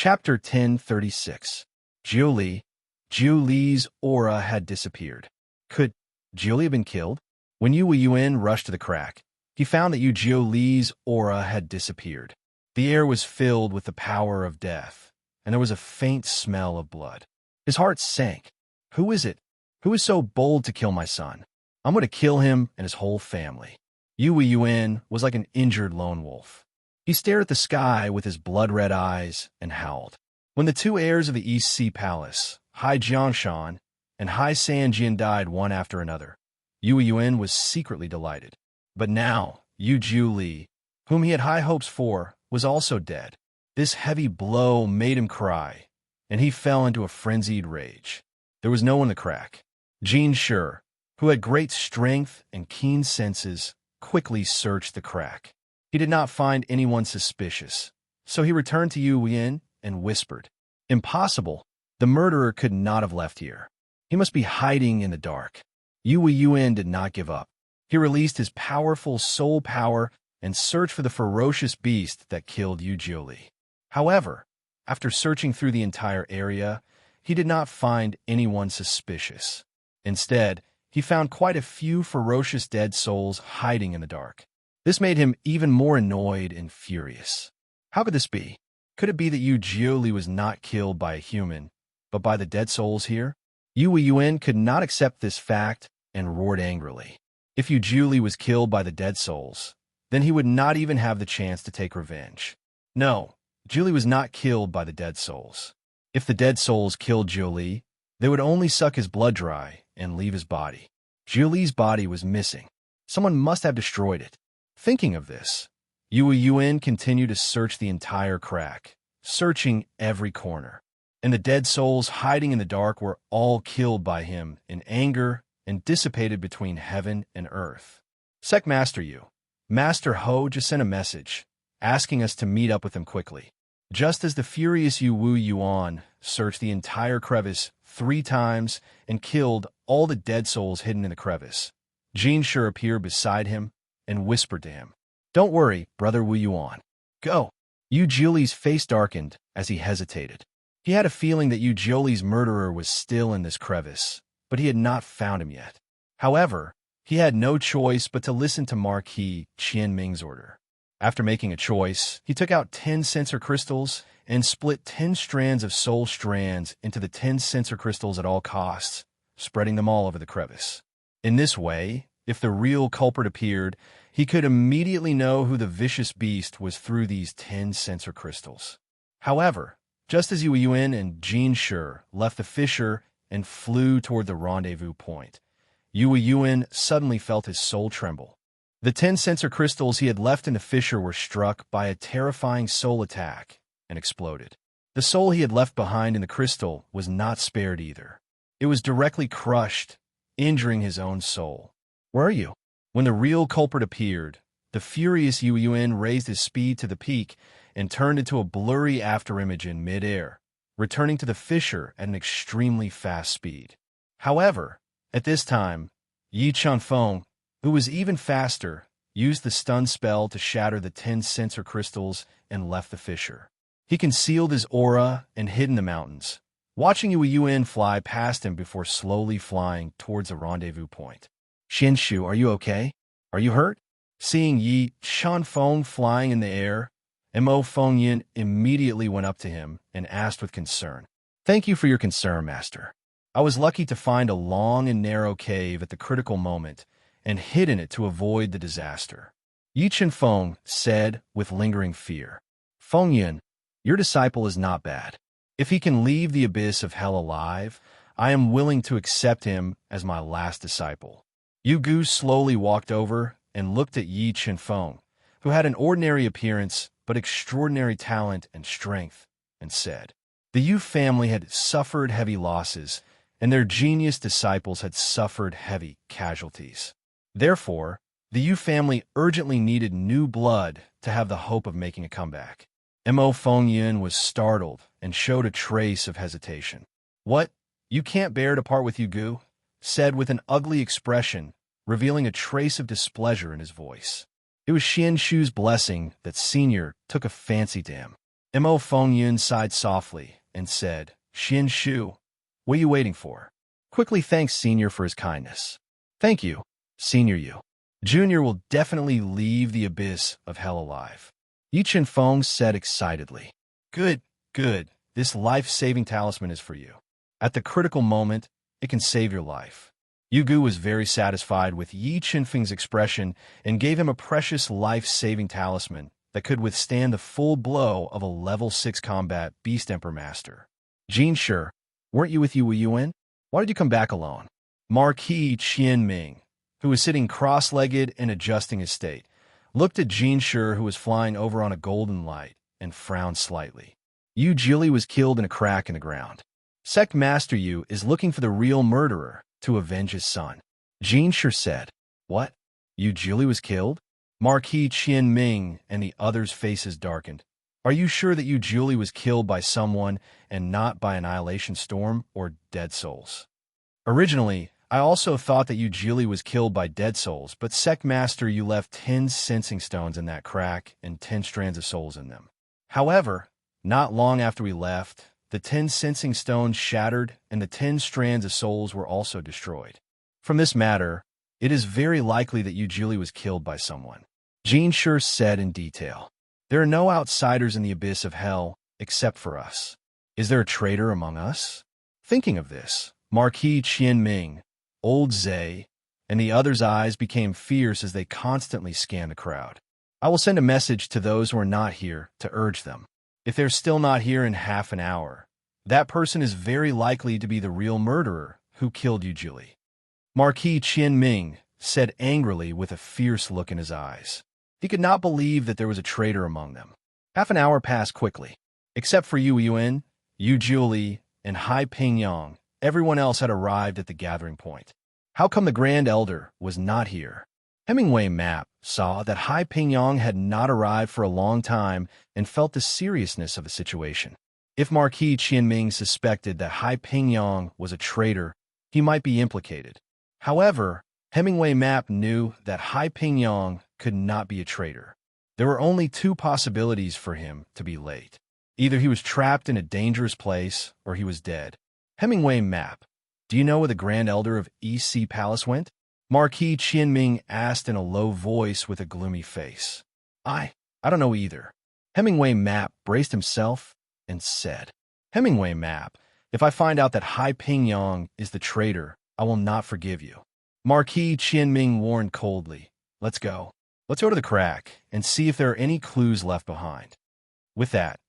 Chapter 1036. Jiuli. Jiuli's aura had disappeared. Could Jiuli have been killed? When Yu Yuen rushed to the crack, he found that Jiuli's aura had disappeared. The air was filled with the power of death, and there was a faint smell of blood. His heart sank. Who is it? Who is so bold to kill my son? I'm going to kill him and his whole family. Yu Yuen was like an injured lone wolf. He stared at the sky with his blood-red eyes and howled. When the two heirs of the East Sea Palace, Hai Jianshan and Hai Sanjian, died one after another, Yu Yuen was secretly delighted. But now, Yu Jiuli, whom he had high hopes for, was also dead. This heavy blow made him cry, and he fell into a frenzied rage. There was no one in the crack. Jin Shi, who had great strength and keen senses, quickly searched the crack. He did not find anyone suspicious, so he returned to Yu Yuen and whispered, "Impossible. The murderer could not have left here. He must be hiding in the dark." Yu Yuen did not give up. He released his powerful soul power and searched for the ferocious beast that killed Yu Jiuli. However, after searching through the entire area, he did not find anyone suspicious. Instead, he found quite a few ferocious dead souls hiding in the dark. This made him even more annoyed and furious. How could this be? Could it be that Yu Jiuli was not killed by a human, but by the dead souls here? Yu Yuen could not accept this fact and roared angrily. If Yu Jiuli was killed by the dead souls, then he would not even have the chance to take revenge. No, Jiuli was not killed by the dead souls. If the dead souls killed Jiuli, they would only suck his blood dry and leave his body. Jiuli's body was missing. Someone must have destroyed it. Thinking of this, Yu Yuen continued to search the entire crack, searching every corner. And the dead souls hiding in the dark were all killed by him in anger and dissipated between heaven and earth. Sec Master Yu, Master Ho just sent a message, asking us to meet up with him quickly. Just as the furious Yu Yuan searched the entire crevice 3 times and killed all the dead souls hidden in the crevice, Jin Shi appeared beside him and whispered to him, "Don't worry, Brother Wu Yuan. Go." Yu Jiuli's face darkened as he hesitated. He had a feeling that Yu Jiuli's murderer was still in this crevice, but he had not found him yet. However, he had no choice but to listen to Marquis Qian Ming's order. After making a choice, he took out 10 sensor crystals and split 10 strands of soul strands into the 10 sensor crystals at all costs, spreading them all over the crevice. In this way, if the real culprit appeared, he could immediately know who the vicious beast was through these 10 sensor crystals. However, just as Yu Yuen and Jin Shi left the fissure and flew toward the rendezvous point, Yu Yuen suddenly felt his soul tremble. The 10 sensor crystals he had left in the fissure were struck by a terrifying soul attack and exploded. The soul he had left behind in the crystal was not spared either. It was directly crushed, injuring his own soul. "Where are you?" When the real culprit appeared, the furious Yu Yuen raised his speed to the peak and turned into a blurry afterimage in midair, returning to the fissure at an extremely fast speed. However, at this time, Yi Chunfeng, who was even faster, used the stun spell to shatter the 10 sensor crystals and left the fissure. He concealed his aura and hid in the mountains, watching Yu Yuen fly past him before slowly flying towards the rendezvous point. "Xinshu, are you okay? Are you hurt?" Seeing Yi Chunfeng flying in the air, Mo Fengyin immediately went up to him and asked with concern, "Thank you for your concern, Master. I was lucky to find a long and narrow cave at the critical moment and hid in it to avoid the disaster." Yi Chunfeng said with lingering fear, "Fengyin, your disciple is not bad. If he can leave the abyss of hell alive, I am willing to accept him as my last disciple." Yu Gu slowly walked over and looked at Yi Chunfeng, who had an ordinary appearance but extraordinary talent and strength, and said, "The Yu family had suffered heavy losses, and their genius disciples had suffered heavy casualties. Therefore, the Yu family urgently needed new blood to have the hope of making a comeback." Mo Fengyin was startled and showed a trace of hesitation. "What? You can't bear to part with Yu Gu?" said with an ugly expression, revealing a trace of displeasure in his voice. It was Xianshu's blessing that Senior took a fancy to him. Mo Fengyun sighed softly and said, Xin Shu, what are you waiting for? Quickly thanks Senior for his kindness. Thank you, Senior Yu. Junior will definitely leave the abyss of hell alive. Yi Feng said excitedly. Good, good. This life-saving talisman is for you. At the critical moment, it can save your life. Yu Gu was very satisfied with Yi Feng's expression and gave him a precious life-saving talisman that could withstand the full blow of a level 6 combat Beast Emperor Master. Jin Shi, weren't you with Yu Yuan? Why did you come back alone? Marquis Qian Ming, who was sitting cross-legged and adjusting his state, looked at Jin Shi, who was flying over on a golden light, and frowned slightly. Yu Jili was killed in a crack in the ground. Sect Master Yu is looking for the real murderer to avenge his son. Jin Shi said, What? Yu Jili was killed? Marquis Qian Ming and the others' faces darkened. Are you sure that Yu Jili was killed by someone and not by Annihilation Storm or Dead Souls? Originally, I also thought that Yu Jili was killed by Dead Souls, but Sect Master Yu left 10 sensing stones in that crack and 10 strands of souls in them. However, not long after we left, the 10 sensing stones shattered and the 10 strands of souls were also destroyed. From this matter, it is very likely that Yu Jili was killed by someone. Jin Shi said in detail. There are no outsiders in the abyss of hell except for us. Is there a traitor among us? Thinking of this, Marquis Qian Ming, Old Zay, and the others' eyes became fierce as they constantly scanned the crowd. I will send a message to those who are not here to urge them. If they're still not here in half an hour, that person is very likely to be the real murderer who killed Yu Jili. Marquis Qian Ming said angrily with a fierce look in his eyes. He could not believe that there was a traitor among them. Half an hour passed quickly. Except for Yu Yuan, Yu Jili, and Hai Pingyang, everyone else had arrived at the gathering point. How come the Grand Elder was not here? Hemingway Map saw that Hai Pingyang had not arrived for a long time and felt the seriousness of the situation. If Marquis Qian Ming suspected that Hai Pingyang was a traitor, he might be implicated. However, Hemingway Map knew that Hai Pingyang could not be a traitor. There were only two possibilities for him to be late. Either he was trapped in a dangerous place or he was dead. Hemingway Map, do you know where the Grand Elder of EC Palace went? Marquis Qian Ming asked in a low voice with a gloomy face. I don't know either. Hemingway Map braced himself and said, Hemingway Map, if I find out that Hai Pingyang is the traitor, I will not forgive you. Marquis Qian Ming warned coldly, Let's go. Let's go to the crack and see if there are any clues left behind. With that,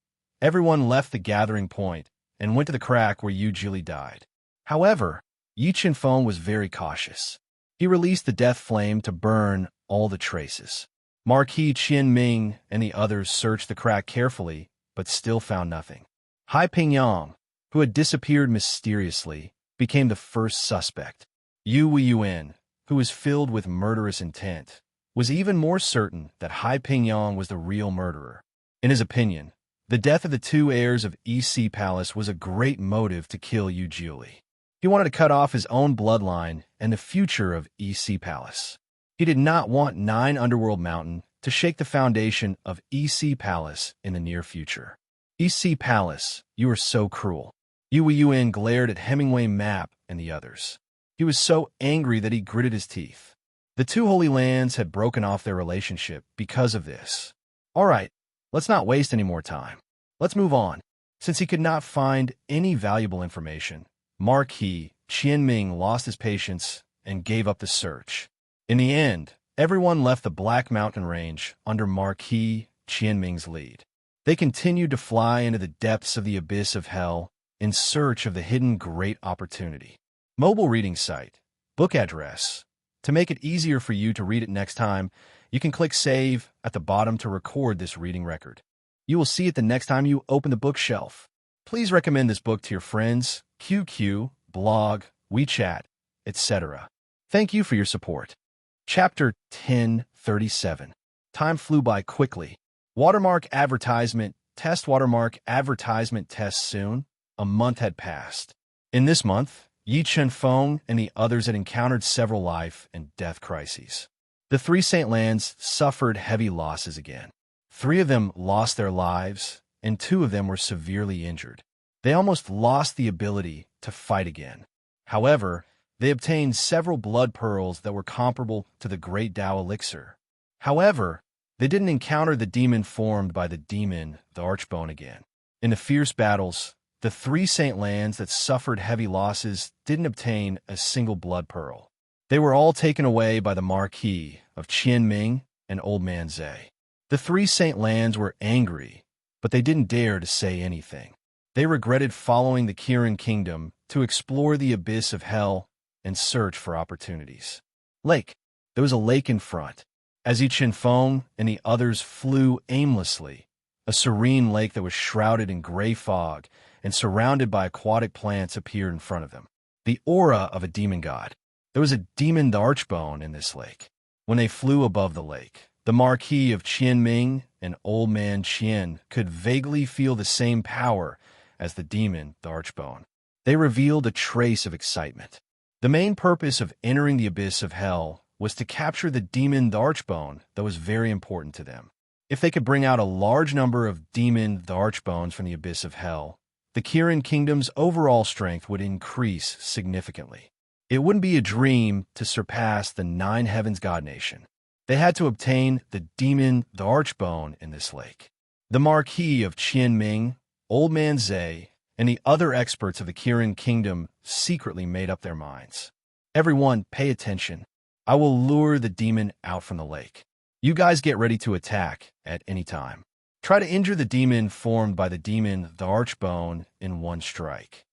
everyone left the gathering point and went to the crack where Yu Jili died. However, Yi Feng was very cautious. He released the death flame to burn all the traces. Marquis Qian Ming and the others searched the crack carefully, but still found nothing. Hai Pingyang, who had disappeared mysteriously, became the first suspect. Yu Yuan, who was filled with murderous intent, was even more certain that Hai Pingyang was the real murderer. In his opinion, the death of the two heirs of EC Palace was a great motive to kill Yu Jili. He wanted to cut off his own bloodline and the future of EC Palace. He did not want 9 Underworld Mountain to shake the foundation of EC Palace in the near future. EC Palace, you are so cruel. Yu Yuan glared at Hemingway Map and the others. He was so angry that he gritted his teeth. The two Holy Lands had broken off their relationship because of this. All right, let's not waste any more time. Let's move on. Since he could not find any valuable information, Marquis Qian Ming lost his patience and gave up the search. In the end, everyone left the Black Mountain Range under Marquis Qian Ming's lead. They continued to fly into the depths of the abyss of hell in search of the hidden great opportunity. Mobile reading site, book address. To make it easier for you to read it next time, you can click Save at the bottom to record this reading record. You will see it the next time you open the bookshelf. Please recommend this book to your friends, QQ, blog, WeChat, etc. Thank you for your support. Chapter 1037. Time flew by quickly. Watermark advertisement, test watermark advertisement test soon. A month had passed. In this month, Yi Feng and the others had encountered several life and death crises. The 3 Saint Lands suffered heavy losses again. 3 of them lost their lives, and 2 of them were severely injured. They almost lost the ability to fight again. However, they obtained several blood pearls that were comparable to the Great Tao Elixir. However, they didn't encounter the demon formed by the demon, the Archbone, again. In the fierce battles, the 3 Saint Lands that suffered heavy losses didn't obtain a single blood pearl. They were all taken away by the Marquis of Qianming and Old Man Zhe. The 3 Saint Lands were angry, but they didn't dare to say anything. They regretted following the Kirin Kingdom to explore the abyss of hell and search for opportunities. Lake. There was a lake in front. As Yi Qinfeng and the others flew aimlessly, a serene lake that was shrouded in gray fog and surrounded by aquatic plants appeared in front of them. The aura of a demon god. There was a demon, the Archbone, in this lake. When they flew above the lake, the Marquis of Qianming and Old Man Qian could vaguely feel the same power as the demon, the Archbone. They revealed a trace of excitement. The main purpose of entering the abyss of hell was to capture the demon, the Archbone, that was very important to them. If they could bring out a large number of demon, the Archbones from the abyss of hell, the Kirin Kingdom's overall strength would increase significantly. It wouldn't be a dream to surpass the 9 Heavens God Nation. They had to obtain the demon, the Archbone, in this lake. The Marquis of Qianming, Old Man Zhe, and the other experts of the Kirin Kingdom secretly made up their minds. Everyone, pay attention. I will lure the demon out from the lake. You guys get ready to attack at any time. Try to injure the demon formed by the demon, the Archbone, in 1 strike.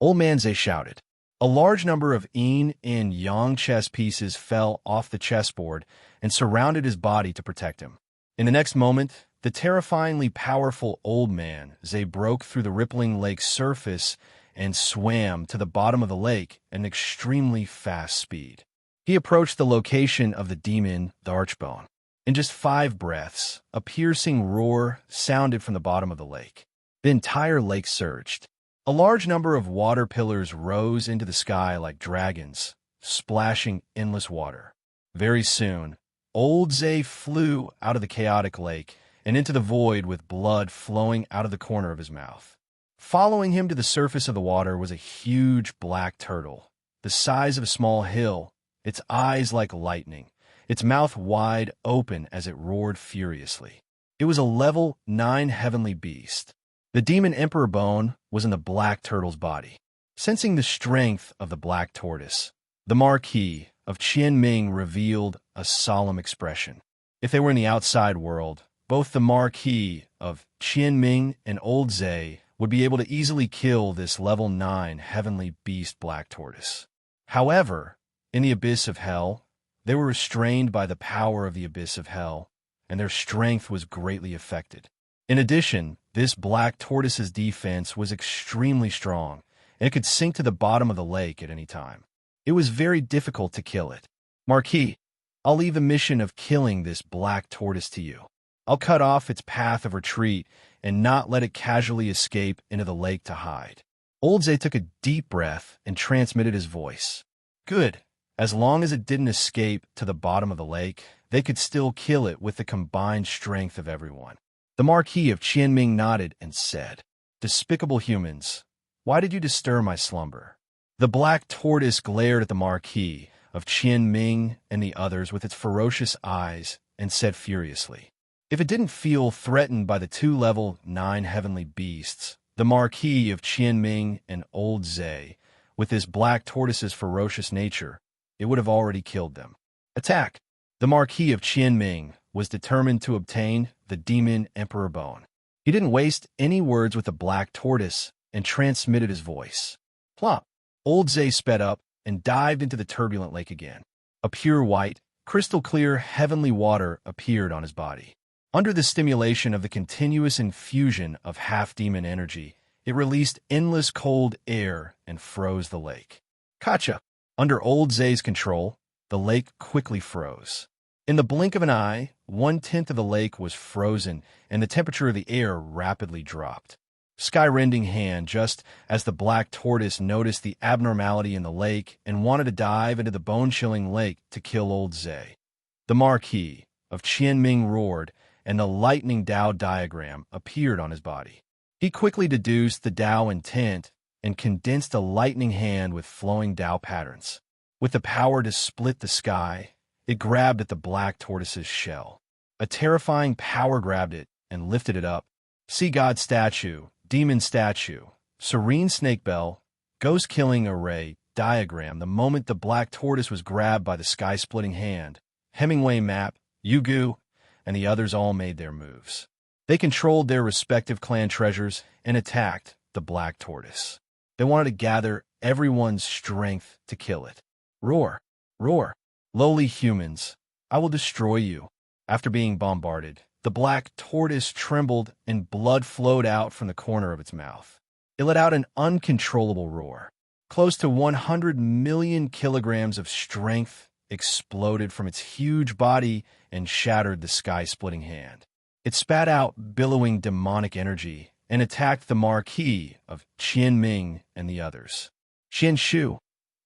Old Man Zhe shouted. A large number of yin and yang chess pieces fell off the chessboard and surrounded his body to protect him. In the next moment, the terrifyingly powerful Old Man Zhe broke through the rippling lake's surface and swam to the bottom of the lake at an extremely fast speed. He approached the location of the demon, the Archbone. In just 5 breaths, a piercing roar sounded from the bottom of the lake. The entire lake surged. A large number of water pillars rose into the sky like dragons, splashing endless water. Very soon, Old Zhe flew out of the chaotic lake and into the void with blood flowing out of the corner of his mouth. Following him to the surface of the water was a huge black turtle, the size of a small hill, its eyes like lightning, its mouth wide open as it roared furiously. It was a level 9 heavenly beast. The demon Emperor Bone was in the black turtle's body. Sensing the strength of the black tortoise, the Marquis of Qianming revealed a solemn expression. If they were in the outside world, both the Marquis of Qianming and Old Zhe would be able to easily kill this level 9 heavenly beast black tortoise. However, in the abyss of hell, they were restrained by the power of the abyss of hell, and their strength was greatly affected. In addition, this black tortoise's defense was extremely strong, and it could sink to the bottom of the lake at any time. It was very difficult to kill it. Marquis, I'll leave the mission of killing this black tortoise to you. I'll cut off its path of retreat and not let it casually escape into the lake to hide. Old Zhe took a deep breath and transmitted his voice. Good. As long as it didn't escape to the bottom of the lake, they could still kill it with the combined strength of everyone. The Marquis of Qianming nodded and said, Despicable humans, why did you disturb my slumber? The black tortoise glared at the Marquis of Qianming and the others with its ferocious eyes and said furiously, If it didn't feel threatened by the 2 level 9 heavenly beasts, the Marquis of Qianming and Old Zhe, with this black tortoise's ferocious nature, it would have already killed them. Attack! The Marquis of Qianming was determined to obtain the demon Emperor Bone. He didn't waste any words with the black tortoise and transmitted his voice. Plop! Old Zhe sped up and dived into the turbulent lake again. A pure white, crystal clear heavenly water appeared on his body. Under the stimulation of the continuous infusion of half-demon energy, it released endless cold air and froze the lake. Gotcha! Under Old Zhe's control, the lake quickly froze. In the blink of an eye, 1/10 of the lake was frozen, and the temperature of the air rapidly dropped. Sky-rending hand, just as the black tortoise noticed the abnormality in the lake and wanted to dive into the bone-chilling lake to kill Old Zhe. The Marquis of Qianming roared and the lightning Tao diagram appeared on his body. He quickly deduced the Tao intent and condensed a lightning hand with flowing Tao patterns. With the power to split the sky, it grabbed at the black tortoise's shell. A terrifying power grabbed it and lifted it up. Sea god statue, demon statue, serene snake bell, ghost-killing array diagram. The moment the black tortoise was grabbed by the sky-splitting hand, Hemingway map, Yugu, and the others all made their moves. They controlled their respective clan treasures and attacked the black tortoise. They wanted to gather everyone's strength to kill it. Roar, roar, lowly humans, I will destroy you. After being bombarded, the black tortoise trembled and blood flowed out from the corner of its mouth. It let out an uncontrollable roar. Close to 100 million kilograms of strength exploded from its huge body and shattered the sky-splitting hand. It spat out billowing demonic energy and attacked the marquis of Qianming and the others. Qian Shu,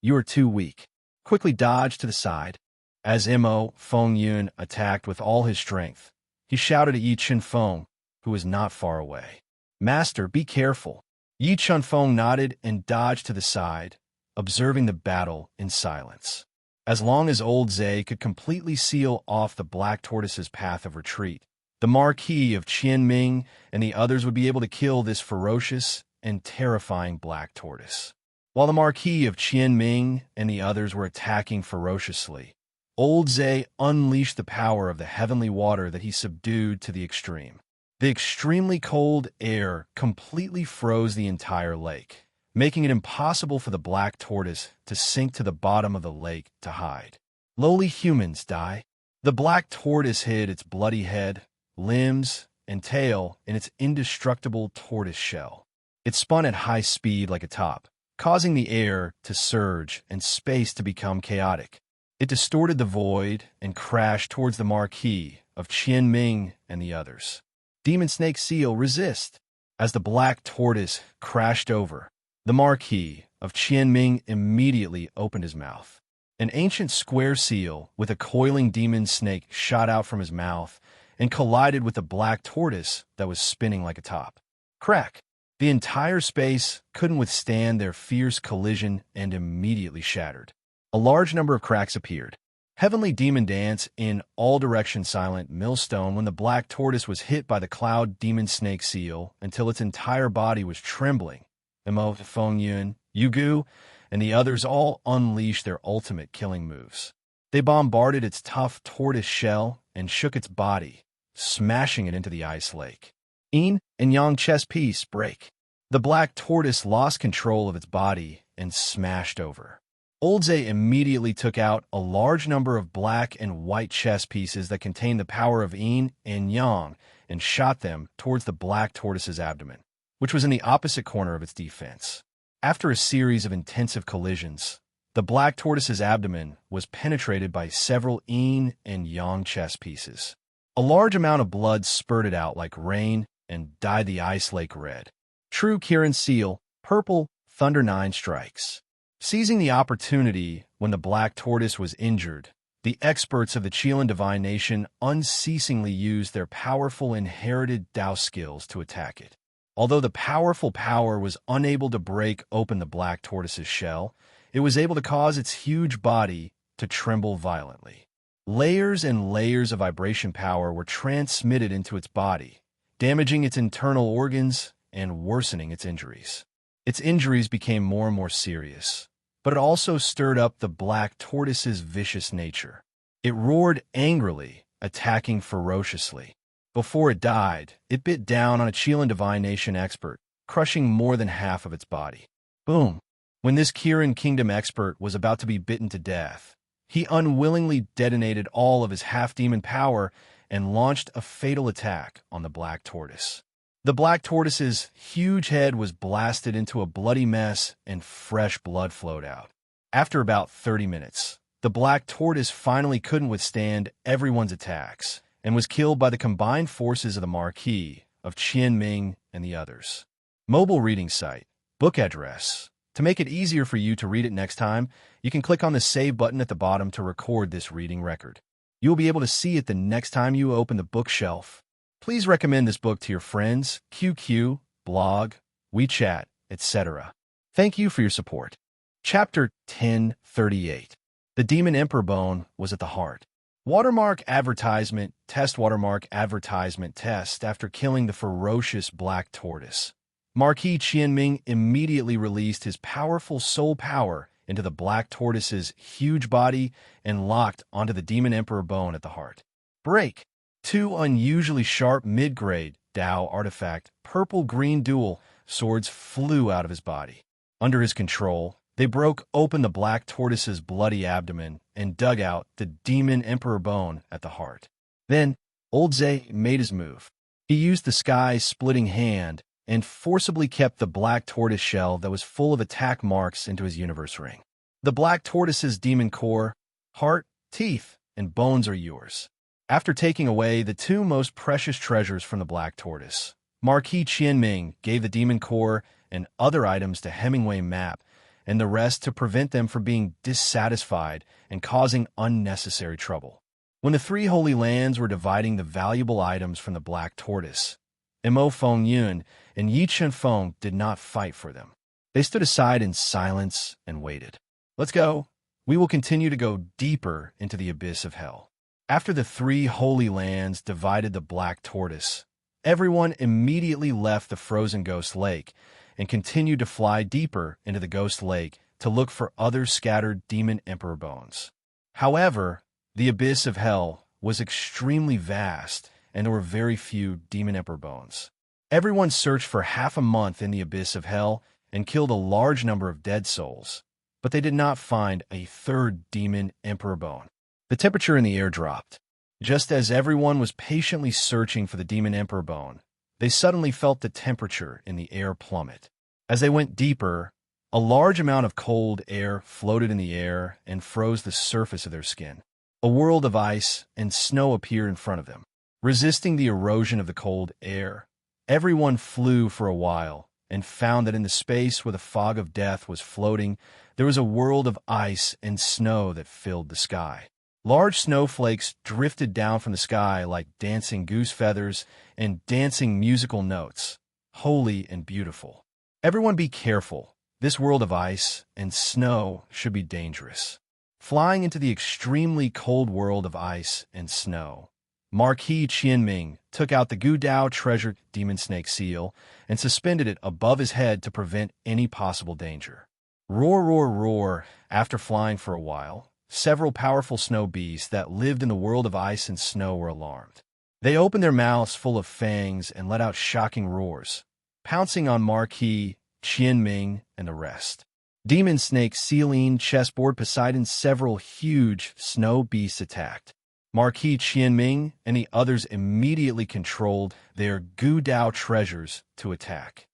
you are too weak. Quickly dodged to the side. As Mo Fengyun attacked with all his strength, he shouted at Yi Chunfeng, who was not far away. Master, be careful. Yi Chunfeng nodded and dodged to the side, observing the battle in silence. As long as old Zhe could completely seal off the black tortoise's path of retreat, the Marquis of Qianming and the others would be able to kill this ferocious and terrifying black tortoise. While the Marquis of Qianming and the others were attacking ferociously, old Zhe unleashed the power of the heavenly water that he subdued to the extreme. The extremely cold air completely froze the entire lake, making it impossible for the black tortoise to sink to the bottom of the lake to hide. Lowly humans die. The black tortoise hid its bloody head, limbs, and tail in its indestructible tortoise shell. It spun at high speed like a top, causing the air to surge and space to become chaotic. It distorted the void and crashed towards the Marquis of Qianming and the others. Demon Snake Seal, resist! As the black tortoise crashed over, the Marquis of Qianming immediately opened his mouth. An ancient square seal with a coiling demon snake shot out from his mouth and collided with the black tortoise that was spinning like a top. Crack! The entire space couldn't withstand their fierce collision and immediately shattered. A large number of cracks appeared. Heavenly demon dance in all-direction silent millstone when the black tortoise was hit by the cloud demon snake seal until its entire body was trembling. Mo Fengyun, Yugu, and the others all unleashed their ultimate killing moves. They bombarded its tough tortoise shell and shook its body, smashing it into the ice lake. Yin and Yang chess piece break. The black tortoise lost control of its body and smashed over. Old Zhe immediately took out a large number of black and white chess pieces that contained the power of Yin and Yang and shot them towards the black tortoise's abdomen, which was in the opposite corner of its defense. After a series of intensive collisions, the black tortoise's abdomen was penetrated by several Yin and Yang chess pieces. A large amount of blood spurted out like rain and dyed the ice lake red. True Kirin Seal, purple, Thunder 9 strikes. Seizing the opportunity when the black tortoise was injured, the experts of the Qilin Divine Nation unceasingly used their powerful inherited Dao skills to attack it. Although the powerful power was unable to break open the black tortoise's shell, it was able to cause its huge body to tremble violently. Layers and layers of vibration power were transmitted into its body, damaging its internal organs and worsening its injuries. Its injuries became more and more serious, but it also stirred up the black tortoise's vicious nature. It roared angrily, attacking ferociously. Before it died, it bit down on a Qilin Divine Nation expert, crushing more than half of its body. Boom! When this Kirin Kingdom expert was about to be bitten to death, he unwillingly detonated all of his half-demon power and launched a fatal attack on the black tortoise. The black tortoise's huge head was blasted into a bloody mess and fresh blood flowed out. After about 30 minutes, the black tortoise finally couldn't withstand everyone's attacks and was killed by the combined forces of the Marquis of Qianming and the others. Mobile reading site, book address. To make it easier for you to read it next time, you can click on the Save button at the bottom to record this reading record. You will be able to see it the next time you open the bookshelf Please recommend this book to your friends, QQ, blog, WeChat, etc. Thank you for your support. Chapter 1038. The Demon Emperor Bone was at the heart. Watermark advertisement, test watermark advertisement test after killing the ferocious black tortoise. Marquis Qianming immediately released his powerful soul power into the black tortoise's huge body and locked onto the Demon Emperor Bone at the heart. Break. Two unusually sharp mid-grade Dao artifact purple-green dual swords flew out of his body. Under his control, they broke open the black tortoise's bloody abdomen and dug out the Demon Emperor Bone at the heart. Then, Old Zay made his move. He used the sky-splitting hand and forcibly kept the black tortoise shell that was full of attack marks into his universe ring. The black tortoise's demon core, heart, teeth, and bones are yours. After taking away the two most precious treasures from the black tortoise, Marquis Qianming gave the demon core and other items to Hemingway Map and the rest to prevent them from being dissatisfied and causing unnecessary trouble. When the three holy lands were dividing the valuable items from the black tortoise, Mo Fengyun and Yi Chenfeng did not fight for them. They stood aside in silence and waited. Let's go. We will continue to go deeper into the abyss of hell. After the three holy lands divided the black tortoise, everyone immediately left the frozen ghost lake and continued to fly deeper into the ghost lake to look for other scattered demon emperor bones. However, the abyss of hell was extremely vast and there were very few demon emperor bones. Everyone searched for half a month in the abyss of hell and killed a large number of dead souls, but they did not find a third demon emperor bone. The temperature in the air dropped. Just as everyone was patiently searching for the demon emperor bone, they suddenly felt the temperature in the air plummet. As they went deeper, a large amount of cold air floated in the air and froze the surface of their skin. A world of ice and snow appeared in front of them. Resisting the erosion of the cold air, everyone flew for a while and found that in the space where the fog of death was floating, there was a world of ice and snow that filled the sky. Large snowflakes drifted down from the sky like dancing goose feathers and dancing musical notes, holy and beautiful. Everyone be careful. This world of ice and snow should be dangerous. Flying into the extremely cold world of ice and snow, Marquis Qianming took out the Gudao treasured demon snake seal and suspended it above his head to prevent any possible danger. Roar, roar, roar. After flying for a while, several powerful snow beasts that lived in the world of ice and snow were alarmed. They opened their mouths full of fangs and let out shocking roars, pouncing on Marquis Qianming and the rest. Demon snake Selene, chessboard Poseidon, several huge snow beasts attacked. Marquis Qianming and the others immediately controlled their Gudao treasures to attack.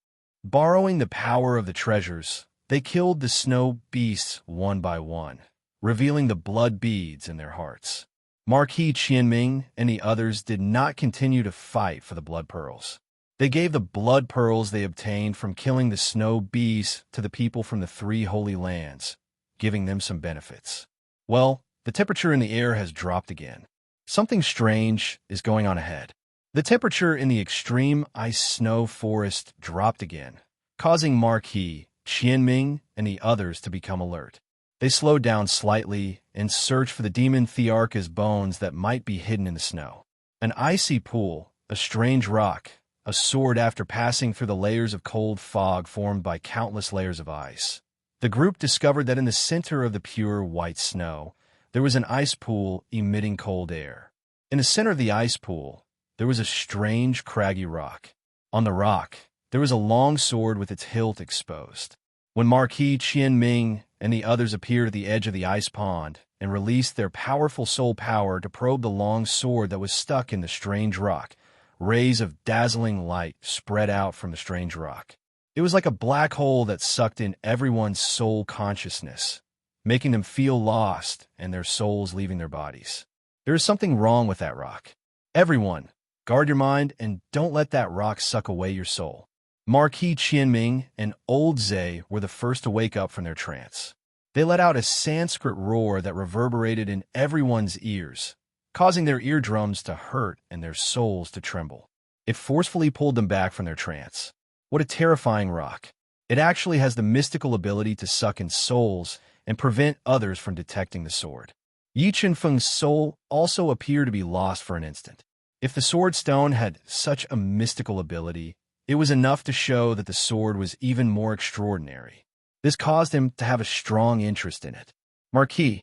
Borrowing the power of the treasures, they killed the snow beasts one by one, revealing the blood beads in their hearts. Marquis Qianming and the others did not continue to fight for the blood pearls. They gave the blood pearls they obtained from killing the snow beasts to the people from the three holy lands, giving them some benefits. Well, the temperature in the air has dropped again. Something strange is going on ahead. The temperature in the extreme ice-snow forest dropped again, causing Marquis Qianming and the others to become alert. They slowed down slightly and searched for the demon Thearcha's bones that might be hidden in the snow. An icy pool, a strange rock, a sword after passing through the layers of cold fog formed by countless layers of ice. The group discovered that in the center of the pure white snow, there was an ice pool emitting cold air. In the center of the ice pool, there was a strange craggy rock. On the rock, there was a long sword with its hilt exposed. When Marquis Qianming and the others appeared at the edge of the ice pond and released their powerful soul power to probe the long sword that was stuck in the strange rock, rays of dazzling light spread out from the strange rock. It was like a black hole that sucked in everyone's soul consciousness, making them feel lost and their souls leaving their bodies. There is something wrong with that rock. Everyone, guard your mind and don't let that rock suck away your soul. Marquis Qianming and Old Zay were the first to wake up from their trance. They let out a Sanskrit roar that reverberated in everyone's ears, causing their eardrums to hurt and their souls to tremble. It forcefully pulled them back from their trance. What a terrifying rock. It actually has the mystical ability to suck in souls and prevent others from detecting the sword. Yi Qinfeng's soul also appeared to be lost for an instant. If the sword stone had such a mystical ability, it was enough to show that the sword was even more extraordinary. This caused him to have a strong interest in it. Marquis,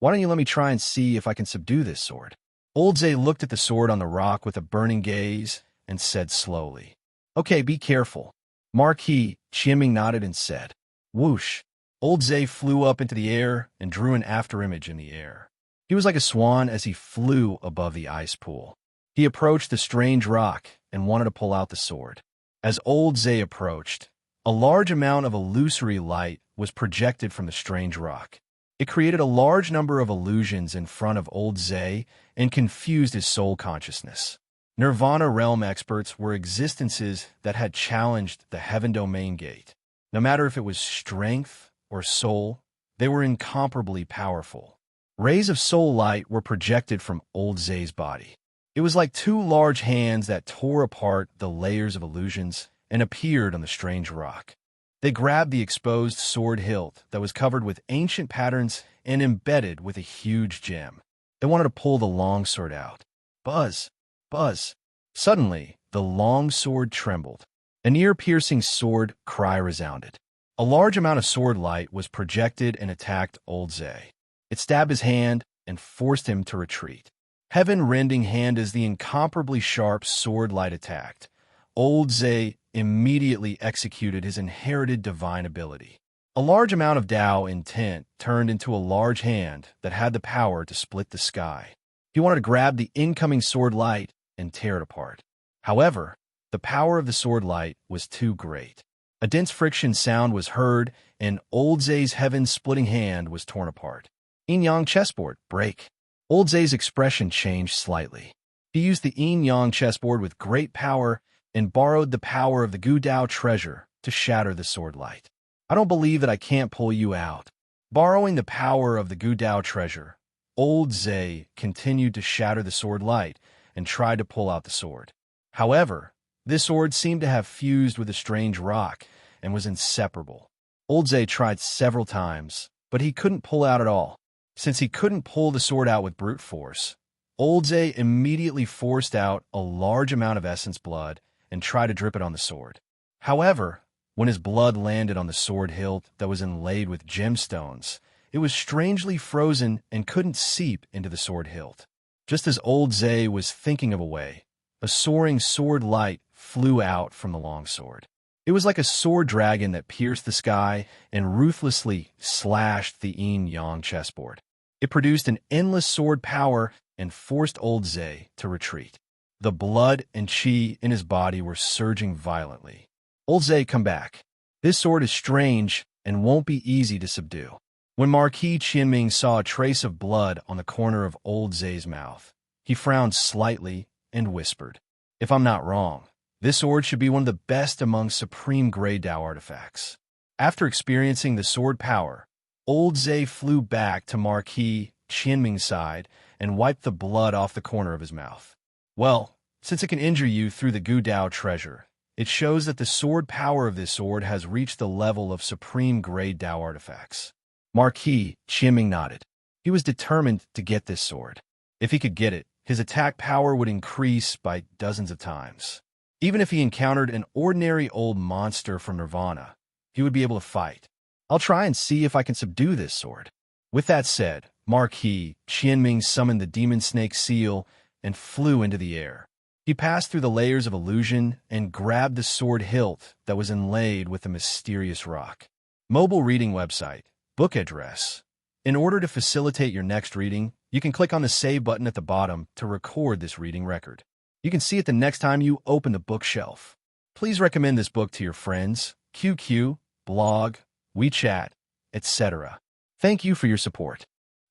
why don't you let me try and see if I can subdue this sword? Old Zay looked at the sword on the rock with a burning gaze and said slowly, Okay, be careful. Marquis Qianming nodded and said, Whoosh. Old Zay flew up into the air and drew an afterimage in the air. He was like a swan as he flew above the ice pool. He approached the strange rock and wanted to pull out the sword. As Old Zay approached, a large amount of illusory light was projected from the strange rock. It created a large number of illusions in front of Old Zay and confused his soul consciousness. Nirvana realm experts were existences that had challenged the heaven domain gate. No matter if it was strength or soul, they were incomparably powerful. Rays of soul light were projected from Old Zay's body. It was like two large hands that tore apart the layers of illusions and appeared on the strange rock. They grabbed the exposed sword hilt that was covered with ancient patterns and embedded with a huge gem. They wanted to pull the longsword out. Buzz! Buzz! Suddenly, the long sword trembled. An ear-piercing sword cry resounded. A large amount of sword light was projected and attacked Old Zay. It stabbed his hand and forced him to retreat. Heaven-rending hand as the incomparably sharp sword light attacked. Old Zay immediately executed his inherited divine ability. A large amount of Tao intent turned into a large hand that had the power to split the sky. He wanted to grab the incoming sword light and tear it apart. However, the power of the sword light was too great. A dense friction sound was heard, and Old Zay's heaven-splitting hand was torn apart. Yin-yang chessboard, break. Old Zay's expression changed slightly. He used the yin-yang chessboard with great power and borrowed the power of the Gu Dao treasure to shatter the sword light. I don't believe that I can't pull you out. Borrowing the power of the Gu Dao treasure, Old Zay continued to shatter the sword light and tried to pull out the sword. However, this sword seemed to have fused with a strange rock and was inseparable. Old Zay tried several times, but he couldn't pull out at all. Since he couldn't pull the sword out with brute force, Old Zay immediately forced out a large amount of essence blood and tried to drip it on the sword. However, when his blood landed on the sword hilt that was inlaid with gemstones, it was strangely frozen and couldn't seep into the sword hilt. Just as Old Zay was thinking of a way, a soaring sword light flew out from the longsword. It was like a sword dragon that pierced the sky and ruthlessly slashed the yin-yang chessboard. It produced an endless sword power and forced Old Zay to retreat. The blood and qi in his body were surging violently. Old Zay, come back. This sword is strange and won't be easy to subdue. When Marquis Qianming saw a trace of blood on the corner of Old Zay's mouth, he frowned slightly and whispered, If I'm not wrong, this sword should be one of the best among supreme Grey Dao artifacts. After experiencing the sword power, Old Zay flew back to Marquis Qianming's side and wiped the blood off the corner of his mouth. Well, since it can injure you through the Gu Dao treasure, it shows that the sword power of this sword has reached the level of supreme Grey Dao artifacts. Marquis Qianming nodded. He was determined to get this sword. If he could get it, his attack power would increase by dozens of times. Even if he encountered an ordinary old monster from Nirvana, he would be able to fight. I'll try and see if I can subdue this sword. With that said, Marquis Qianming summoned the demon snake seal and flew into the air. He passed through the layers of illusion and grabbed the sword hilt that was inlaid with a mysterious rock. Mobile reading website, book address. In order to facilitate your next reading, you can click on the save button at the bottom to record this reading record. You can see it the next time you open the bookshelf. Please recommend this book to your friends, QQ, blog, WeChat, etc. Thank you for your support.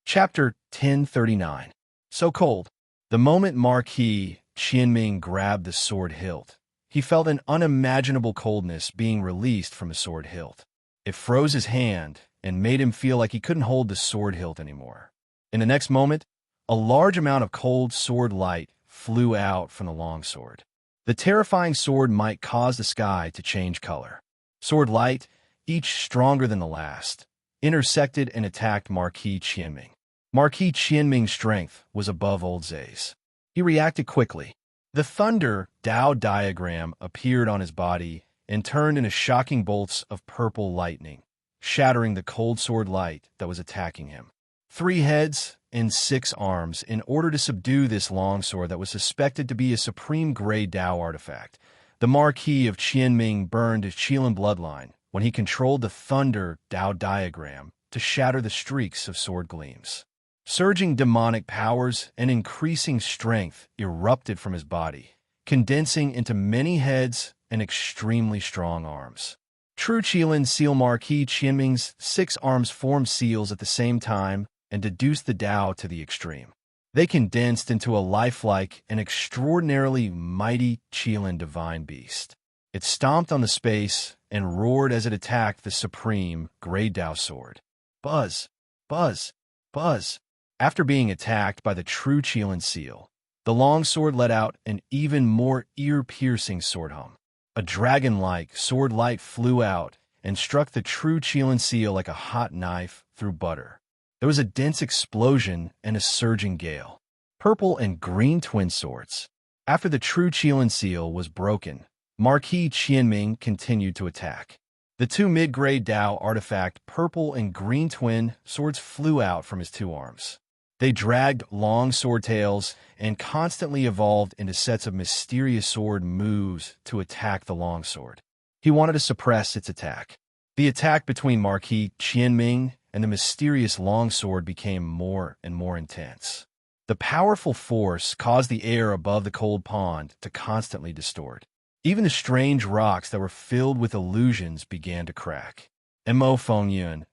Chapter 1039. So cold. The moment Marquis Qianming grabbed the sword hilt, he felt an unimaginable coldness being released from the sword hilt. It froze his hand and made him feel like he couldn't hold the sword hilt anymore. In the next moment, a large amount of cold sword light flew out from the longsword. The terrifying sword might cause the sky to change color. Sword light, each stronger than the last, intersected and attacked Marquis Qianming. Marquis Qianming's strength was above Old Zay's. He reacted quickly. The thunder Dao diagram appeared on his body and turned into shocking bolts of purple lightning, shattering the cold sword light that was attacking him. 3 heads and 6 arms in order to subdue this longsword that was suspected to be a supreme gray Dao artifact. The Marquis of Qianming burned his Qilin bloodline when he controlled the thunder Dao diagram to shatter the streaks of sword gleams. Surging demonic powers and increasing strength erupted from his body, condensing into many heads and extremely strong arms. True Qilin seal Marquis Qianming's 6 arms formed seals at the same time and deduced the Dao to the extreme. They condensed into a lifelike and extraordinarily mighty Qilin divine beast. It stomped on the space and roared as it attacked the supreme Grey Dao sword. Buzz, buzz, buzz. After being attacked by the true Qilin seal, the longsword let out an even more ear-piercing sword hum. A dragon-like sword light flew out and struck the true Qilin seal like a hot knife through butter. There was a dense explosion and a surging gale. Purple and green twin swords. After the true Qilin seal was broken, Marquis Qianming continued to attack. The 2 mid-grade Dao artifact purple and green twin swords flew out from his 2 arms. They dragged long sword tails and constantly evolved into sets of mysterious sword moves to attack the longsword. He wanted to suppress its attack. The attack between Marquis Qianming and the mysterious longsword became more and more intense. The powerful force caused the air above the cold pond to constantly distort. Even the strange rocks that were filled with illusions began to crack. Mo Fengyun.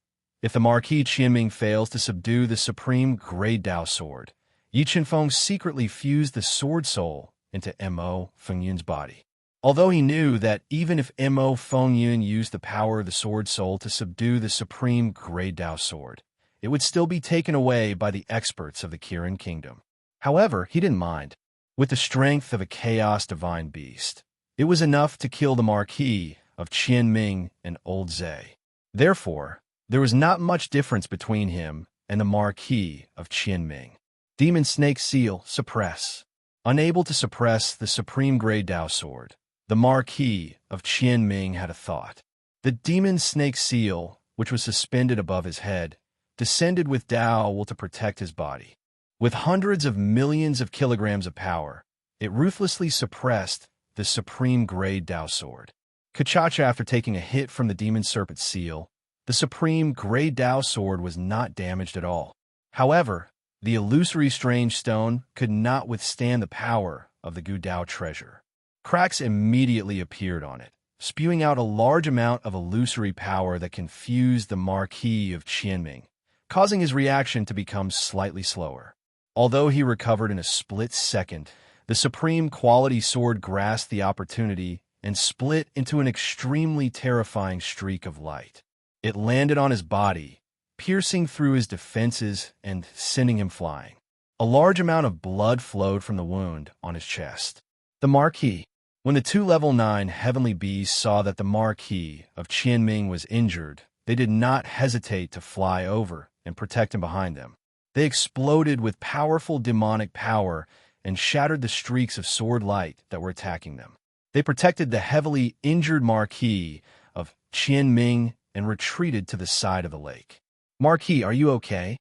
If the Marquis Qianming fails to subdue the supreme Grey Dao sword, Yi Qinfeng secretly fused the sword soul into Mo Fengyun's body. Although he knew that even if Mo Fengyun used the power of the sword soul to subdue the supreme Grey Dao sword, it would still be taken away by the experts of the Kirin Kingdom. However, he didn't mind. With the strength of a chaos divine beast, it was enough to kill the Marquis of Qianming and Old Zay. Therefore, there was not much difference between him and the Marquis of Qianming. Demon Snake Seal, suppress. Unable to suppress the supreme Grey Dao sword, the Marquis of Qianming had a thought. The Demon Snake Seal, which was suspended above his head, descended with Dao will to protect his body. With hundreds of millions of kilograms of power, it ruthlessly suppressed the supreme Grey Dao sword. Kachacha, after taking a hit from the Demon Serpent Seal, the supreme Grey Dao sword was not damaged at all. However, the illusory strange stone could not withstand the power of the Gu Dao treasure. Cracks immediately appeared on it, spewing out a large amount of illusory power that confused the Marquis of Qianming, causing his reaction to become slightly slower. Although he recovered in a split second, the supreme quality sword grasped the opportunity and split into an extremely terrifying streak of light. It landed on his body, piercing through his defenses and sending him flying. A large amount of blood flowed from the wound on his chest. The Marquis. When the 2 level 9 heavenly beasts saw that the Marquis of Qianming was injured, they did not hesitate to fly over and protect him behind them. They exploded with powerful demonic power and shattered the streaks of sword light that were attacking them. They protected the heavily injured Marquis of Qianming and retreated to the side of the lake. Marquis, are you okay?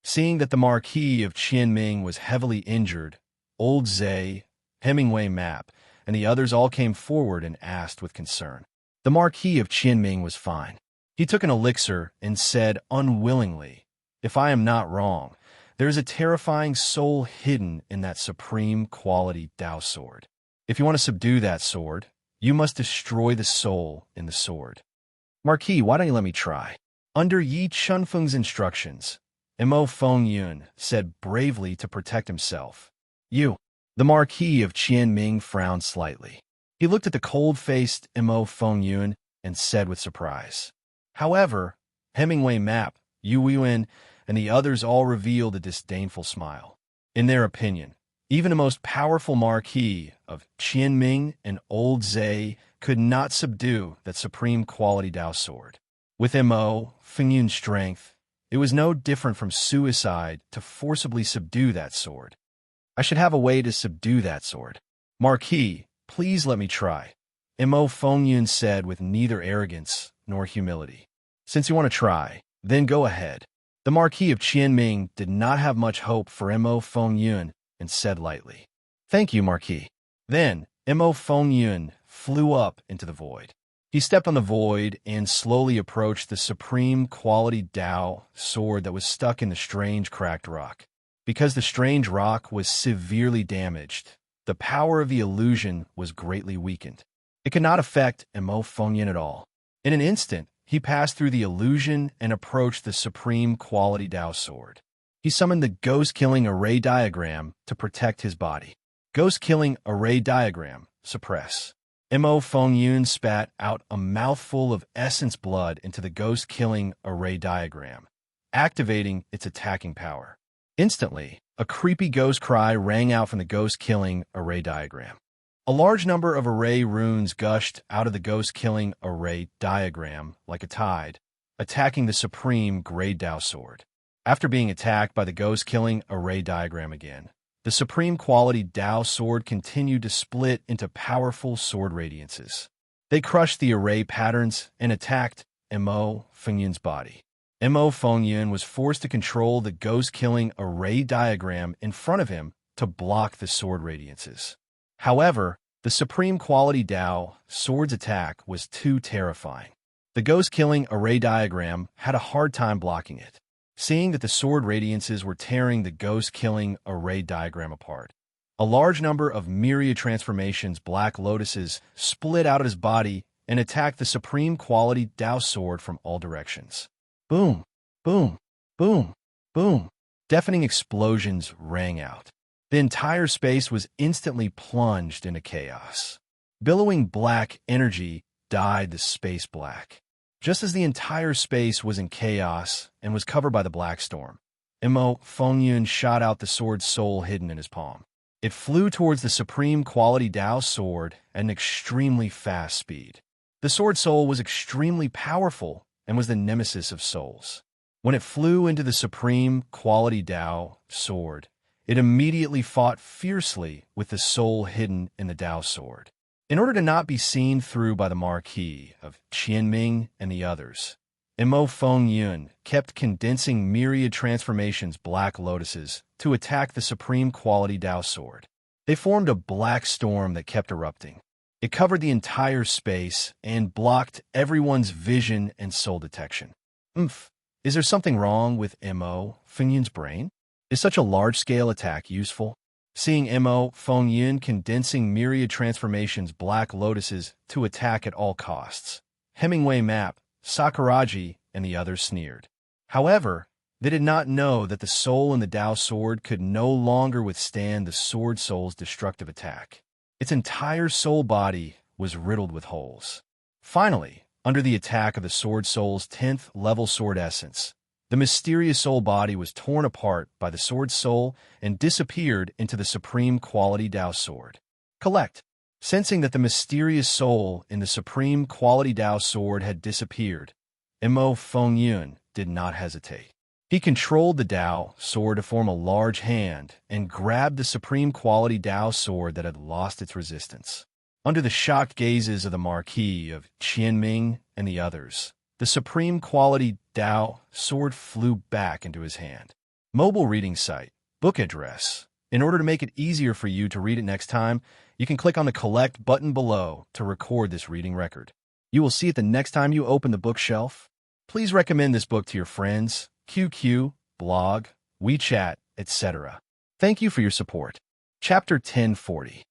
Seeing that the Marquis of Qianming was heavily injured, Old Zay, Hemingway Map, and the others all came forward and asked with concern. The Marquis of Qianming was fine. He took an elixir and said unwillingly, "If I am not wrong, there is a terrifying soul hidden in that supreme quality Dao sword. If you want to subdue that sword, you must destroy the soul in the sword." Marquis, why don't you let me try? Under Yi Chunfeng's instructions, Mo Fengyun said bravely to protect himself. You. The Marquis of Qianming frowned slightly. He looked at the cold-faced Mo Fengyun and said with surprise. However, Hemingway Map, Yu Yuan, and the others all revealed a disdainful smile. In their opinion, Even the most powerful marquis of Qianming and Old Zhe could not subdue that supreme quality Dao sword. With Mo Fengyun's strength, it was no different from suicide to forcibly subdue that sword. I should have a way to subdue that sword. Marquis, please let me try, Mo Fengyun said with neither arrogance nor humility. Since you want to try, then go ahead. The Marquis of Qianming did not have much hope for Mo Fengyun and said lightly, "Thank you, Marquis." Then Mo Fengyun flew up into the void. He stepped on the void and slowly approached the supreme quality Dao sword that was stuck in the strange cracked rock. Because the strange rock was severely damaged, the power of the illusion was greatly weakened. It could not affect Mo Fengyun at all. In an instant, he passed through the illusion and approached the supreme quality Dao sword. He summoned the ghost-killing array diagram to protect his body. Ghost-killing array diagram, suppress. Mo Fengyun spat out a mouthful of essence blood into the ghost-killing array diagram, activating its attacking power. Instantly, a creepy ghost cry rang out from the ghost-killing array diagram. A large number of array runes gushed out of the ghost-killing array diagram like a tide, attacking the supreme Grey Dao sword. After being attacked by the ghost-killing array diagram again, the supreme quality Dao sword continued to split into powerful sword radiances. They crushed the array patterns and attacked Mo Fengyun's body. Mo Fengyun was forced to control the ghost-killing array diagram in front of him to block the sword radiances. However, the supreme quality Dao sword's attack was too terrifying. The ghost-killing array diagram had a hard time blocking it. Seeing that the sword radiances were tearing the ghost-killing array diagram apart, a large number of myriad transformations black lotuses split out of his body and attacked the supreme quality Dao sword from all directions. Boom, boom, boom, boom. Deafening explosions rang out. The entire space was instantly plunged into chaos. Billowing black energy dyed the space black. Just as the entire space was in chaos and was covered by the black storm, Mo Fengyun shot out the sword's soul hidden in his palm. It flew towards the supreme quality Dao sword at an extremely fast speed. The sword soul was extremely powerful and was the nemesis of souls. When it flew into the supreme quality Dao sword, it immediately fought fiercely with the soul hidden in the Dao sword. In order to not be seen through by the Marquis of Qianming and the others, Mo Fengyun kept condensing myriad transformations black lotuses to attack the supreme quality Dao sword. They formed a black storm that kept erupting. It covered the entire space and blocked everyone's vision and soul detection. Is there something wrong with Mo Fengyun's brain? Is such a large-scale attack useful? Seeing Mo Fengyun condensing myriad transformations black lotuses to attack at all costs, Hemingway Map, Sakuraji, and the others sneered. However, they did not know that the soul in the Dao sword could no longer withstand the sword soul's destructive attack. Its entire soul body was riddled with holes. Finally, under the attack of the sword soul's 10th level sword essence, the mysterious soul body was torn apart by the sword soul and disappeared into the supreme quality Dao sword. Collect. Sensing that the mysterious soul in the supreme quality Dao sword had disappeared, Mo Fengyun did not hesitate. He controlled the Dao sword to form a large hand and grabbed the supreme quality Dao sword that had lost its resistance. Under the shocked gazes of the Marquis of Qianming and the others, the supreme quality Dao sword flew back into his hand. Mobile reading site, book address. In order to make it easier for you to read it next time, you can click on the Collect button below to record this reading record. You will see it the next time you open the bookshelf. Please recommend this book to your friends, QQ, blog, WeChat, etc. Thank you for your support. Chapter 1040.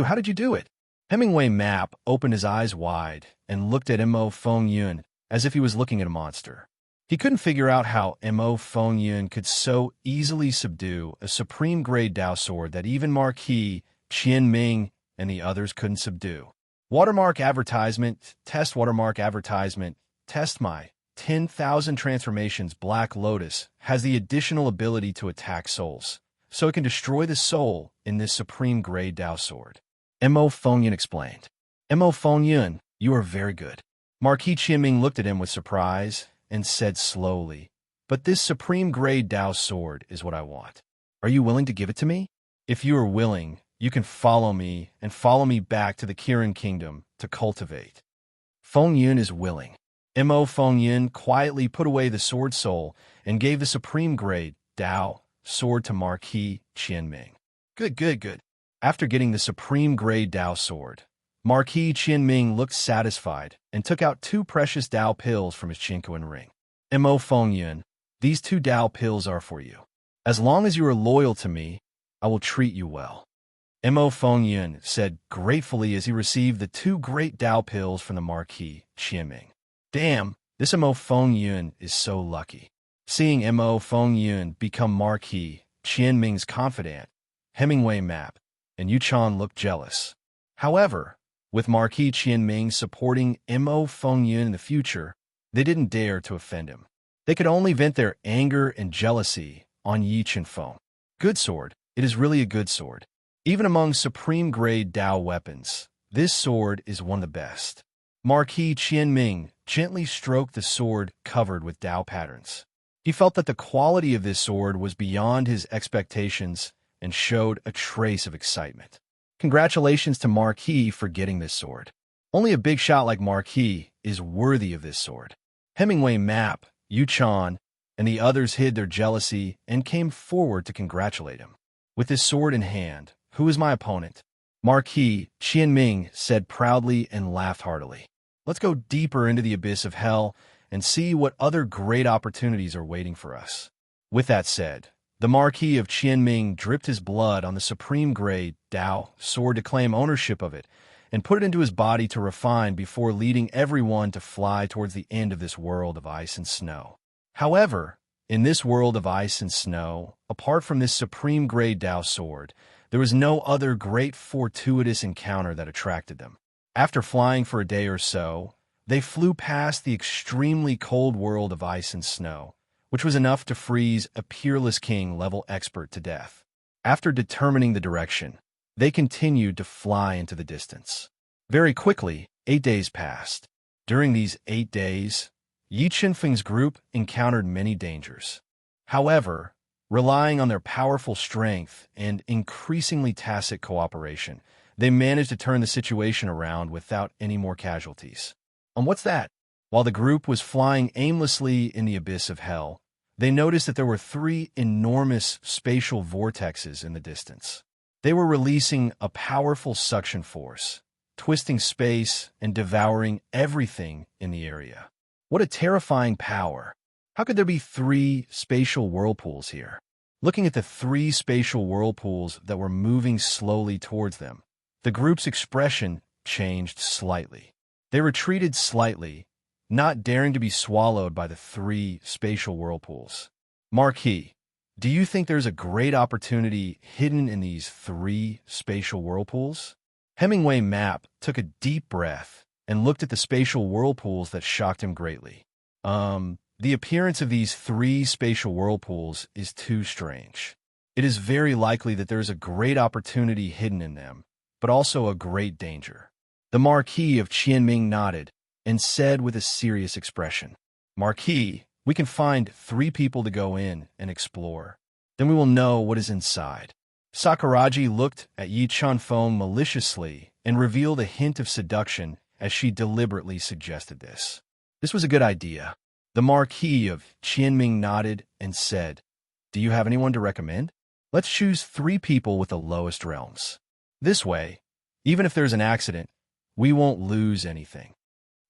How did you do it? Hemingway Map opened his eyes wide and looked at Mo Fengyun as if he was looking at a monster. He couldn't figure out how Mo Fengyun could so easily subdue a supreme grade Dao sword that even Marquis Qianming and the others couldn't subdue. Watermark advertisement, test watermark advertisement, test my 10,000 transformations Black Lotus has the additional ability to attack souls. so it can destroy the soul in this supreme grade Dao sword. Mo Fengyun explained. Mo Fengyun, you are very good. Marquis Qianming looked at him with surprise and said slowly, but this supreme grade Dao sword is what I want. Are you willing to give it to me? If you are willing, you can follow me and follow me back to the Kirin Kingdom to cultivate. Fengyun is willing. Mo Fengyun quietly put away the sword soul and gave the supreme grade Dao sword to Marquis Qianming. Good. After getting the supreme grade Dao sword, Marquis Qianming looked satisfied and took out 2 precious Dao pills from his Qinquan ring. Mo Fengyun, these 2 Dao pills are for you. As long as you are loyal to me, I will treat you well. Mo Fengyun said gratefully as he received the 2 great Dao pills from the Marquis Qianming. Damn, this Mo Fengyun is so lucky. Seeing Mo Fengyun become Marquis Qianming's confidant, Hemingway Map and Yuchan looked jealous. However, with Marquis Qianming supporting Mo Fengyun in the future, they didn't dare to offend him. They could only vent their anger and jealousy on Yi Qinfeng. Good sword. It is really a good sword. Even among supreme-grade Dao weapons, this sword is one of the best. Marquis Qianming gently stroked the sword covered with Dao patterns. He felt that the quality of this sword was beyond his expectations and showed a trace of excitement. Congratulations to Marquis for getting this sword. Only a big shot like Marquis is worthy of this sword. Hemingway Map, Yuchan, and the others hid their jealousy and came forward to congratulate him. With his sword in hand, who is my opponent? Marquis Qianming said proudly and laughed heartily. Let's go deeper into the abyss of hell and see what other great opportunities are waiting for us. With that said, the Marquis of Qianming dripped his blood on the supreme grade Dao sword to claim ownership of it and put it into his body to refine before leading everyone to fly towards the end of this world of ice and snow. However, in this world of ice and snow, apart from this supreme grade Dao sword, there was no other great fortuitous encounter that attracted them. After flying for a day or so, they flew past the extremely cold world of ice and snow, which was enough to freeze a peerless king-level expert to death. After determining the direction, they continued to fly into the distance. Very quickly, 8 days passed. During these 8 days, Yi Qinfeng's group encountered many dangers. However, relying on their powerful strength and increasingly tacit cooperation, they managed to turn the situation around without any more casualties. And what's that? While the group was flying aimlessly in the abyss of hell, they noticed that there were 3 enormous spatial vortexes in the distance. They were releasing a powerful suction force, twisting space and devouring everything in the area. What a terrifying power! How could there be 3 spatial whirlpools here? Looking at the 3 spatial whirlpools that were moving slowly towards them, the group's expression changed slightly. They retreated slightly, not daring to be swallowed by the 3 spatial whirlpools. Marquis, do you think there's a great opportunity hidden in these 3 spatial whirlpools? Hemingway Map took a deep breath and looked at the spatial whirlpools that shocked him greatly. The appearance of these 3 spatial whirlpools is too strange. It is very likely that there is a great opportunity hidden in them, but also a great danger. The Marquis of Qianming nodded and said with a serious expression, Marquis, we can find 3 people to go in and explore. Then we will know what is inside. Sakuraji looked at Yi Qinfeng maliciously and revealed a hint of seduction as she deliberately suggested this. This was a good idea. The Marquis of Qianming nodded and said, Do you have anyone to recommend? Let's choose 3 people with the lowest realms. This way, even if there's an accident, we won't lose anything.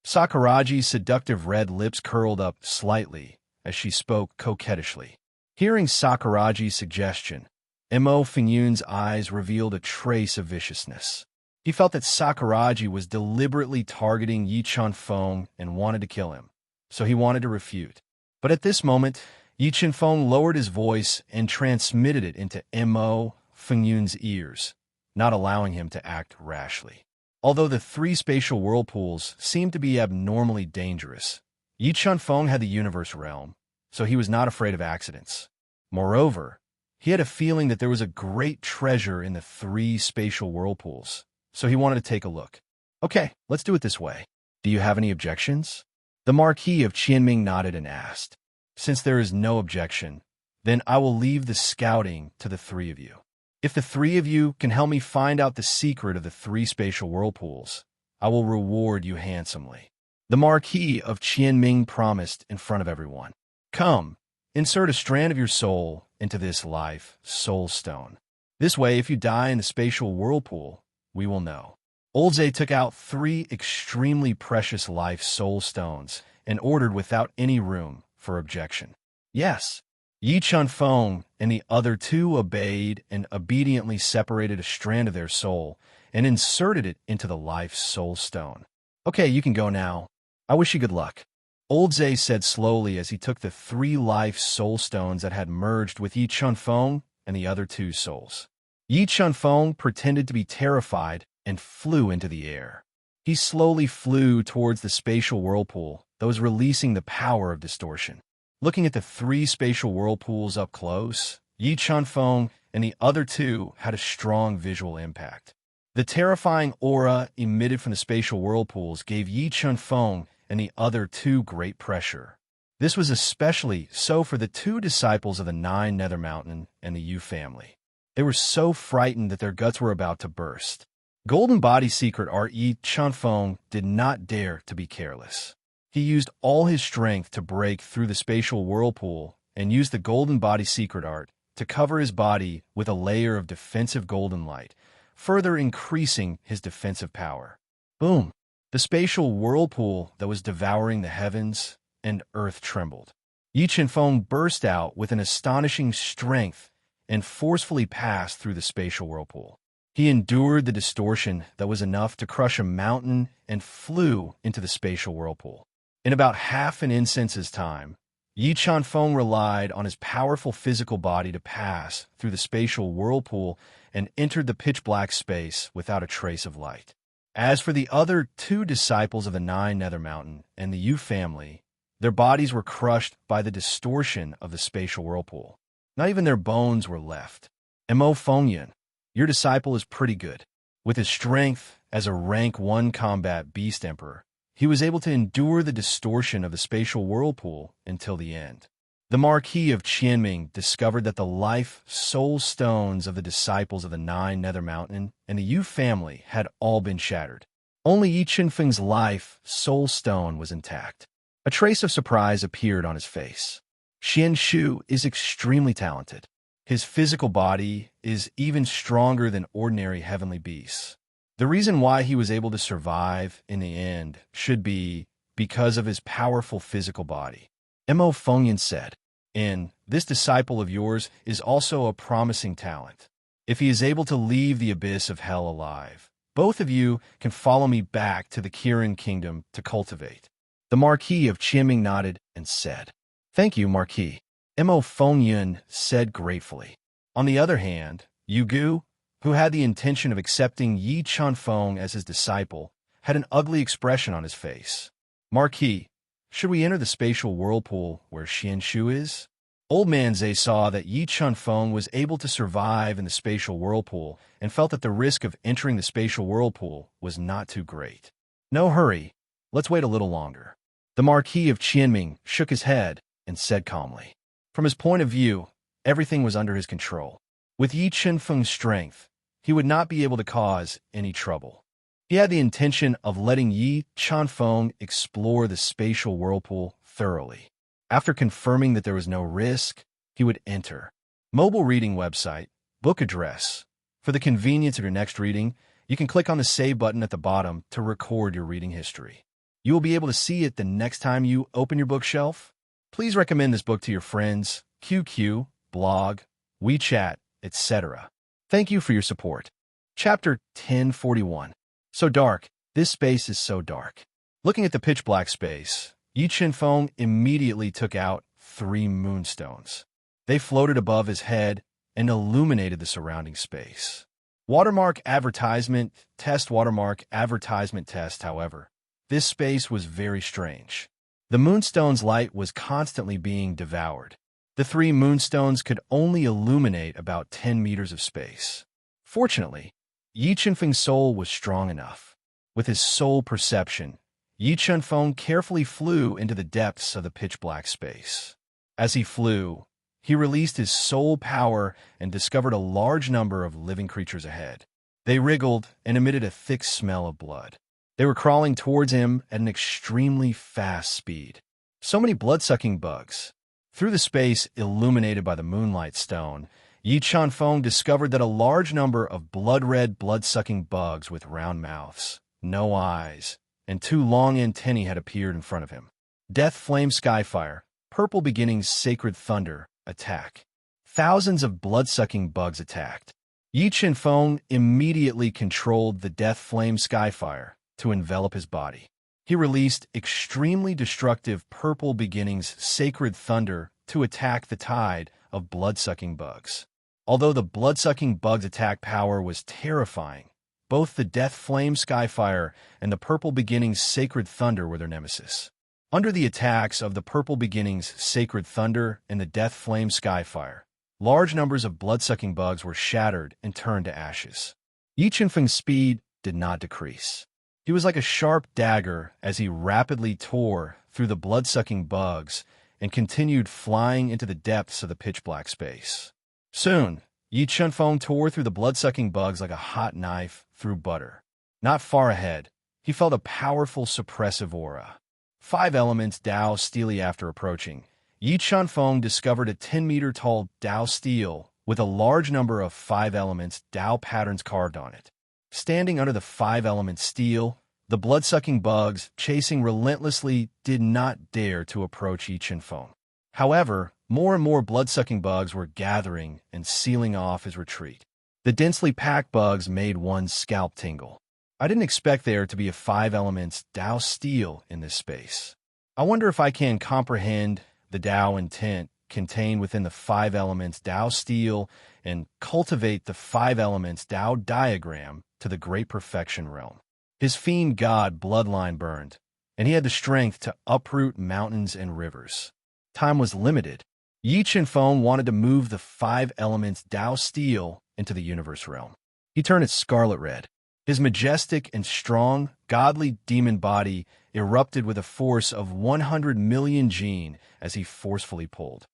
Sakuraji's seductive red lips curled up slightly as she spoke coquettishly. Hearing Sakuraji's suggestion, Mo Fengyun's eyes revealed a trace of viciousness. He felt that Sakuraji was deliberately targeting Yi Qinfeng and wanted to kill him, so he wanted to refute. But at this moment, Yi Qinfeng lowered his voice and transmitted it into Mo Fengyun's ears, not allowing him to act rashly. Although the 3 spatial whirlpools seemed to be abnormally dangerous, Yi Qinfeng had the universe realm, so he was not afraid of accidents. Moreover, He had a feeling that there was a great treasure in the 3 spatial whirlpools, so he wanted to take a look. Okay, let's do it this way. Do you have any objections? The Marquis of Qianming nodded and asked. Since there is no objection, then I will leave the scouting to the 3 of you. If the 3 of you can help me find out the secret of the 3 spatial whirlpools, I will reward you handsomely. The Marquis of Qianming promised in front of everyone. Come, insert a strand of your soul into this life soul stone. This way, if you die in the spatial whirlpool, we will know. Old Zay took out 3 extremely precious life soul stones and ordered without any room for objection. Yes. Yi Chunfeng and the other 2 obeyed and obediently separated a strand of their soul and inserted it into the life soul stone. Okay, you can go now. I wish you good luck. Old Zay said slowly as he took the 3 life soul stones that had merged with Yi Chunfeng and the other 2 souls. Yi Chunfeng pretended to be terrified and flew into the air. He slowly flew towards the spatial whirlpool that was releasing the power of distortion. Looking at the 3 spatial whirlpools up close, Yi Chunfeng and the other 2 had a strong visual impact. The terrifying aura emitted from the spatial whirlpools gave Yi Chunfeng and the other 2 great pressure. This was especially so for the 2 disciples of the 9 Nether Mountain and the Yu family. They were so frightened that their guts were about to burst. Golden Body Secret Art Yi Chunfeng did not dare to be careless. He used all his strength to break through the spatial whirlpool and used the Golden Body Secret Art to cover his body with a layer of defensive golden light, further increasing his defensive power. Boom! The spatial whirlpool that was devouring the heavens and earth trembled. Yi Chunfeng burst out with an astonishing strength and forcefully passed through the spatial whirlpool. He endured the distortion that was enough to crush a mountain and flew into the spatial whirlpool. In about half an incense's time, Yi Chunfeng relied on his powerful physical body to pass through the spatial whirlpool and entered the pitch-black space without a trace of light. As for the other 2 disciples of the 9 Nether Mountain and the Yu family, their bodies were crushed by the distortion of the spatial whirlpool. Not even their bones were left. Mo Fengyan, your disciple is pretty good. With his strength as a rank 1 combat beast emperor, he was able to endure the distortion of the spatial whirlpool until the end. The Marquis of Qianming discovered that the life soul stones of the disciples of the 9 Nether Mountain and the Yu family had all been shattered. Only Yi Chunfeng's life soul stone was intact. A trace of surprise appeared on his face. Xian Shu is extremely talented. His physical body is even stronger than ordinary heavenly beasts. The reason why he was able to survive in the end should be because of his powerful physical body. Mo Fengyan said, and this disciple of yours is also a promising talent. If he is able to leave the abyss of hell alive, both of you can follow me back to the Kirin kingdom to cultivate. The Marquis of Qianming nodded and said, Thank you, Marquis. Mo Fengyan said gratefully. On the other hand, Yu Gu, who had the intention of accepting Yi Chunfeng as his disciple, had an ugly expression on his face. Marquis, should we enter the spatial whirlpool where Xian Shu is? Old Man Zay saw that Yi Chunfeng was able to survive in the spatial whirlpool and felt that the risk of entering the spatial whirlpool was not too great. No hurry, let's wait a little longer. The Marquis of Qianming shook his head and said calmly. From his point of view, everything was under his control. With Yi Chunfeng's strength, he would not be able to cause any trouble. He had the intention of letting Yi Chunfeng explore the spatial whirlpool thoroughly. After confirming that there was no risk, he would enter. Mobile reading website, book address. For the convenience of your next reading, you can click on the Save button at the bottom to record your reading history. You will be able to see it the next time you open your bookshelf. Please recommend this book to your friends, QQ, blog, WeChat, etc. Thank you for your support. Chapter 1041. So dark. This space is so dark. Looking at the pitch-black space, Yi Chunfeng immediately took out 3 moonstones. They floated above his head and illuminated the surrounding space. Watermark advertisement test. Watermark advertisement test, however. This space was very strange. The moonstone's light was constantly being devoured. The 3 moonstones could only illuminate about 10 meters of space. Fortunately, Yi Chunfeng's soul was strong enough. With his soul perception, Yi Chunfeng carefully flew into the depths of the pitch-black space. As he flew, he released his soul power and discovered a large number of living creatures ahead. They wriggled and emitted a thick smell of blood. They were crawling towards him at an extremely fast speed. So many blood-sucking bugs. Through the space illuminated by the moonlight stone, Yi Chunfeng discovered that a large number of blood-red, blood-sucking bugs with round mouths, no eyes, and 2 long antennae had appeared in front of him. Death Flame Skyfire, Purple Beginnings Sacred Thunder, attack. Thousands of blood-sucking bugs attacked. Yi Chunfeng immediately controlled the Death Flame Skyfire to envelop his body. He released extremely destructive Purple Beginnings Sacred Thunder to attack the tide of blood-sucking bugs. Although the blood-sucking bugs' attack power was terrifying, both the Death Flame Skyfire and the Purple Beginnings Sacred Thunder were their nemesis. Under the attacks of the Purple Beginnings Sacred Thunder and the Death Flame Skyfire, large numbers of blood-sucking bugs were shattered and turned to ashes. Yi Chunfeng's speed did not decrease. He was like a sharp dagger as he rapidly tore through the blood-sucking bugs and continued flying into the depths of the pitch-black space. Soon, Yi Chunfeng tore through the blood-sucking bugs like a hot knife through butter. Not far ahead, he felt a powerful suppressive aura. 5 elements Dao steely. After approaching, Yi Chunfeng discovered a 10-meter-tall Dao stele with a large number of 5 elements Dao patterns carved on it. Standing under the 5-element stele, the blood-sucking bugs, chasing relentlessly, did not dare to approach Yi Chunfeng. However, more and more blood-sucking bugs were gathering and sealing off his retreat. The densely packed bugs made one's scalp tingle. I didn't expect there to be a 5 elements Dao stele in this space. I wonder if I can comprehend the Dao intent contained within the 5 elements Dao stele and cultivate the 5 elements Dao diagram to the great perfection realm. His fiend god bloodline burned, and he had the strength to uproot mountains and rivers. Time was limited. Yi Chunfeng wanted to move the 5 elements Dao stele into the universe realm. He turned it scarlet red. His majestic and strong, godly demon body erupted with a force of 100 million Jin as he forcefully pulled.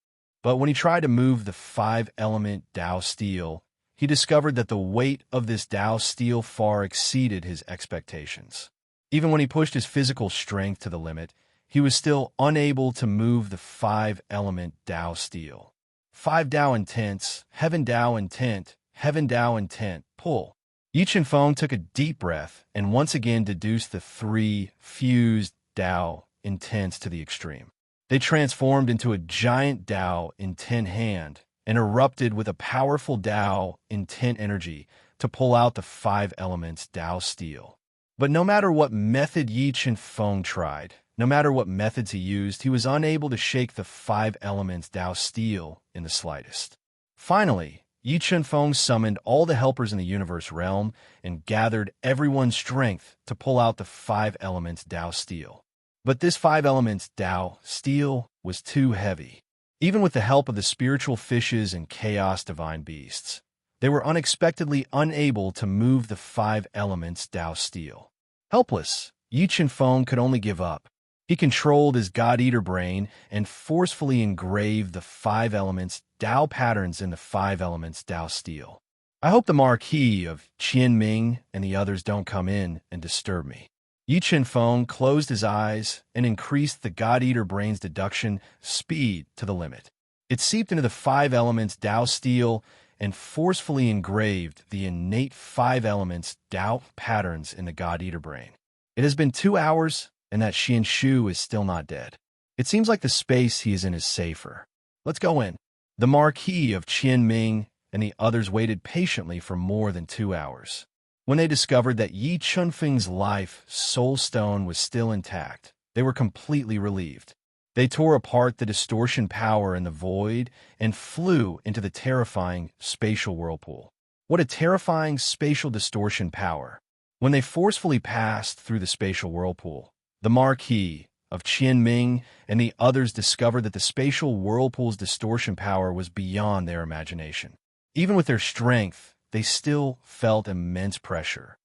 But when he tried to move the 5-element Dao stele, he discovered that the weight of this Dao stele far exceeded his expectations. Even when he pushed his physical strength to the limit, he was still unable to move the 5-element Dao stele. 5 Dao intents, Heaven Dao intent, Heaven Dao intent, pull. Yi Chunfeng took a deep breath and once again deduced the 3 fused Dao intents to the extreme. They transformed into a giant Dao intent hand and erupted with a powerful Dao intent energy to pull out the 5 elements Dao stele. But no matter what method Yi Chunfeng tried, no matter what methods he used, he was unable to shake the 5 elements Dao stele in the slightest. Finally, Yi Chunfeng summoned all the helpers in the universe realm and gathered everyone's strength to pull out the 5 elements Dao stele. But this 5 elements Dao stele was too heavy. Even with the help of the spiritual fishes and chaos divine beasts, they were unexpectedly unable to move the 5 elements Dao stele. Helpless, Yi Chunfeng could only give up. He controlled his God-Eater brain and forcefully engraved the 5 elements Dao patterns in the 5 elements Dao stele. I hope the Marquis of Qianming and the others don't come in and disturb me. Yi Chunfeng closed his eyes and increased the God-Eater brain's deduction speed to the limit. It seeped into the 5 elements Dao stele and forcefully engraved the innate 5 elements Dao patterns in the God-Eater brain. It has been 2 hours, and that Xian Shu is still not dead. It seems like the space he is in is safer. Let's go in. The Marquis of Qianming and the others waited patiently for more than 2 hours. When they discovered that Yi Chunfeng's life soul stone was still intact, they were completely relieved. They tore apart the distortion power in the void and flew into the terrifying spatial whirlpool. What a terrifying spatial distortion power! When they forcefully passed through the spatial whirlpool, the Marquis of Qianming and the others discovered that the spatial whirlpool's distortion power was beyond their imagination. Even with their strength, they still felt immense pressure.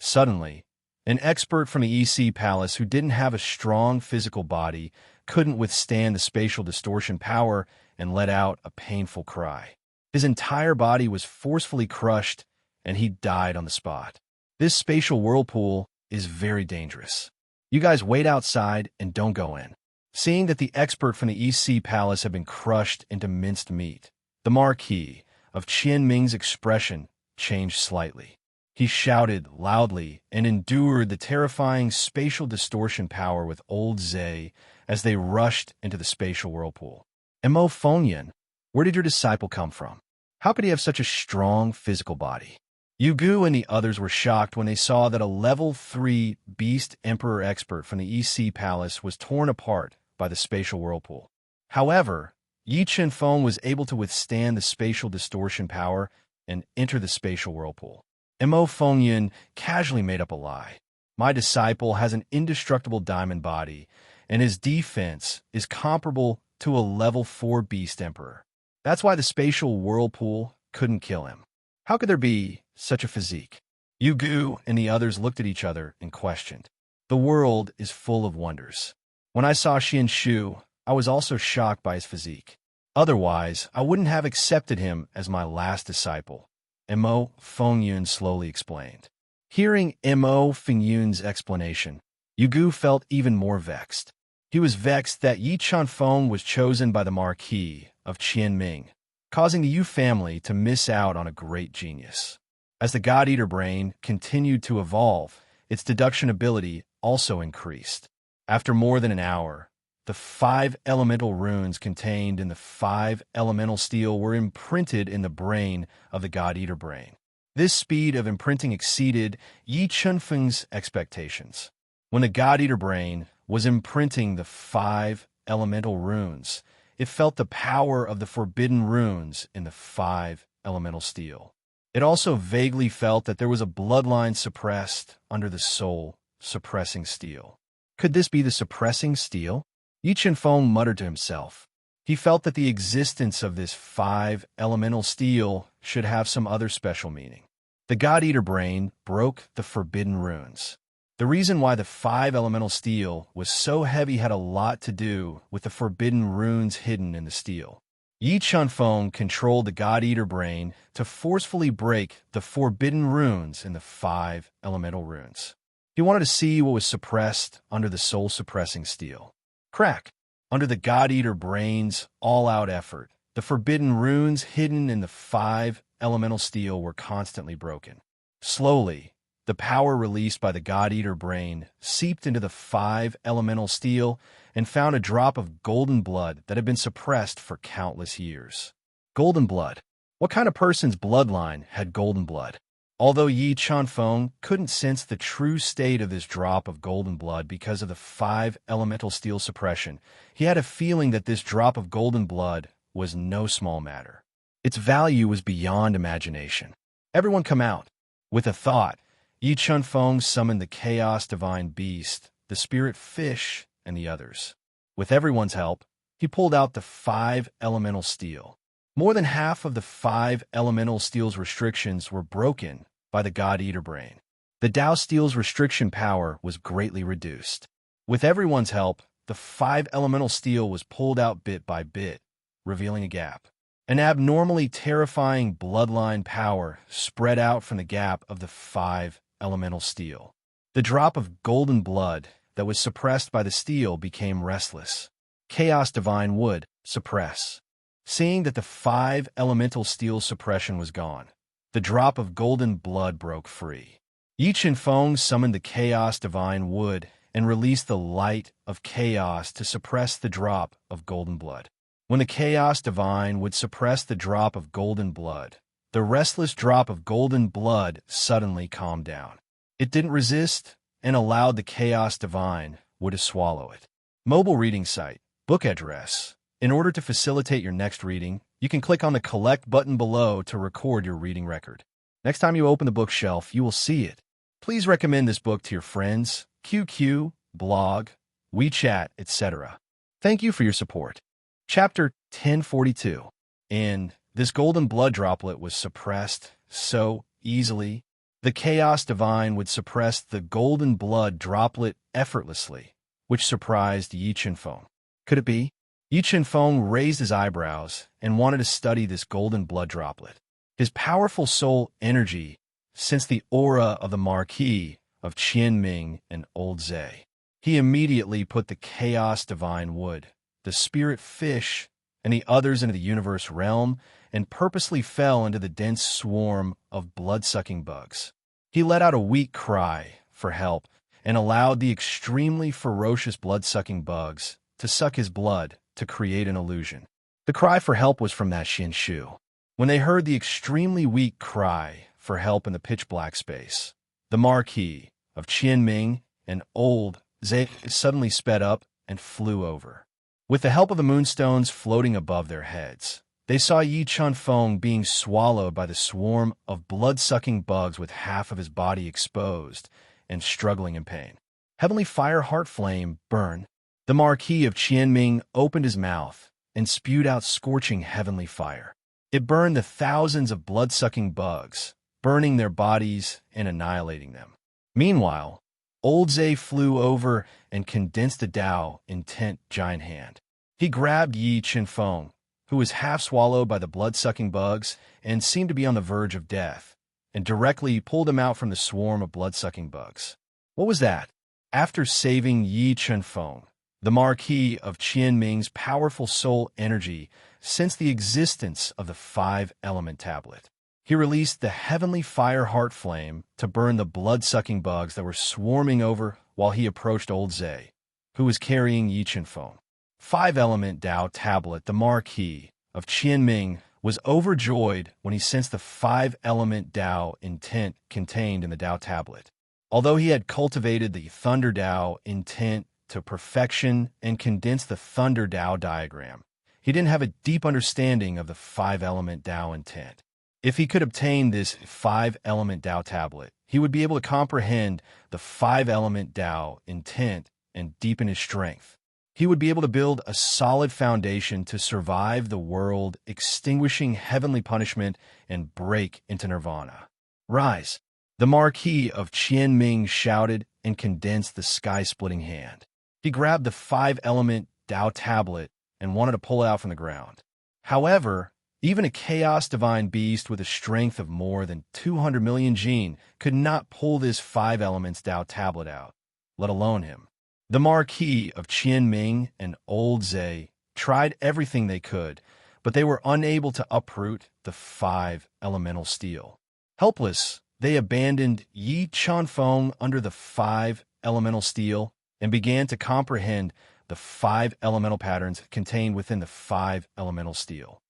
Suddenly, an expert from the EC Palace who didn't have a strong physical body couldn't withstand the spatial distortion power and let out a painful cry. His entire body was forcefully crushed, and he died on the spot. This spatial whirlpool is very dangerous. You guys wait outside and don't go in. Seeing that the expert from the EC Palace had been crushed into minced meat, the Marquis of Qianming's expression changed slightly. He shouted loudly and endured the terrifying spatial distortion power with old Zhe as they rushed into the spatial whirlpool. Mo Fengyan, where did your disciple come from? How could he have such a strong physical body? Yu Gu and the others were shocked when they saw that a level 3 beast emperor expert from the EC Palace was torn apart by the spatial whirlpool. However, Yi Chenfeng was able to withstand the spatial distortion power and enter the spatial whirlpool. Mo Fengyan casually made up a lie. My disciple has an indestructible diamond body, and his defense is comparable to a level 4 beast emperor. That's why the spatial whirlpool couldn't kill him. How could there be such a physique? Yu Gu and the others looked at each other and questioned. The world is full of wonders. When I saw Xian Shu, I was also shocked by his physique. Otherwise, I wouldn't have accepted him as my last disciple. Mo Fengyun slowly explained. Hearing Mo Fengyun's explanation, Yu Gu felt even more vexed. He was vexed that Yi Chenfeng was chosen by the Marquis of Qianming, causing the Yu family to miss out on a great genius. As the God-Eater brain continued to evolve, its deduction ability also increased. After more than an hour, the 5 elemental runes contained in the 5 elemental steel were imprinted in the brain of the God-Eater brain. This speed of imprinting exceeded Yi Chenfeng's expectations. When the God-Eater brain was imprinting the 5 elemental runes, it felt the power of the forbidden runes in the 5 elemental steel. It also vaguely felt that there was a bloodline suppressed under the soul suppressing steel. Could this be the suppressing steel? Yi Chenfeng muttered to himself. He felt that the existence of this 5 elemental steel should have some other special meaning. The God-Eater brain broke the forbidden runes. The reason why the 5 elemental steel was so heavy had a lot to do with the forbidden runes hidden in the steel. Yi Chenfeng controlled the God-Eater brain to forcefully break the forbidden runes in the 5 elemental runes. He wanted to see what was suppressed under the soul-suppressing steel. Crack! Under the God-Eater brain's all-out effort, the forbidden runes hidden in the 5 elemental steel were constantly broken. Slowly, the power released by the God-Eater brain seeped into the 5 elemental steel and found a drop of golden blood that had been suppressed for countless years. Golden blood. What kind of person's bloodline had golden blood? Although Yi Chenfeng couldn't sense the true state of this drop of golden blood because of the 5 elemental steel suppression, he had a feeling that this drop of golden blood was no small matter. Its value was beyond imagination. Everyone come out. With a thought, Yi Chenfeng summoned the Chaos Divine Beast, the Spirit Fish, and the others. With everyone's help, he pulled out the 5 elemental steel. More than half of the 5 elemental steel's restrictions were broken by the God-Eater brain. The Tao steel's restriction power was greatly reduced. With everyone's help, the 5 elemental steel was pulled out bit by bit, revealing a gap. An abnormally terrifying bloodline power spread out from the gap of the 5 elemental steel. The drop of golden blood that was suppressed by the steel became restless. Chaos Divine would suppress. Seeing that the 5 elemental steel suppression was gone, the drop of golden blood broke free. Yi Chenfeng summoned the Chaos Divine Wood and released the light of chaos to suppress the drop of golden blood. When the Chaos Divine would suppress the drop of golden blood, the restless drop of golden blood suddenly calmed down. It didn't resist and allowed the Chaos Divine Wood to swallow it. Mobile reading site, book address. In order to facilitate your next reading, you can click on the Collect button below to record your reading record. Next time you open the bookshelf, you will see it. Please recommend this book to your friends, QQ, blog, WeChat, etc. Thank you for your support. Chapter 1042. And this golden blood droplet was suppressed so easily. The chaos divine would suppress the golden blood droplet effortlessly, which surprised Yi Chenfeng. Could it be? Yi Chenfeng raised his eyebrows and wanted to study this golden blood droplet. His powerful soul energy sensed the aura of the Marquis of Qianming and Old Zhe. He immediately put the chaos divine wood, the spirit fish, and the others into the universe realm and purposely fell into the dense swarm of blood-sucking bugs. He let out a weak cry for help and allowed the extremely ferocious blood-sucking bugs to suck his blood to create an illusion. The cry for help was from that Xin Shu. When they heard the extremely weak cry for help in the pitch-black space, the Marquis of Qianming and Old Zhe suddenly sped up and flew over. With the help of the moonstones floating above their heads, they saw Yi Chenfeng being swallowed by the swarm of blood-sucking bugs with half of his body exposed and struggling in pain. Heavenly fire heart flame burn. The Marquis of Qianming opened his mouth and spewed out scorching heavenly fire. It burned the thousands of blood-sucking bugs, burning their bodies and annihilating them. Meanwhile, Old Zhe flew over and condensed the Tao intent giant hand. He grabbed Yi Chenfeng, who was half swallowed by the blood-sucking bugs and seemed to be on the verge of death, and directly pulled him out from the swarm of blood-sucking bugs. What was that? After saving Yi Chenfeng, the Marquis of Qianming's powerful soul energy sensed the existence of the 5-element tablet. He released the heavenly fire heart flame to burn the blood-sucking bugs that were swarming over while he approached Old Zhe, who was carrying Yi Chenfeng. 5-element Tao tablet. The Marquis of Qianming was overjoyed when he sensed the 5-element Tao intent contained in the Tao tablet. Although he had cultivated the Thunder Tao intent to perfection and condensed the Thunder Tao diagram, he didn't have a deep understanding of the 5-element Tao intent. If he could obtain this 5-element Tao tablet, he would be able to comprehend the 5-element Tao intent and deepen his strength. He would be able to build a solid foundation to survive the world, extinguishing heavenly punishment and break into nirvana. Rise! The Marquis of Qianming shouted and condensed the sky-splitting hand. He grabbed the 5-element Tao tablet and wanted to pull it out from the ground. However, even a chaos divine beast with a strength of more than 200 million Jin could not pull this 5-elements Tao tablet out, let alone him. The Marquis of Qianming and Old Zhe tried everything they could, but they were unable to uproot the 5-elemental steel. Helpless, they abandoned Yi Chenfeng under the 5-elemental steel and began to comprehend the 5-elemental patterns contained within the 5-elemental steel.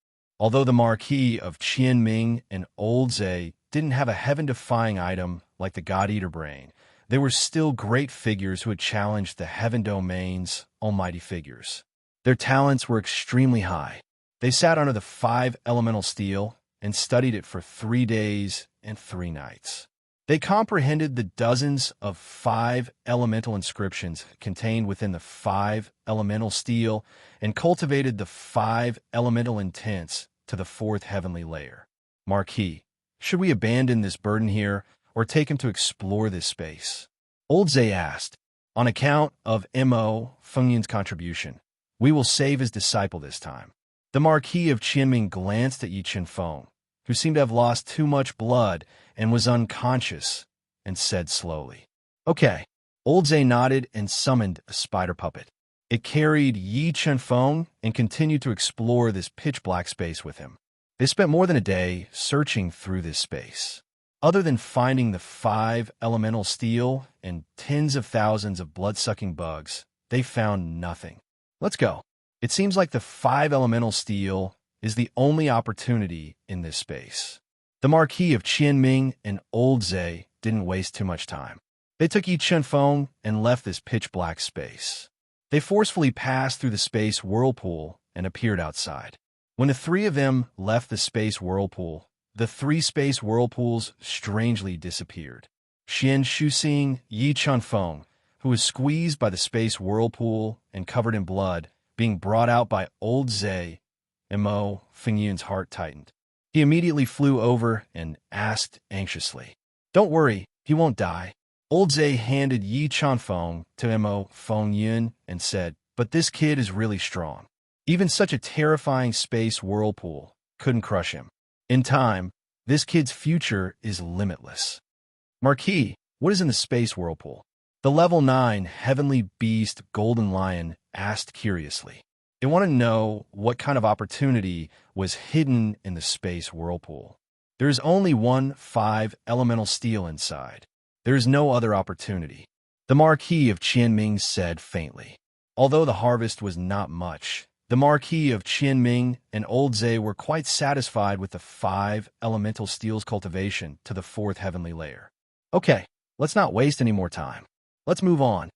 Although the Marquis of Qianming and Old Zhe didn't have a heaven-defying item like the God-Eater Brain, they were still great figures who had challenged the Heaven Domain's almighty figures. Their talents were extremely high. They sat under the 5-elemental steel and studied it for 3 days and 3 nights. They comprehended the dozens of 5-elemental inscriptions contained within the 5-elemental steel and cultivated the 5-elemental intents to the 4th heavenly layer. Marquis, should we abandon this burden here or take him to explore this space? Old Zhe asked. On account of Mo. Fengyin's contribution, we will save his disciple this time. The Marquis of Qianming glanced at Yi Chenfeng, who seemed to have lost too much blood and was unconscious, and said slowly, "Okay." Old Zhe nodded and summoned a spider puppet. It carried Yi Chenfeng and continued to explore this pitch-black space with him. They spent more than a day searching through this space. Other than finding the 5-elemental steel and tens of thousands of blood-sucking bugs, they found nothing. Let's go. It seems like the 5-elemental steel is the only opportunity in this space. The Marquis of Qianming and Old Zhe didn't waste too much time. They took Yi Chenfeng and left this pitch-black space. They forcefully passed through the space whirlpool and appeared outside. When the 3 of them left the space whirlpool, the 3 space whirlpools strangely disappeared. Xian Shuxing, Yi Chenfeng, who was squeezed by the space whirlpool and covered in blood, being brought out by old Zhe, Mo, Fengyun's heart tightened. He immediately flew over and asked anxiously, "Don't worry, he won't die." Old Zhe handed Yi Chanfeng to Mo Fengyun and said, "But this kid is really strong. Even such a terrifying space whirlpool couldn't crush him. In time, this kid's future is limitless." "Marquis, what is in the space whirlpool?" The level 9 heavenly beast golden lion asked curiously. It wanted to know what kind of opportunity was hidden in the space whirlpool. There is only one 5 elemental steel inside. There is no other opportunity, the Marquis of Qianming said faintly. Although the harvest was not much, the Marquis of Qianming and Old Zhe were quite satisfied with the 5 elemental steel's cultivation to the 4th heavenly layer. "Okay, let's not waste any more time. Let's move on."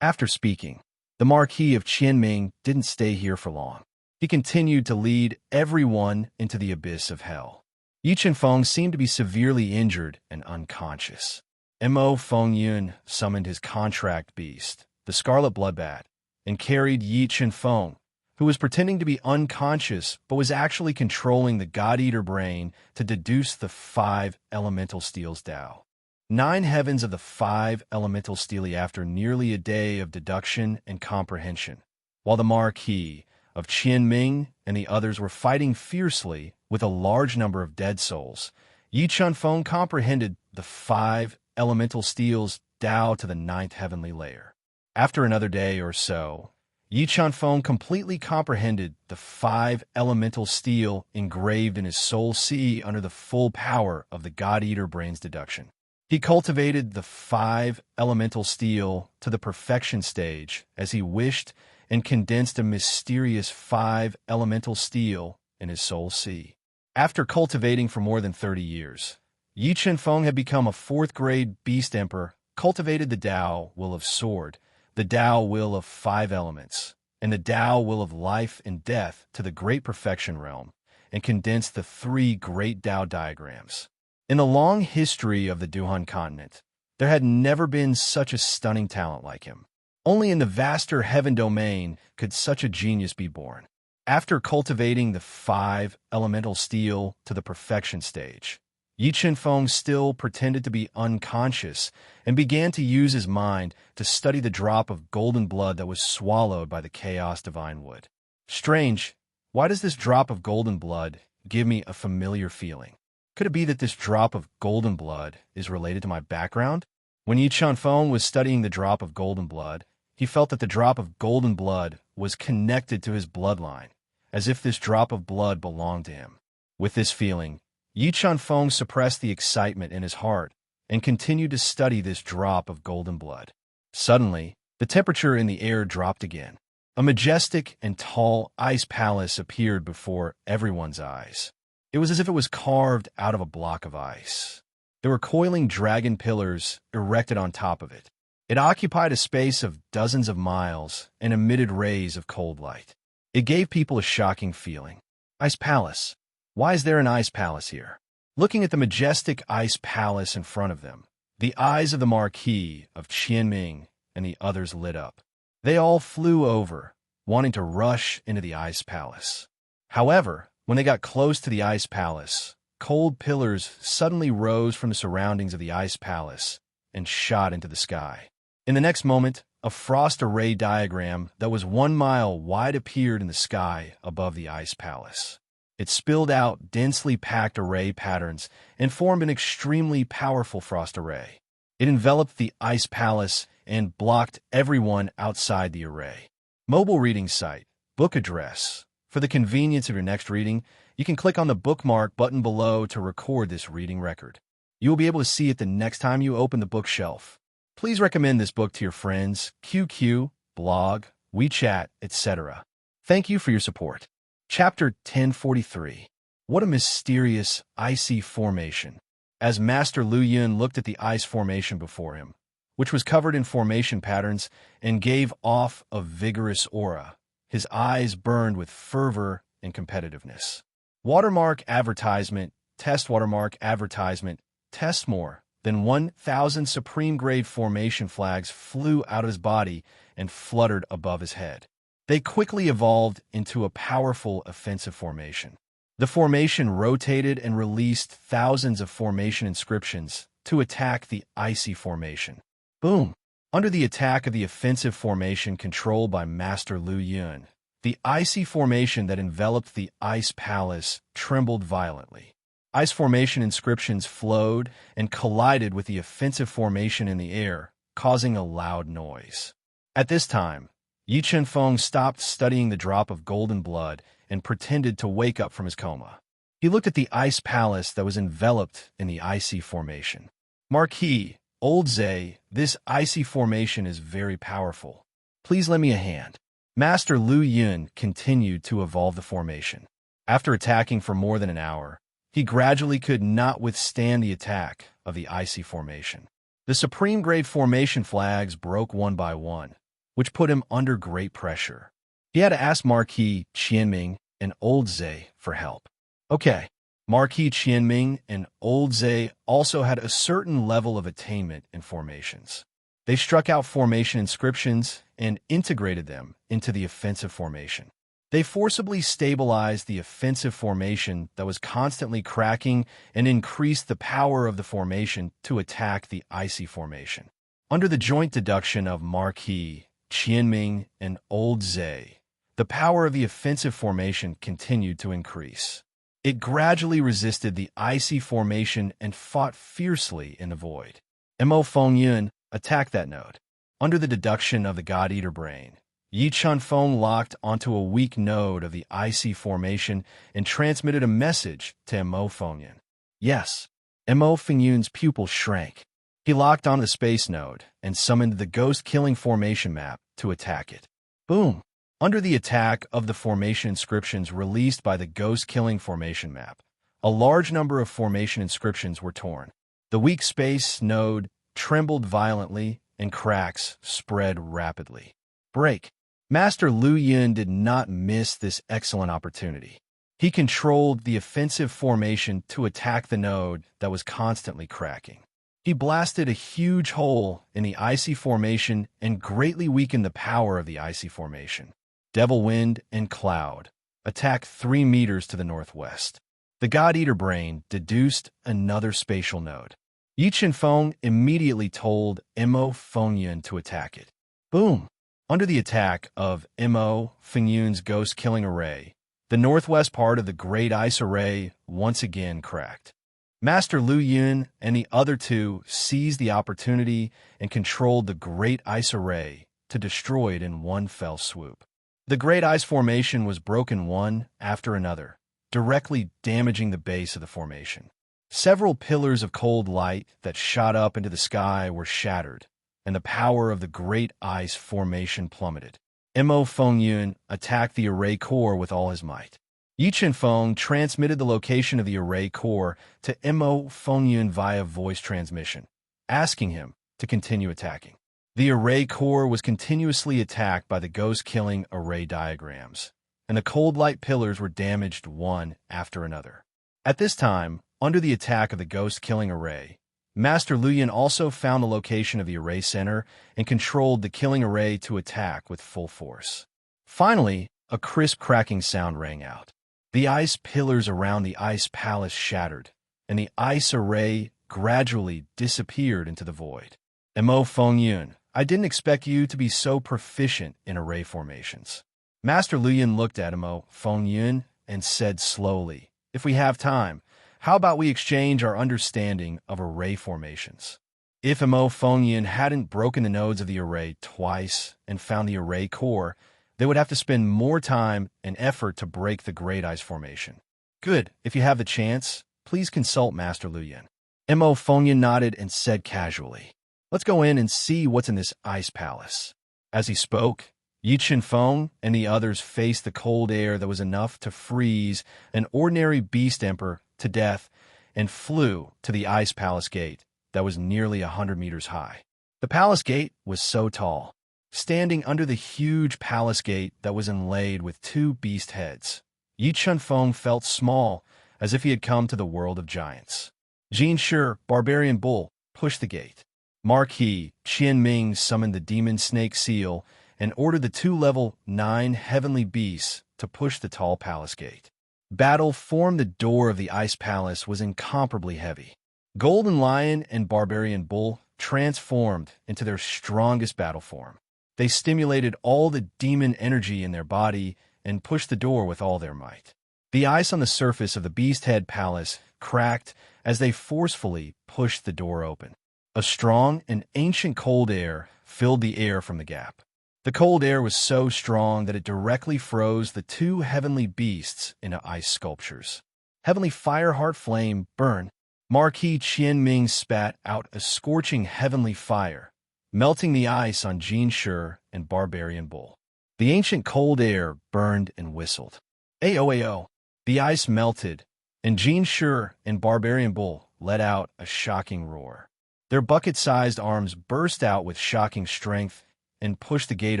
After speaking, the Marquis of Qianming didn't stay here for long. He continued to lead everyone into the abyss of hell. Yi Chenfeng seemed to be severely injured and unconscious. Mo Fengyun summoned his contract beast, the Scarlet Bloodbat, and carried Yi Chenfeng, who was pretending to be unconscious but was actually controlling the God-Eater brain to deduce the 5 elemental steel's Tao. 9 heavens of the 5 elemental steely after nearly a day of deduction and comprehension, while the Marquis of Qianming and the others were fighting fiercely with a large number of dead souls. Yi Chunfeng comprehended the 5 elemental steel's Tao to the 9th heavenly layer. After another day or so, Yi Chunfeng completely comprehended the 5 elemental steel engraved in his soul sea under the full power of the God-Eater brain's deduction. He cultivated the 5 elemental steel to the perfection stage as he wished and condensed a mysterious 5 elemental steel in his soul sea. After cultivating for more than 30 years, Yi Chenfeng had become a 4th grade beast emperor, cultivated the Tao will of sword, the Tao will of 5 elements, and the Tao will of life and death to the great perfection realm, and condensed the 3 great Tao diagrams. In the long history of the Duhan continent, there had never been such a stunning talent like him. Only in the vaster heaven domain could such a genius be born. After cultivating the 5 elemental steel to the perfection stage, Yi Chenfeng still pretended to be unconscious and began to use his mind to study the drop of golden blood that was swallowed by the chaos divine wood. Strange, why does this drop of golden blood give me a familiar feeling? Could it be that this drop of golden blood is related to my background? When Yi Chenfeng was studying the drop of golden blood, he felt that the drop of golden blood was connected to his bloodline, as if this drop of blood belonged to him. With this feeling, Yi Chenfeng suppressed the excitement in his heart and continued to study this drop of golden blood. Suddenly, the temperature in the air dropped again. A majestic and tall ice palace appeared before everyone's eyes. It was as if it was carved out of a block of ice. There were coiling dragon pillars erected on top of it. It occupied a space of dozens of miles and emitted rays of cold light. It gave people a shocking feeling. Ice palace. Why is there an ice palace here? Looking at the majestic ice palace in front of them, the eyes of the Marquis of Qianming and the others lit up. They all flew over, wanting to rush into the ice palace. However, when they got close to the ice palace, cold pillars suddenly rose from the surroundings of the ice palace and shot into the sky. In the next moment, a frost array diagram that was 1 mile wide appeared in the sky above the ice palace. It spilled out densely packed array patterns and formed an extremely powerful frost array. It enveloped the ice palace and blocked everyone outside the array. Mobile reading site, book address. For the convenience of your next reading, you can click on the bookmark button below to record this reading record. You will be able to see it the next time you open the bookshelf. Please recommend this book to your friends, QQ, blog, WeChat, etc. Thank you for your support. Chapter 1043. What a mysterious, icy formation. As Master Lu Yun looked at the ice formation before him, which was covered in formation patterns and gave off a vigorous aura, his eyes burned with fervor and competitiveness. Watermark advertisement, test watermark advertisement, test more, Then 1,000 supreme-grade formation flags flew out of his body and fluttered above his head. They quickly evolved into a powerful offensive formation. The formation rotated and released thousands of formation inscriptions to attack the icy formation. Boom! Under the attack of the offensive formation controlled by Master Lu Yun, the icy formation that enveloped the ice palace trembled violently. Ice formation inscriptions flowed and collided with the offensive formation in the air, causing a loud noise. At this time, Yi Chenfeng stopped studying the drop of golden blood and pretended to wake up from his coma. He looked at the ice palace that was enveloped in the icy formation. Marquis, Old Zay, this icy formation is very powerful. Please lend me a hand. Master Lu Yun continued to evolve the formation. After attacking for more than an hour, he gradually could not withstand the attack of the icy formation. The supreme grade formation flags broke one by one, which put him under great pressure. He had to ask Marquis Qianming and Old Zay for help. Okay, Marquis Qianming and Old Zay also had a certain level of attainment in formations. They struck out formation inscriptions and integrated them into the offensive formation. They forcibly stabilized the offensive formation that was constantly cracking and increased the power of the formation to attack the icy formation. Under the joint deduction of Marquis, Qianming, and Old Zay, the power of the offensive formation continued to increase. It gradually resisted the icy formation and fought fiercely in the void. Mo Fengyun attacked that node. Under the deduction of the God-Eater brain, Yi Chenfeng locked onto a weak node of the icy formation and transmitted a message to Mo Fengyun. Yes, Mo Fengyun's pupil shrank. He locked on the space node and summoned the ghost-killing formation map to attack it. Boom! Under the attack of the formation inscriptions released by the ghost-killing formation map, a large number of formation inscriptions were torn. The weak space node trembled violently and cracks spread rapidly. Break! Master Lu Yun did not miss this excellent opportunity. He controlled the offensive formation to attack the node that was constantly cracking. He blasted a huge hole in the icy formation and greatly weakened the power of the icy formation. Devil Wind and Cloud attacked 3 meters to the northwest. The God-Eater brain deduced another spatial node. Yi Chenfeng immediately told Mo Fengyun to attack it. Boom! Under the attack of Mo Fengyun's ghost-killing array, the northwest part of the Great Ice Array once again cracked. Master Lu Yun and the other two seized the opportunity and controlled the Great Ice Array to destroy it in one fell swoop. The Great Ice Formation was broken one after another, directly damaging the base of the formation. Several pillars of cold light that shot up into the sky were shattered, and the power of the Great Ice Formation plummeted. Mo Fengyun attacked the array core with all his might. Yi Chenfeng transmitted the location of the array core to Mo Fengyun via voice transmission, asking him to continue attacking. The array core was continuously attacked by the ghost-killing array diagrams, and the cold light pillars were damaged one after another. At this time, under the attack of the ghost-killing array, Master Lu Yun also found the location of the array center and controlled the killing array to attack with full force. Finally, a crisp cracking sound rang out. The ice pillars around the ice palace shattered, and the ice array gradually disappeared into the void. Mo Fengyun, I didn't expect you to be so proficient in array formations. Master Lu Yun looked at Mo Fengyun and said slowly, if we have time, how about we exchange our understanding of array formations? If Mo Fengyun hadn't broken the nodes of the array twice and found the array core, they would have to spend more time and effort to break the Great Ice Formation. Good, if you have the chance, please consult Master Lu Yun. Mo Fengyun nodded and said casually, let's go in and see what's in this ice palace. As he spoke, Yi Chenfeng and the others faced the cold air that was enough to freeze an ordinary beast emperor to death and flew to the ice palace gate that was nearly 100 meters high. The palace gate was so tall. Standing under the huge palace gate that was inlaid with 2 beast heads, Yi Chenfeng felt small, as if he had come to the world of giants. Jin Shi, Barbarian Bull, pushed the gate. Marquis Qianming summoned the demon snake seal and ordered the 2 level 9 heavenly beasts to push the tall palace gate. Battle formed. The door of the ice palace was incomparably heavy. Golden Lion and Barbarian Bull transformed into their strongest battle form. They stimulated all the demon energy in their body and pushed the door with all their might. The ice on the surface of the Beast Head Palace cracked as they forcefully pushed the door open. A strong and ancient cold air filled the air from the gap. The cold air was so strong that it directly froze the 2 heavenly beasts into ice sculptures. Heavenly Fireheart Flame burn. Marquis Qianming spat out a scorching heavenly fire, melting the ice on Jin Shi and Barbarian Bull. The ancient cold air burned and whistled. Ayo! The ice melted, and Jin Shi and Barbarian Bull let out a shocking roar. Their bucket-sized arms burst out with shocking strength and pushed the gate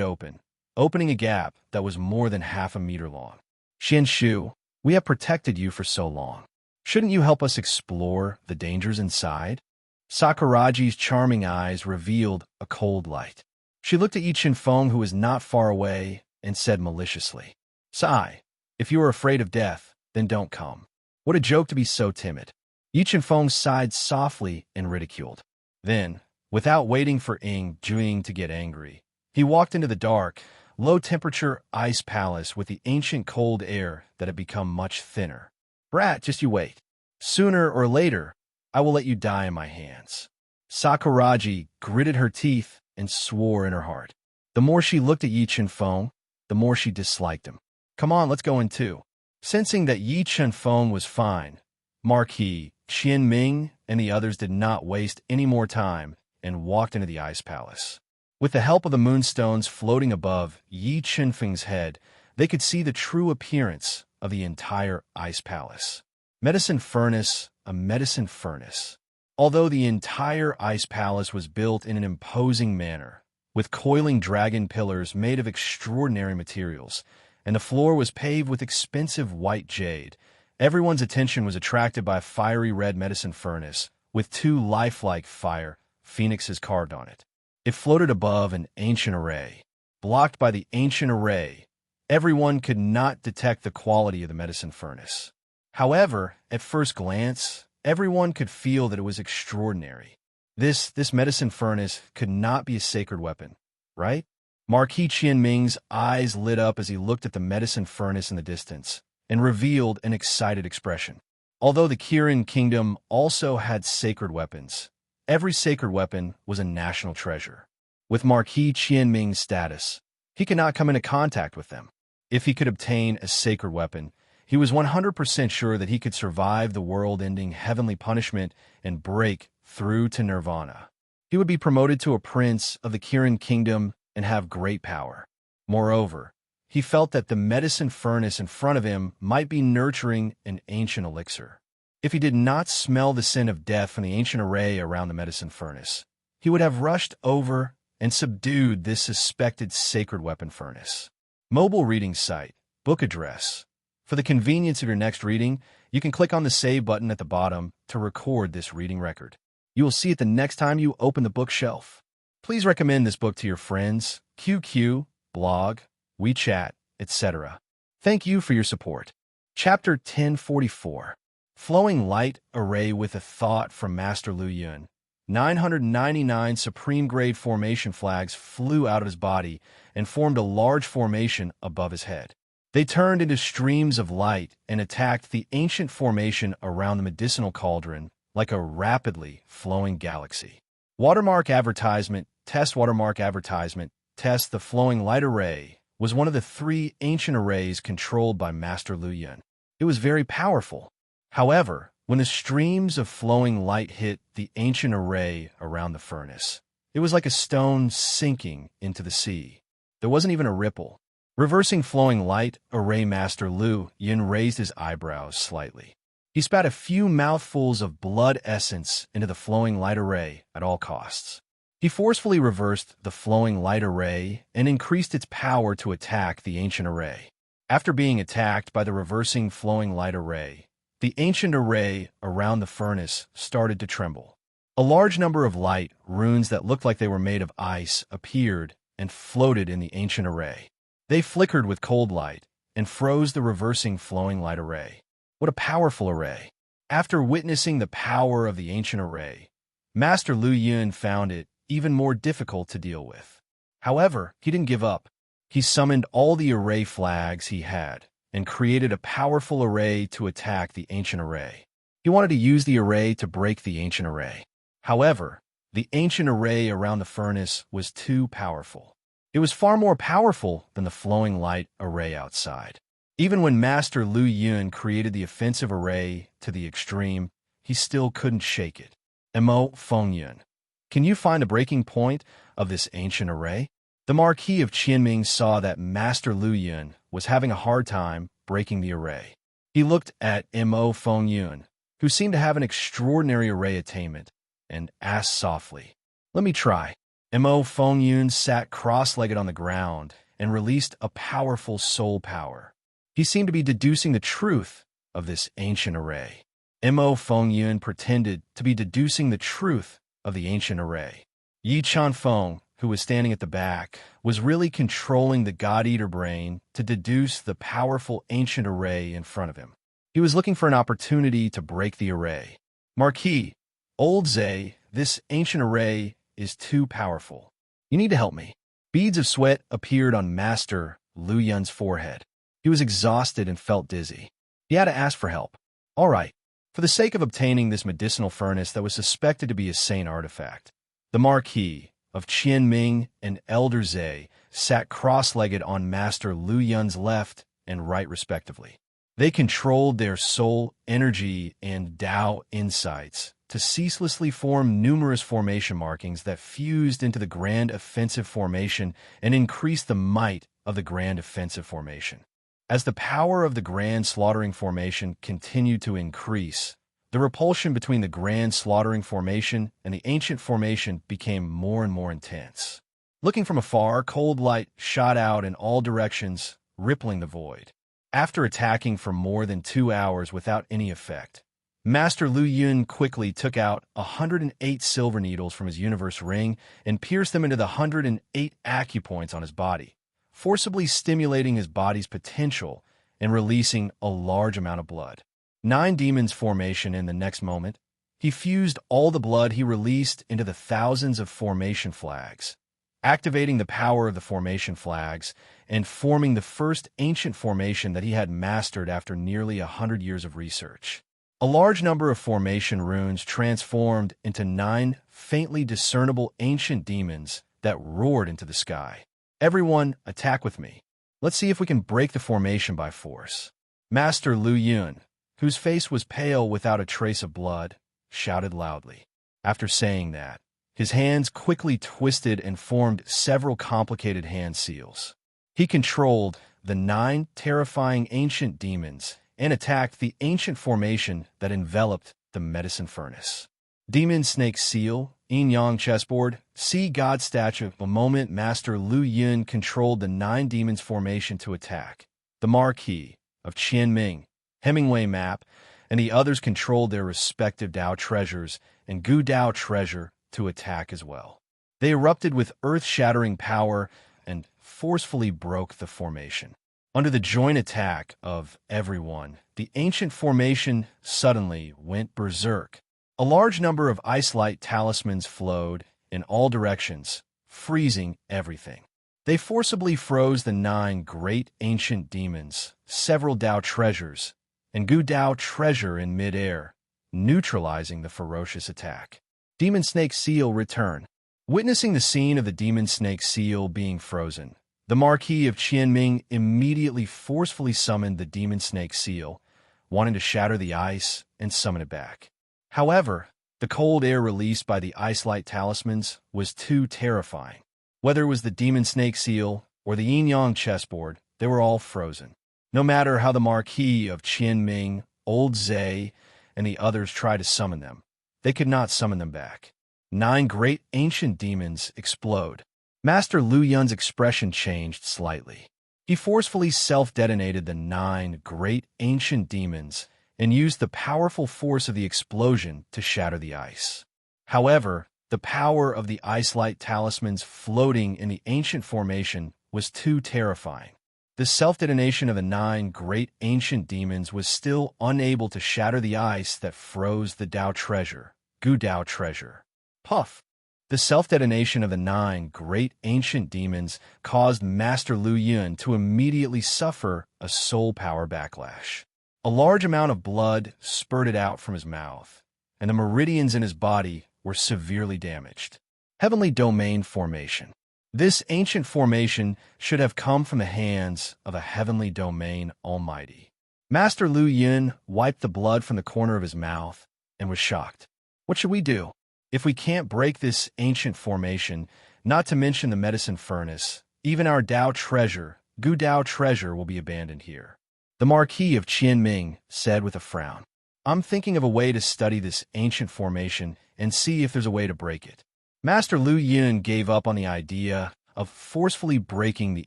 open, opening a gap that was more than half a meter long. Xianshu, we have protected you for so long. Shouldn't you help us explore the dangers inside? Sakuraji's charming eyes revealed a cold light. She looked at Yi Qinfeng, who was not far away, and said maliciously, Sai, if you are afraid of death, then don't come. What a joke to be so timid. Yi Qinfeng sighed softly and ridiculed. Then, without waiting for Ying Juing to get angry, he walked into the dark, low-temperature ice palace with the ancient cold air that had become much thinner. Brat, just you wait. Sooner or later, I will let you die in my hands. Sakuraji gritted her teeth and swore in her heart. The more she looked at Yi Qinfeng, the more she disliked him. Come on, let's go in too. Sensing that Yi Qinfeng was fine, Marquis Qianming and the others did not waste any more time and walked into the ice palace. With the help of the moonstones floating above Yi Qinfeng's head, they could see the true appearance of the entire ice palace. Medicine furnace, a medicine furnace. Although the entire ice palace was built in an imposing manner, with coiling dragon pillars made of extraordinary materials, and the floor was paved with expensive white jade, everyone's attention was attracted by a fiery red medicine furnace with 2 lifelike fire phoenixes carved on it. It floated above an ancient array. Blocked by the ancient array, everyone could not detect the quality of the medicine furnace. However, at first glance, everyone could feel that it was extraordinary. This medicine furnace could not be a sacred weapon, right? Marquis Qianming's eyes lit up as he looked at the medicine furnace in the distance and revealed an excited expression. Although the Kirin Kingdom also had sacred weapons, every sacred weapon was a national treasure. With Marquis Qianming's status, he could not come into contact with them. If he could obtain a sacred weapon, he was 100% sure that he could survive the world-ending heavenly punishment and break through to nirvana. He would be promoted to a prince of the Kirin Kingdom and have great power. Moreover, he felt that the medicine furnace in front of him might be nurturing an ancient elixir. If he did not smell the scent of death from the ancient array around the medicine furnace, he would have rushed over and subdued this suspected sacred weapon furnace. Mobile reading site, book address. For the convenience of your next reading, you can click on the Save button at the bottom to record this reading record. You will see it the next time you open the bookshelf. Please recommend this book to your friends, QQ, blog, WeChat, etc. Thank you for your support. Chapter 1044. Flowing Light Array with a Thought from Master Lu Yun. 999 supreme-grade formation flags flew out of his body and formed a large formation above his head. They turned into streams of light and attacked the ancient formation around the medicinal cauldron like a rapidly flowing galaxy. Watermark advertisement, test watermark advertisement, test the flowing light array was one of the 3 ancient arrays controlled by Master Lu Yun. It was very powerful. However, when the streams of flowing light hit the ancient array around the furnace, it was like a stone sinking into the sea. There wasn't even a ripple. Reversing flowing light array, Master Lu Yun raised his eyebrows slightly. He spat a few mouthfuls of blood essence into the flowing light array at all costs. He forcefully reversed the flowing light array and increased its power to attack the ancient array. After being attacked by the reversing flowing light array, the ancient array around the furnace started to tremble. A large number of light runes that looked like they were made of ice appeared and floated in the ancient array. They flickered with cold light and froze the reversing flowing light array. What a powerful array! After witnessing the power of the ancient array, Master Lu Yun found it even more difficult to deal with. However, he didn't give up. He summoned all the array flags he had and created a powerful array to attack the ancient array. He wanted to use the array to break the ancient array. However, the ancient array around the furnace was too powerful. It was far more powerful than the flowing light array outside. Even when Master Lu Yun created the offensive array to the extreme, he still couldn't shake it. Mo Feng Yun, can you find the breaking point of this ancient array? The Marquis of Qianming saw that Master Lu Yun was having a hard time breaking the array. He looked at Mo Feng Yun, who seemed to have an extraordinary array attainment, and asked softly, "Let me try." Mo Feng Yun sat cross-legged on the ground and released a powerful soul power. He seemed to be deducing the truth of this ancient array. Mo Feng Yun pretended to be deducing the truth of the ancient array. Yi Chanfeng, who was standing at the back, was really controlling the God-Eater brain to deduce the powerful ancient array in front of him. He was looking for an opportunity to break the array. "Marquis, Old Zay, this ancient array is too powerful. You need to help me." Beads of sweat appeared on Master Lu Yun's forehead. He was exhausted and felt dizzy. He had to ask for help. All right. For the sake of obtaining this medicinal furnace that was suspected to be a saint artifact, the Marquis of Qianming and Elder Zay sat cross-legged on Master Lu Yun's left and right respectively. They controlled their soul, energy, and Dao insights to ceaselessly form numerous formation markings that fused into the Grand Offensive Formation and increased the might of the Grand Offensive Formation. As the power of the Grand Slaughtering Formation continued to increase, the repulsion between the Grand Slaughtering Formation and the Ancient Formation became more and more intense. Looking from afar, cold light shot out in all directions, rippling the void. After attacking for more than 2 hours without any effect, Master Lu Yun quickly took out 108 silver needles from his universe ring and pierced them into the 108 acupoints on his body, forcibly stimulating his body's potential and releasing a large amount of blood. 9 demons formation in the next moment. He fused all the blood he released into the thousands of formation flags, activating the power of the formation flags and forming the first ancient formation that he had mastered after nearly 100 years of research. A large number of formation runes transformed into 9 faintly discernible ancient demons that roared into the sky. "Everyone, attack with me. Let's see if we can break the formation by force." Master Lu Yun, whose face was pale without a trace of blood, shouted loudly. After saying that, his hands quickly twisted and formed several complicated hand seals. He controlled the 9 terrifying ancient demons and attacked the ancient formation that enveloped the medicine furnace. Demon Snake Seal, Yin-Yang Chessboard, Sea God Statue. The moment Master Lu Yun controlled the 9 demons formation to attack, the Marquis of Qianming, Hemingway Map, and the others controlled their respective Dao treasures and Gu Dao treasure to attack as well. They erupted with earth-shattering power and forcefully broke the formation. Under the joint attack of everyone, the ancient formation suddenly went berserk. A large number of ice-light talismans flowed in all directions, freezing everything. They forcibly froze the 9 great ancient demons, several Dao treasures, and Gu Dao treasure in mid-air, neutralizing the ferocious attack. Demon Snake Seal return. Witnessing the scene of the Demon Snake Seal being frozen, the Marquis of Qianming immediately forcefully summoned the Demon Snake Seal, wanting to shatter the ice and summon it back. However, the cold air released by the ice-light talismans was too terrifying. Whether it was the Demon Snake Seal or the Yin-Yang chessboard, they were all frozen. No matter how the Marquis of Qianming, Old Zay, and the others tried to summon them, they could not summon them back. 9 great ancient demons explode. Master Lu Yun's expression changed slightly. He forcefully self-detonated the 9 great ancient demons and used the powerful force of the explosion to shatter the ice. However, the power of the Ice-Light talismans floating in the ancient formation was too terrifying. The self-detonation of the 9 great ancient demons was still unable to shatter the ice that froze the Dao treasure, Gu Dao treasure. Puff! The self-detonation of the 9 great ancient demons caused Master Lu Yun to immediately suffer a soul power backlash. A large amount of blood spurted out from his mouth, and the meridians in his body were severely damaged. Heavenly Domain Formation. This ancient formation should have come from the hands of a Heavenly Domain Almighty. Master Lu Yun wiped the blood from the corner of his mouth and was shocked. What should we do? If we can't break this ancient formation, not to mention the medicine furnace, even our Dao treasure, Gu Dao treasure, will be abandoned here. The Marquis of Qianming said with a frown, I'm thinking of a way to study this ancient formation and see if there's a way to break it. Master Lu Yun gave up on the idea of forcefully breaking the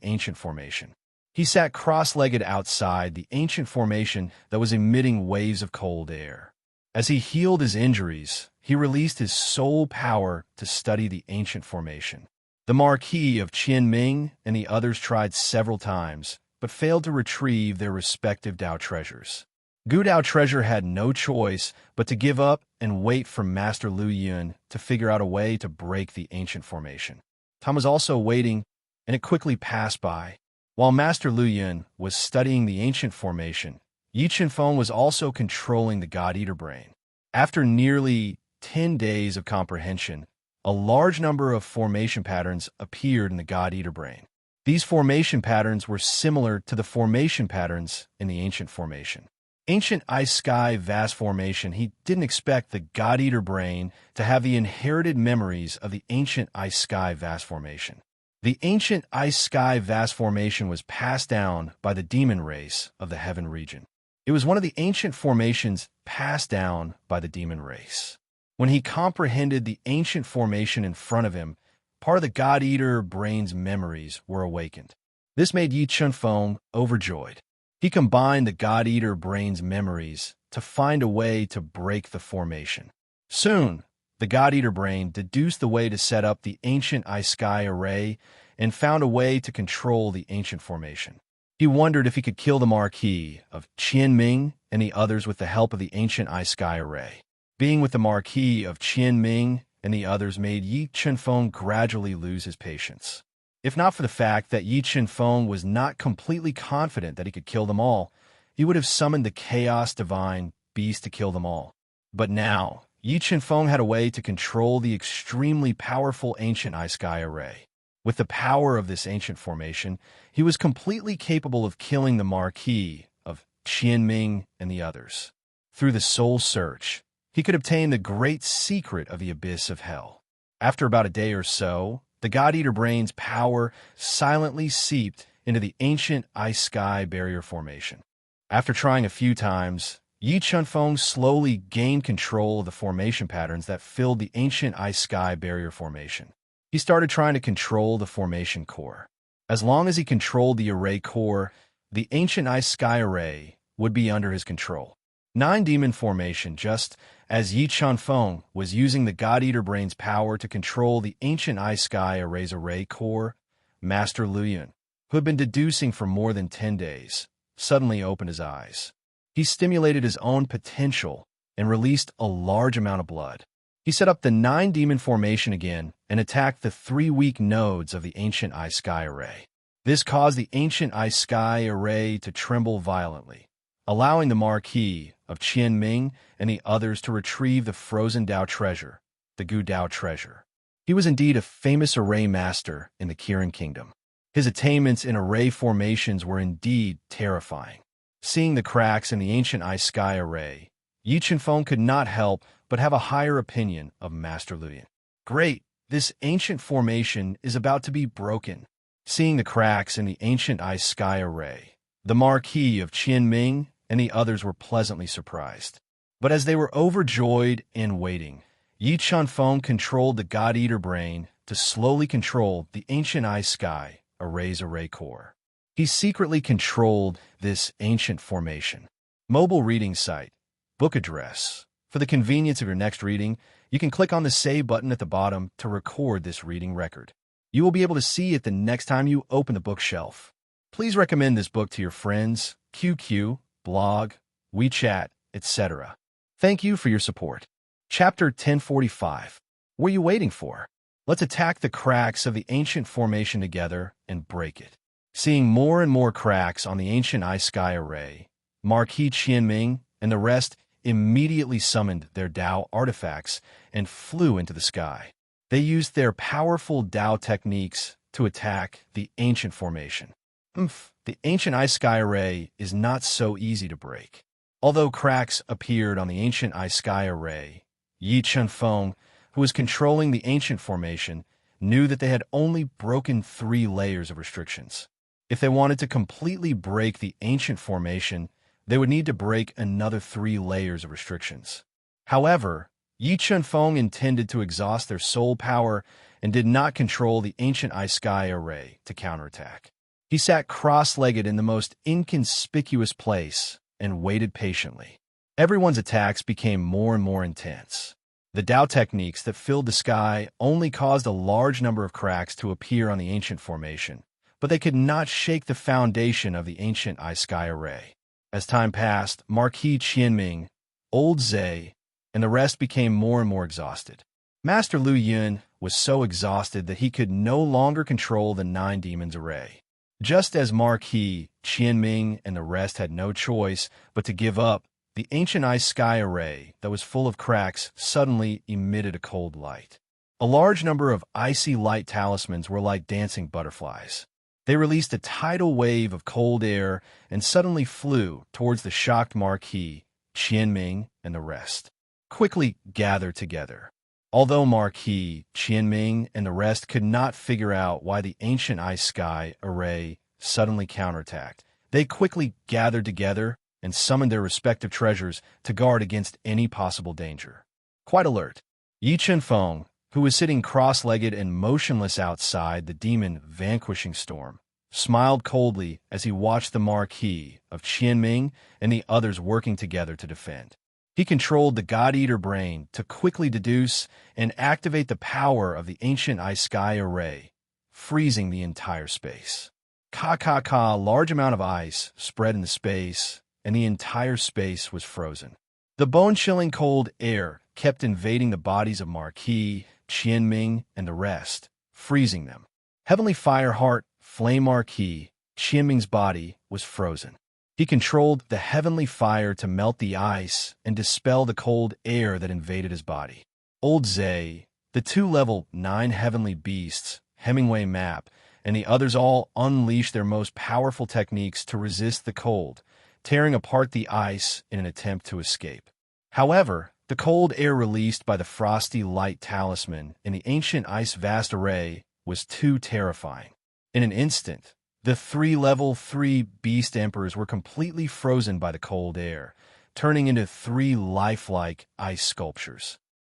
ancient formation. He sat cross-legged outside the ancient formation that was emitting waves of cold air. As he healed his injuries, he released his soul power to study the ancient formation. The Marquis of Qianming and the others tried several times, but failed to retrieve their respective Dao treasures. Gu Dao treasure had no choice but to give up and wait for Master Lu Yun to figure out a way to break the ancient formation. Time was also waiting, and it quickly passed by. While Master Lu Yun was studying the ancient formation, Yi Chenfeng was also controlling the God-Eater brain. After nearly 10 days of comprehension, a large number of formation patterns appeared in the God-Eater brain. These formation patterns were similar to the formation patterns in the ancient formation. Ancient Ice Sky Vast Formation, he didn't expect the God-Eater brain to have the inherited memories of the Ancient Ice Sky Vast Formation. The Ancient Ice Sky Vast Formation was passed down by the demon race of the Heaven region. It was one of the ancient formations passed down by the demon race. When he comprehended the ancient formation in front of him, part of the God-Eater brain's memories were awakened. This made Yi Chenfeng overjoyed. He combined the God-Eater brain's memories to find a way to break the formation. Soon, the God-Eater brain deduced the way to set up the ancient Ice Sky array and found a way to control the ancient formation. He wondered if he could kill the Marquis of Qianming and the others with the help of the ancient Ice Sky array. Being with the Marquis of Qianming and the others made Yi Chenfeng gradually lose his patience. If not for the fact that Yi Chenfeng was not completely confident that he could kill them all, he would have summoned the Chaos Divine Beast to kill them all. But now, Yi Chenfeng had a way to control the extremely powerful ancient Ice Sky array. With the power of this ancient formation, he was completely capable of killing the Marquis of Qianming and the others. Through the soul search, he could obtain the great secret of the abyss of hell. After about a day or so, the God-Eater brain's power silently seeped into the ancient Ice Sky barrier formation. After trying a few times, Yi Chenfeng slowly gained control of the formation patterns that filled the ancient Ice Sky barrier formation. He started trying to control the formation core. As long as he controlled the array core, the ancient Ice Sky array would be under his control. 9 demon formation, just as Yi Chenfeng was using the God-Eater brain's power to control the ancient Ice Sky array's array core, Master Lu Yun, who had been deducing for more than 10 days, suddenly opened his eyes. He stimulated his own potential and released a large amount of blood. He set up the 9 demon formation again and attacked the 3 weak nodes of the ancient Ice Sky array. This caused the ancient Ice Sky array to tremble violently, allowing the Marquis of Qianming and the others to retrieve the frozen Dao treasure, the Gu Dao treasure. He was indeed a famous array master in the Kirin Kingdom. His attainments in array formations were indeed terrifying. Seeing the cracks in the ancient Ice Sky array, Yi Chenfeng could not help but have a higher opinion of Master Lu Yun. Great, this ancient formation is about to be broken. Seeing the cracks in the ancient Ice Sky array, the Marquis of Qianming and the others were pleasantly surprised. But as they were overjoyed and waiting, Yi Chenfeng controlled the God-Eater brain to slowly control the ancient Ice Sky array's array core. He secretly controlled this ancient formation. Mobile reading site, book address, For the convenience of your next reading, you can click on the Save button at the bottom to record this reading record. You will be able to see it the next time you open the bookshelf. Please recommend this book to your friends, QQ, blog, WeChat, etc. Thank you for your support. Chapter 1045. What are you waiting for? Let's attack the cracks of the ancient formation together and break it. Seeing more and more cracks on the ancient ice-sky array, Marquis Qianming and the rest immediately summoned their Dao artifacts and flew into the sky. They used their powerful Dao techniques to attack the ancient formation. The ancient ice-sky array is not so easy to break. Although cracks appeared on the ancient ice-sky array, Yi Chunfeng, who was controlling the ancient formation, knew that they had only broken 3 layers of restrictions. If they wanted to completely break the ancient formation, they would need to break another 3 layers of restrictions. However, Yi Chunfeng intended to exhaust their soul power and did not control the ancient ice-sky array to counterattack. He sat cross-legged in the most inconspicuous place and waited patiently. Everyone's attacks became more and more intense. The Dao techniques that filled the sky only caused a large number of cracks to appear on the ancient formation, but they could not shake the foundation of the ancient ice-sky array. As time passed, Marquis Qianming, Old Zhe, and the rest became more and more exhausted. Master Lu Yun was so exhausted that he could no longer control the 9 demons array. Just as Marquis Qianming and the rest had no choice but to give up, the ancient ice-sky array that was full of cracks suddenly emitted a cold light. A large number of icy light talismans were like dancing butterflies. They released a tidal wave of cold air and suddenly flew towards the shocked Marquis, Qianming, and the rest. Quickly gathered together. Although Marquis, Qianming, and the rest could not figure out why the ancient ice-sky array suddenly counterattacked, they quickly gathered together and summoned their respective treasures to guard against any possible danger. Quite alert, Yi Chunfeng, who was sitting cross-legged and motionless outside the demon-vanquishing storm, smiled coldly as he watched the Marquis of Qianming and the others working together to defend. He controlled the God-Eater brain to quickly deduce and activate the power of the ancient ice-sky array, freezing the entire space. A large amount of ice spread in the space, and the entire space was frozen. The bone-chilling cold air kept invading the bodies of Marquis, Qianming, and the rest, freezing them. Heavenly Fire Heart, Flame Marquis, Qianming's body was frozen. He controlled the heavenly fire to melt the ice and dispel the cold air that invaded his body. Old Zhe, the 2 level 9 heavenly beasts, Hemingway Map, and the others all unleashed their most powerful techniques to resist the cold, tearing apart the ice in an attempt to escape. However, the cold air released by the frosty light talisman in the ancient ice vast array was too terrifying. In an instant, the 3 level 3 beast emperors were completely frozen by the cold air, turning into 3 lifelike ice sculptures.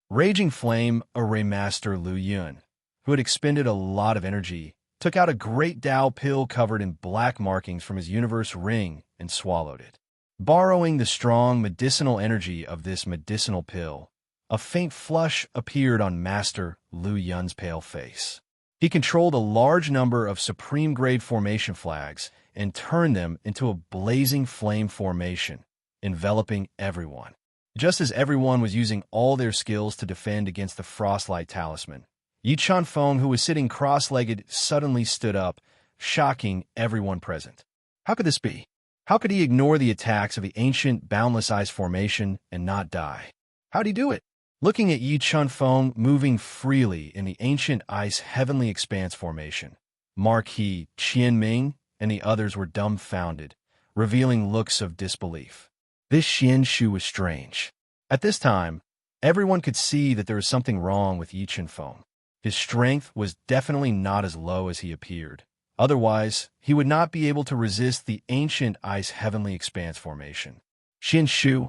Raging Flame Array Master Lu Yun, who had expended a lot of energy, took out a great Dao pill covered in black markings from his universe ring and swallowed it. Borrowing the strong medicinal energy of this medicinal pill, a faint flush appeared on Master Lu Yun's pale face. He controlled a large number of supreme-grade formation flags and turned them into a blazing flame formation, enveloping everyone. Just as everyone was using all their skills to defend against the Frostlight Talisman, Yi Chunfeng, who was sitting cross-legged, suddenly stood up, shocking everyone present. How could this be? How could he ignore the attacks of the ancient boundless ice formation and not die? How'd he do it? Looking at Yi Chunfeng moving freely in the ancient ice heavenly expanse formation, Marquis Qianming and the others were dumbfounded, revealing looks of disbelief. This Xianshu was strange. At this time, everyone could see that there was something wrong with Yi Chunfeng. His strength was definitely not as low as he appeared. Otherwise, he would not be able to resist the ancient ice heavenly expanse formation. Xianshu,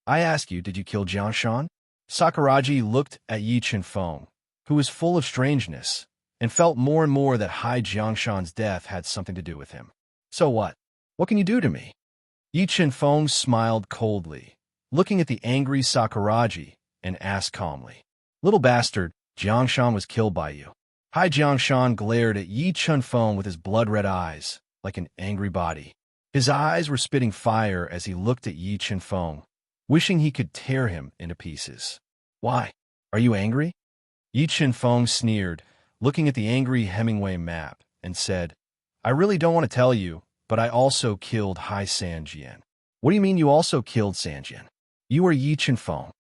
I ask you, did you kill Jiangshan? Sakuraji looked at Yi Chunfeng, who was full of strangeness, and felt more and more that Hai Jiangshan's death had something to do with him. So what? What can you do to me? Yi Chunfeng smiled coldly, looking at the angry Sakuraji, and asked calmly, "Little bastard, Jiangshan was killed by you." Hai Jiangshan glared at Yi Chunfeng with his blood-red eyes, like an angry body. His eyes were spitting fire as he looked at Yi Chunfeng, wishing he could tear him into pieces. "Why? Are you angry?" Yi Chunfeng sneered, looking at the angry Hemingway map, and said, "I really don't want to tell you, but I also killed Hai Sanjian." "What do you mean you also killed Sanjian? You are Yi Chunfeng."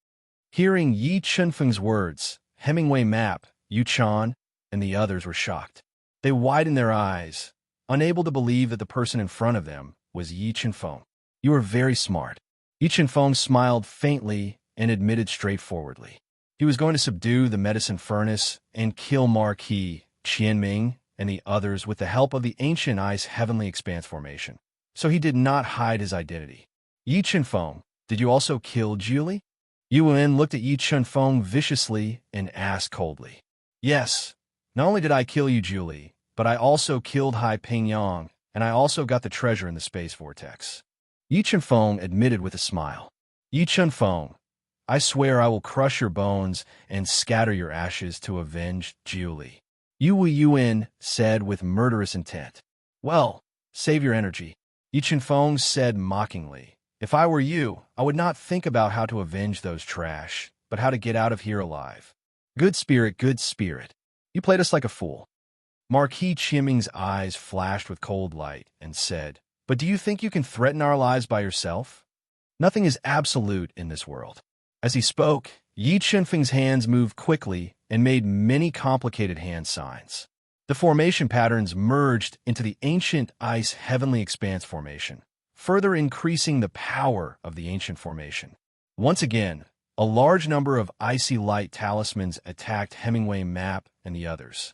Hearing Yi Chunfeng's words, Hemingway map, Yu Chan, and the others were shocked. They widened their eyes, unable to believe that the person in front of them was Yi Chunfeng. "You are very smart." Yi Chunfeng smiled faintly and admitted straightforwardly. He was going to subdue the medicine furnace and kill Marquis, Qianming, and the others with the help of the ancient ice heavenly expanse formation. So he did not hide his identity. "Yi Chunfeng, did you also kill Julie?" Yu Wen looked at Yi Chunfeng viciously and asked coldly. "Yes, not only did I kill you, Julie, but I also killed Hai Pingyang, and I also got the treasure in the space vortex." Yi Chunfeng admitted with a smile. "Yi Chunfeng, I swear I will crush your bones and scatter your ashes to avenge Julie." Yu Yuen said with murderous intent. "Well, save your energy," Yi Chunfeng said mockingly. "If I were you, I would not think about how to avenge those trash, but how to get out of here alive." Good spirit, good spirit. You played us like a fool." Marquis Qianming's eyes flashed with cold light and said, "But do you think you can threaten our lives by yourself? Nothing is absolute in this world." As he spoke, Yi Chunfeng's hands moved quickly and made many complicated hand signs. The formation patterns merged into the ancient ice heavenly expanse formation, further increasing the power of the ancient formation. Once again, a large number of icy light talismans attacked Hemingway Map and the others.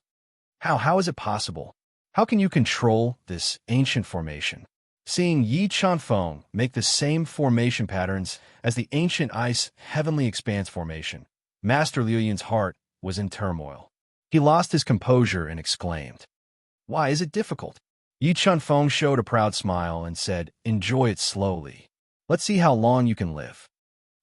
How is it possible? How can you control this ancient formation? Seeing Yi Chunfeng make the same formation patterns as the ancient ice heavenly expanse formation, Master Liu Yin's heart was in turmoil. He lost his composure and exclaimed, "Why is it difficult?" Yi Chunfeng showed a proud smile and said, "Enjoy it slowly. Let's see how long you can live.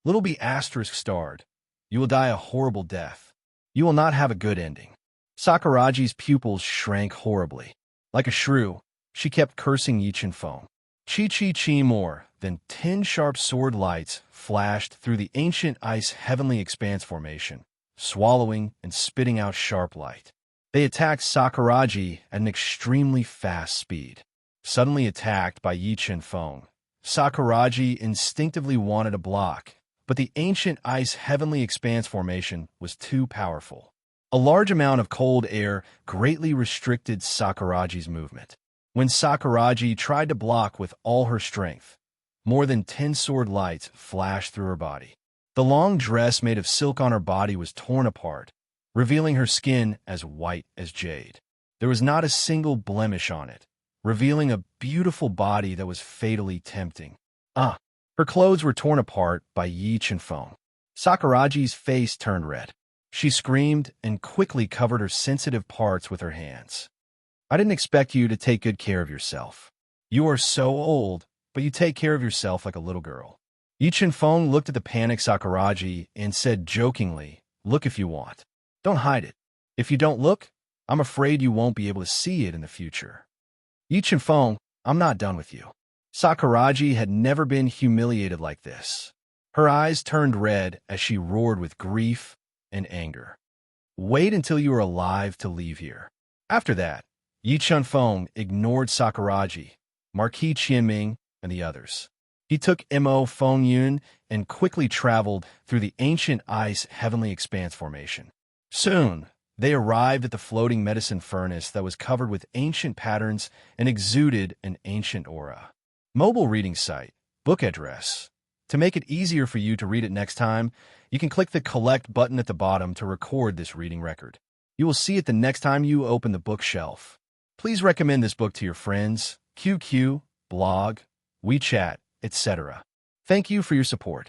Little B asterisk starred. You will die a horrible death. You will not have a good ending." Sakuraji's pupils shrank horribly. Like a shrew, she kept cursing Yi Chunfeng. Chi more than 10 sharp sword lights flashed through the ancient ice heavenly expanse formation, swallowing and spitting out sharp light. They attacked Sakuraji at an extremely fast speed. Suddenly attacked by Yi Chunfeng, Sakuraji instinctively wanted a block, but the ancient ice heavenly expanse formation was too powerful. A large amount of cold air greatly restricted Sakuraji's movement. When Sakuraji tried to block with all her strength, more than 10 sword lights flashed through her body. The long dress made of silk on her body was torn apart, revealing her skin as white as jade. There was not a single blemish on it, revealing a beautiful body that was fatally tempting. Her clothes were torn apart by Yi Chunfeng. Sakuraji's face turned red. She screamed and quickly covered her sensitive parts with her hands. "I didn't expect you to take good care of yourself. You are so old, but you take care of yourself like a little girl." Yi Chunfeng looked at the panicked Sakuraji and said jokingly, "Look if you want. Don't hide it. If you don't look, I'm afraid you won't be able to see it in the future." "Yi Chunfeng, I'm not done with you." Sakuraji had never been humiliated like this. Her eyes turned red as she roared with grief and anger. "Wait until you are alive to leave here." After that, Yi Chunfeng ignored Sakuraji, Marquis Qianming, and the others. He took Mo Fengyun and quickly traveled through the ancient ice heavenly expanse formation. Soon, they arrived at the floating medicine furnace that was covered with ancient patterns and exuded an ancient aura. Mobile reading site, book address. To make it easier for you to read it next time, you can click the Collect button at the bottom to record this reading record. You will see it the next time you open the bookshelf. Please recommend this book to your friends, QQ, blog, WeChat, etc. Thank you for your support.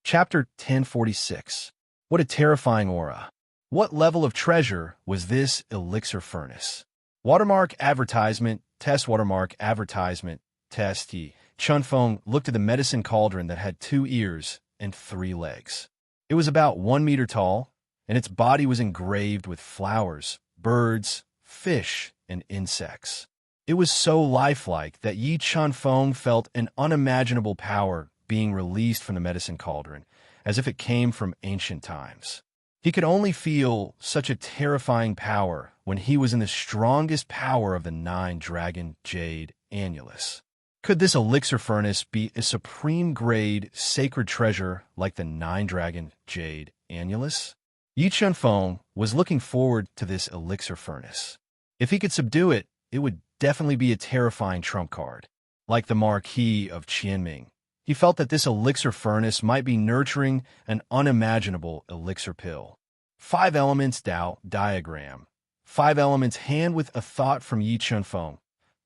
Chapter 1046. What a terrifying aura. What level of treasure was this elixir furnace? Watermark advertisement, test watermark advertisement, test. Chunfeng looked at the medicine cauldron that had 2 ears and 3 legs. It was about 1 meter tall, and its body was engraved with flowers, birds, fish, and insects. It was so lifelike that Yi Chunfeng felt an unimaginable power being released from the medicine cauldron, as if it came from ancient times. He could only feel such a terrifying power when he was in the strongest power of the 9-dragon jade annulus. Could this elixir furnace be a supreme-grade sacred treasure like the 9-dragon jade annulus? Yi Chunfeng was looking forward to this elixir furnace. If he could subdue it, it would definitely be a terrifying trump card. Like the Marquis of Qianming, he felt that this elixir furnace might be nurturing an unimaginable elixir pill. 5 elements Tao diagram. 5 elements hand with a thought from Yi Chunfeng.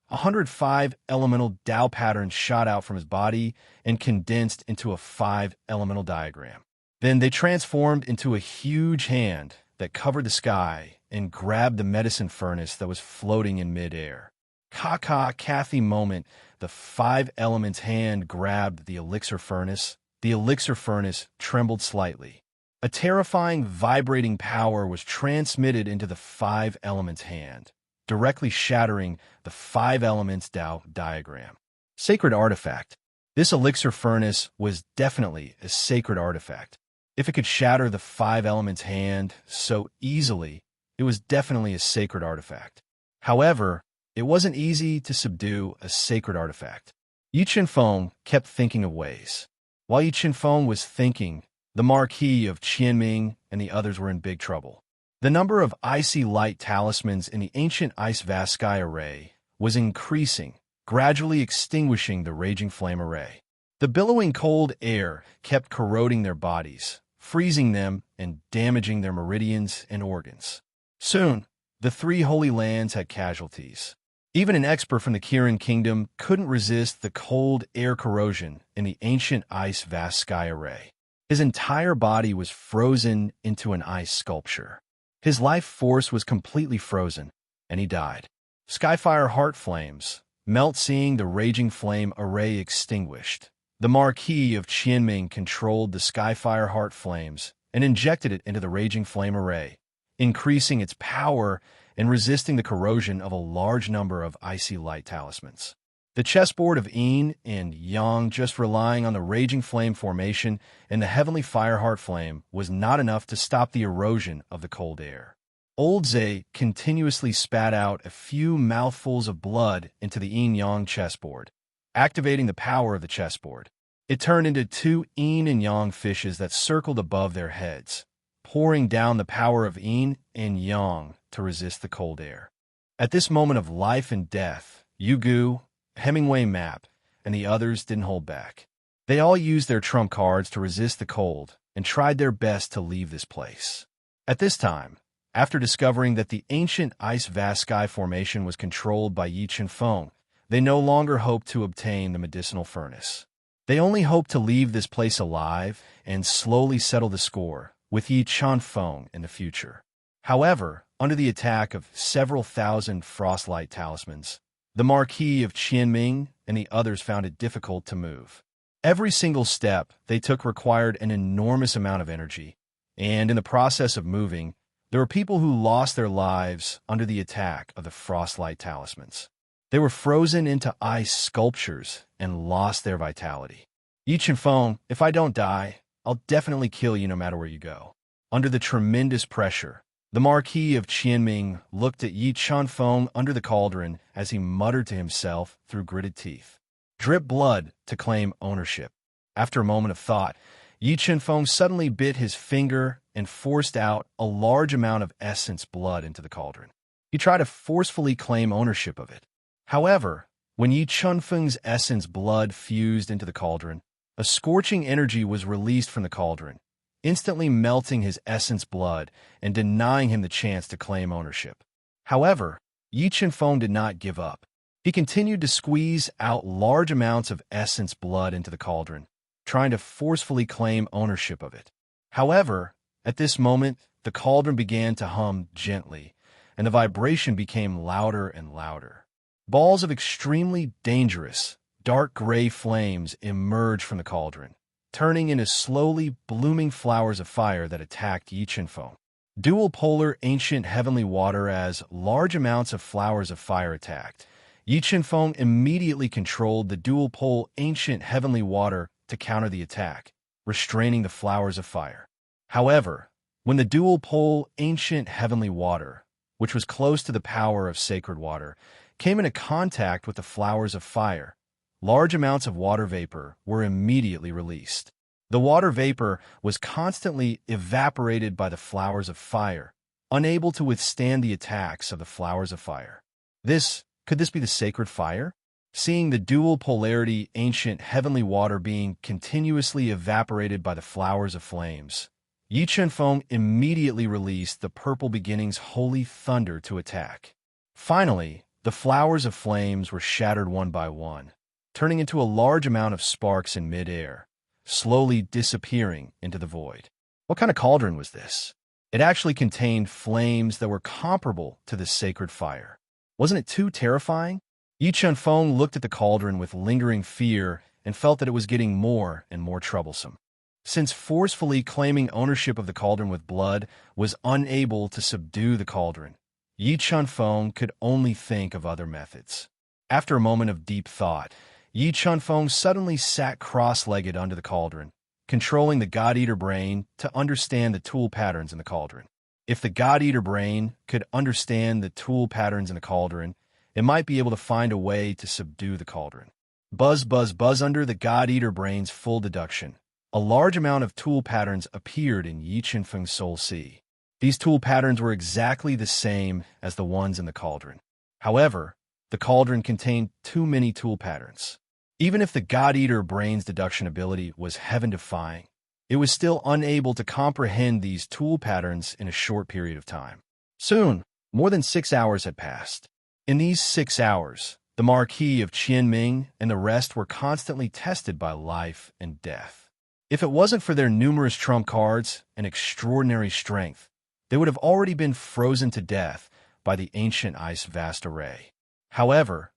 105 elemental Tao patterns shot out from his body and condensed into a 5 elemental diagram. Then they transformed into a huge hand that covered the sky and grabbed the medicine furnace that was floating in midair. Kathy moment, the 5 elements hand grabbed the elixir furnace. The elixir furnace trembled slightly. A terrifying, vibrating power was transmitted into the 5 elements hand, directly shattering the 5 elements Tao diagram. Sacred artifact. This elixir furnace was definitely a sacred artifact. If it could shatter the 5 elements hand so easily, it was definitely a sacred artifact. However, it wasn't easy to subdue a sacred artifact. Yi Chunfeng kept thinking of ways. While Yi Chunfeng was thinking, the Marquis of Qianming and the others were in big trouble. The number of icy light talismans in the ancient ice vast sky array was increasing, gradually extinguishing the raging flame array. The billowing cold air kept corroding their bodies, freezing them and damaging their meridians and organs. Soon, the 3 holy lands had casualties. Even an expert from the Kirin Kingdom couldn't resist the cold air corrosion in the ancient ice vast sky array. His entire body was frozen into an ice sculpture. His life force was completely frozen, and he died. Skyfire heart flames melt, seeing the raging flame array extinguished. The Marquis of Qianming controlled the Skyfire heart flames and injected it into the raging flame array, increasing its power and resisting the corrosion of a large number of icy light talismans. The chessboard of yin and yang, just relying on the raging flame formation and the heavenly fire heart flame, was not enough to stop the erosion of the cold air. Old Zay continuously spat out a few mouthfuls of blood into the yin-yang chessboard, activating the power of the chessboard. It turned into 2 yin and yang fishes that circled above their heads, pouring down the power of yin and yang to resist the cold air. At this moment of life and death, Yugu, Hemingway Map, and the others didn't hold back. They all used their trump cards to resist the cold and tried their best to leave this place. At this time, after discovering that the ancient ice vast sky formation was controlled by Yi Chunfeng, they no longer hoped to obtain the medicinal furnace. They only hoped to leave this place alive and slowly settle the score with Yi Chunfeng in the future. However, under the attack of several thousand frostlight talismans, the Marquis of Qianming and the others found it difficult to move. Every single step they took required an enormous amount of energy, and in the process of moving, there were people who lost their lives under the attack of the frostlight talismans. They were frozen into ice sculptures and lost their vitality. Yi Chunfeng, if I don't die, I'll definitely kill you no matter where you go. Under the tremendous pressure, the Marquis of Qianming looked at Yi Chunfeng under the cauldron as he muttered to himself through gritted teeth. Drip blood to claim ownership. After a moment of thought, Yi Chunfeng suddenly bit his finger and forced out a large amount of essence blood into the cauldron. He tried to forcefully claim ownership of it. However, when Yi Chunfeng's essence blood fused into the cauldron, a scorching energy was released from the cauldron, instantly melting his essence blood and denying him the chance to claim ownership. However, Yi Chunfeng did not give up. He continued to squeeze out large amounts of essence blood into the cauldron, trying to forcefully claim ownership of it. However, at this moment, the cauldron began to hum gently, and the vibration became louder and louder. Balls of extremely dangerous, dark gray flames emerged from the cauldron, turning into slowly blooming flowers of fire that attacked Yi Qinfeng. Dual polar ancient heavenly water. As large amounts of flowers of fire attacked, Yi Qinfeng immediately controlled the dual pole ancient heavenly water to counter the attack, restraining the flowers of fire. However, when the dual pole ancient heavenly water, which was close to the power of sacred water, came into contact with the flowers of fire, large amounts of water vapor were immediately released. The water vapor was constantly evaporated by the flowers of fire, unable to withstand the attacks of the flowers of fire. Could this be the sacred fire? Seeing the dual polarity ancient heavenly water being continuously evaporated by the flowers of flames, Yi Qinfeng immediately released the purple beginning's holy thunder to attack. Finally, the flowers of flames were shattered one by one, turning into a large amount of sparks in mid-air, slowly disappearing into the void. What kind of cauldron was this? It actually contained flames that were comparable to the sacred fire. Wasn't it too terrifying? Yi Qinfeng looked at the cauldron with lingering fear and felt that it was getting more and more troublesome. Since forcefully claiming ownership of the cauldron with blood was unable to subdue the cauldron, Yi Qinfeng could only think of other methods. After a moment of deep thought, Yi Qinfeng suddenly sat cross-legged under the cauldron, controlling the God-Eater brain to understand the tool patterns in the cauldron. If the God-Eater brain could understand the tool patterns in the cauldron, it might be able to find a way to subdue the cauldron. Buzz, buzz, buzz. Under the God-Eater brain's full deduction, a large amount of tool patterns appeared in Yi Qinfeng's soul sea. These tool patterns were exactly the same as the ones in the cauldron. However, the cauldron contained too many tool patterns. Even if the God-Eater brain's deduction ability was heaven-defying, it was still unable to comprehend these tool patterns in a short period of time. Soon, more than 6 hours had passed. In these 6 hours, the Marquis of Qianming and the rest were constantly tested by life and death. If it wasn't for their numerous trump cards and extraordinary strength, they would have already been frozen to death by the ancient ice vast array. However,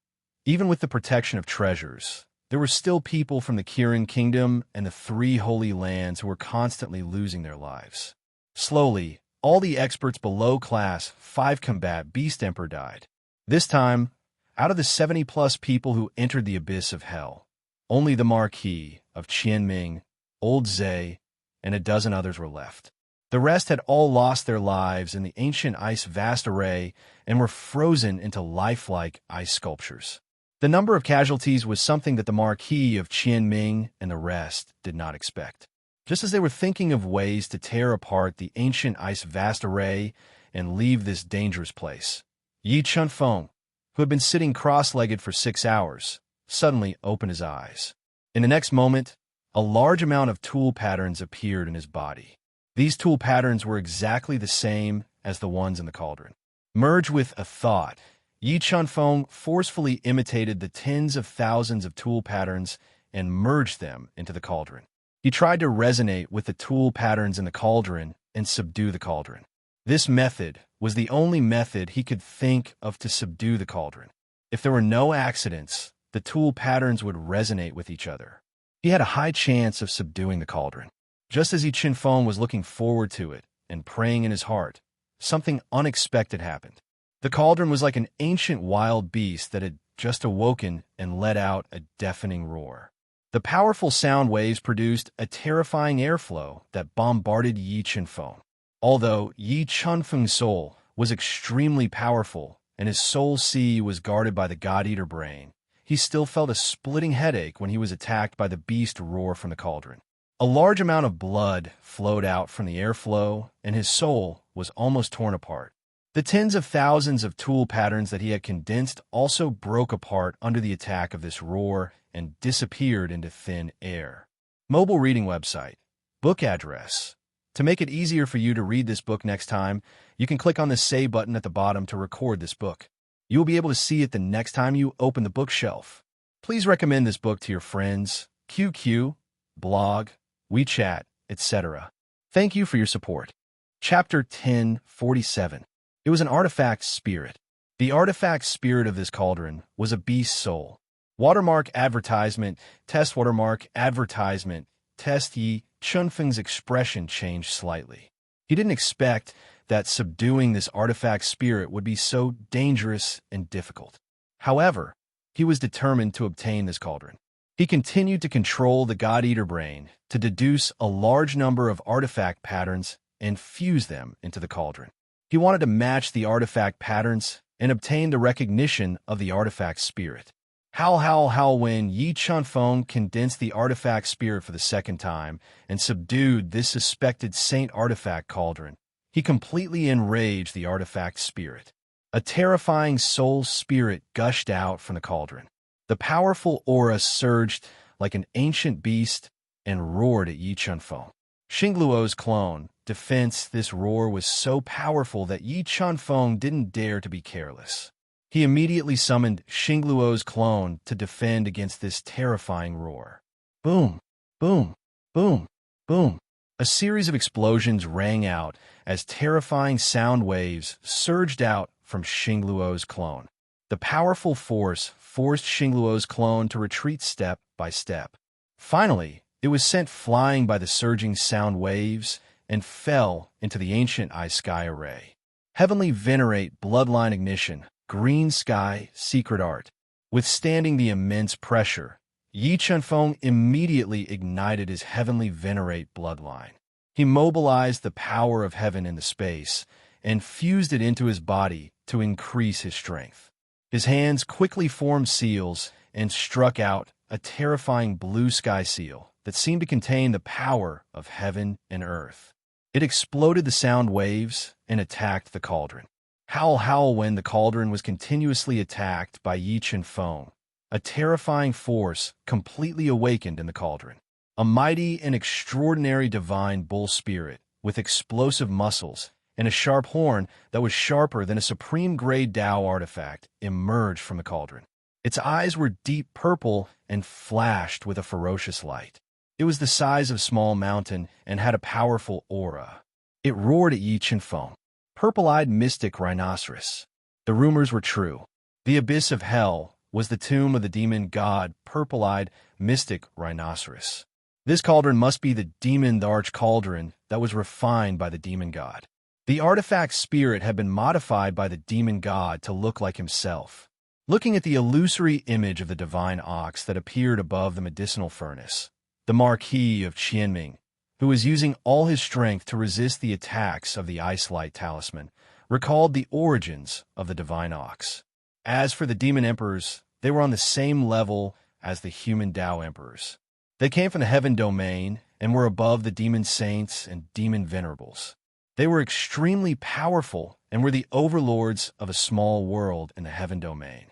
even with the protection of treasures, there were still people from the Kirin Kingdom and the 3 Holy Lands who were constantly losing their lives. Slowly, all the experts below Class 5 Combat Beast Emperor died. This time, out of the 70-plus people who entered the abyss of hell, only the Marquis of Qianming, Old Zhe, and a dozen others were left. The rest had all lost their lives in the ancient ice vast array and were frozen into lifelike ice sculptures. The number of casualties was something that the Marquis of Qianming and the rest did not expect. Just as they were thinking of ways to tear apart the ancient ice vast array and leave this dangerous place, Yi Qinfeng, who had been sitting cross-legged for 6 hours, suddenly opened his eyes. In the next moment, a large amount of tool patterns appeared in his body. These tool patterns were exactly the same as the ones in the cauldron. Merged with a thought, Yi Qinfeng forcefully imitated the tens of thousands of tool patterns and merged them into the cauldron. He tried to resonate with the tool patterns in the cauldron and subdue the cauldron. This method was the only method he could think of to subdue the cauldron. If there were no accidents, the tool patterns would resonate with each other. He had a high chance of subduing the cauldron. Just as Yi Qinfeng was looking forward to it and praying in his heart, something unexpected happened. The cauldron was like an ancient wild beast that had just awoken and let out a deafening roar. The powerful sound waves produced a terrifying airflow that bombarded Yi Qinfeng. Although Yi Qinfeng's soul was extremely powerful and his soul sea was guarded by the God-Eater brain, he still felt a splitting headache when he was attacked by the beast roar from the cauldron. A large amount of blood flowed out from the airflow, and his soul was almost torn apart. The tens of thousands of tool patterns that he had condensed also broke apart under the attack of this roar and disappeared into thin air. Mobile reading website. Book address. To make it easier for you to read this book next time, you can click on the Save button at the bottom to record this book. You will be able to see it the next time you open the bookshelf. Please recommend this book to your friends, QQ, blog, WeChat, etc. Thank you for your support. Chapter 1047. It was an artifact spirit. The artifact spirit of this cauldron was a beast soul. Watermark advertisement, test watermark advertisement, test, Yi Chunfeng's expression changed slightly. He didn't expect that subduing this artifact spirit would be so dangerous and difficult. However, he was determined to obtain this cauldron. He continued to control the God-Eater brain to deduce a large number of artifact patterns and fuse them into the cauldron. He wanted to match the artifact patterns and obtain the recognition of the artifact spirit. How when Yi Chunfeng condensed the artifact spirit for the second time and subdued this suspected saint artifact cauldron, he completely enraged the artifact spirit. A terrifying soul spirit gushed out from the cauldron. The powerful aura surged like an ancient beast and roared at Yi Chunfeng. Xingluo's clone defense. This roar was so powerful that Yi Chunfeng didn't dare to be careless. He immediately summoned Xingluo's clone to defend against this terrifying roar. Boom, boom, boom, boom. A series of explosions rang out as terrifying sound waves surged out from Xingluo's clone. The powerful force forced Xingluo's clone to retreat step by step. Finally, it was sent flying by the surging sound waves and fell into the ancient ice sky array. Heavenly Venerate Bloodline Ignition, Green Sky Secret Art. Withstanding the immense pressure, Yi Chunfeng immediately ignited his Heavenly Venerate Bloodline. He mobilized the power of heaven in the space and fused it into his body to increase his strength. His hands quickly formed seals and struck out a terrifying blue sky seal that seemed to contain the power of heaven and earth. It exploded the sound waves and attacked the cauldron. Howl when the cauldron was continuously attacked by Yi Chunfeng. A terrifying force completely awakened in the cauldron. A mighty and extraordinary divine bull spirit with explosive muscles and a sharp horn that was sharper than a supreme grade Tao artifact emerged from the cauldron. Its eyes were deep purple and flashed with a ferocious light. It was the size of a small mountain and had a powerful aura. It roared at Yi Chunfeng. Purple-eyed mystic rhinoceros. The rumors were true. The abyss of hell was the tomb of the demon god purple-eyed mystic rhinoceros. This cauldron must be the demon arch cauldron that was refined by the demon god. The artifact spirit had been modified by the demon god to look like himself. Looking at the illusory image of the divine ox that appeared above the medicinal furnace, the Marquis of Qianming, who was using all his strength to resist the attacks of the Ice Light Talisman, recalled the origins of the divine ox. As for the demon emperors, they were on the same level as the human Tao emperors. They came from the heaven domain and were above the demon saints and demon venerables. They were extremely powerful and were the overlords of a small world in the heaven domain.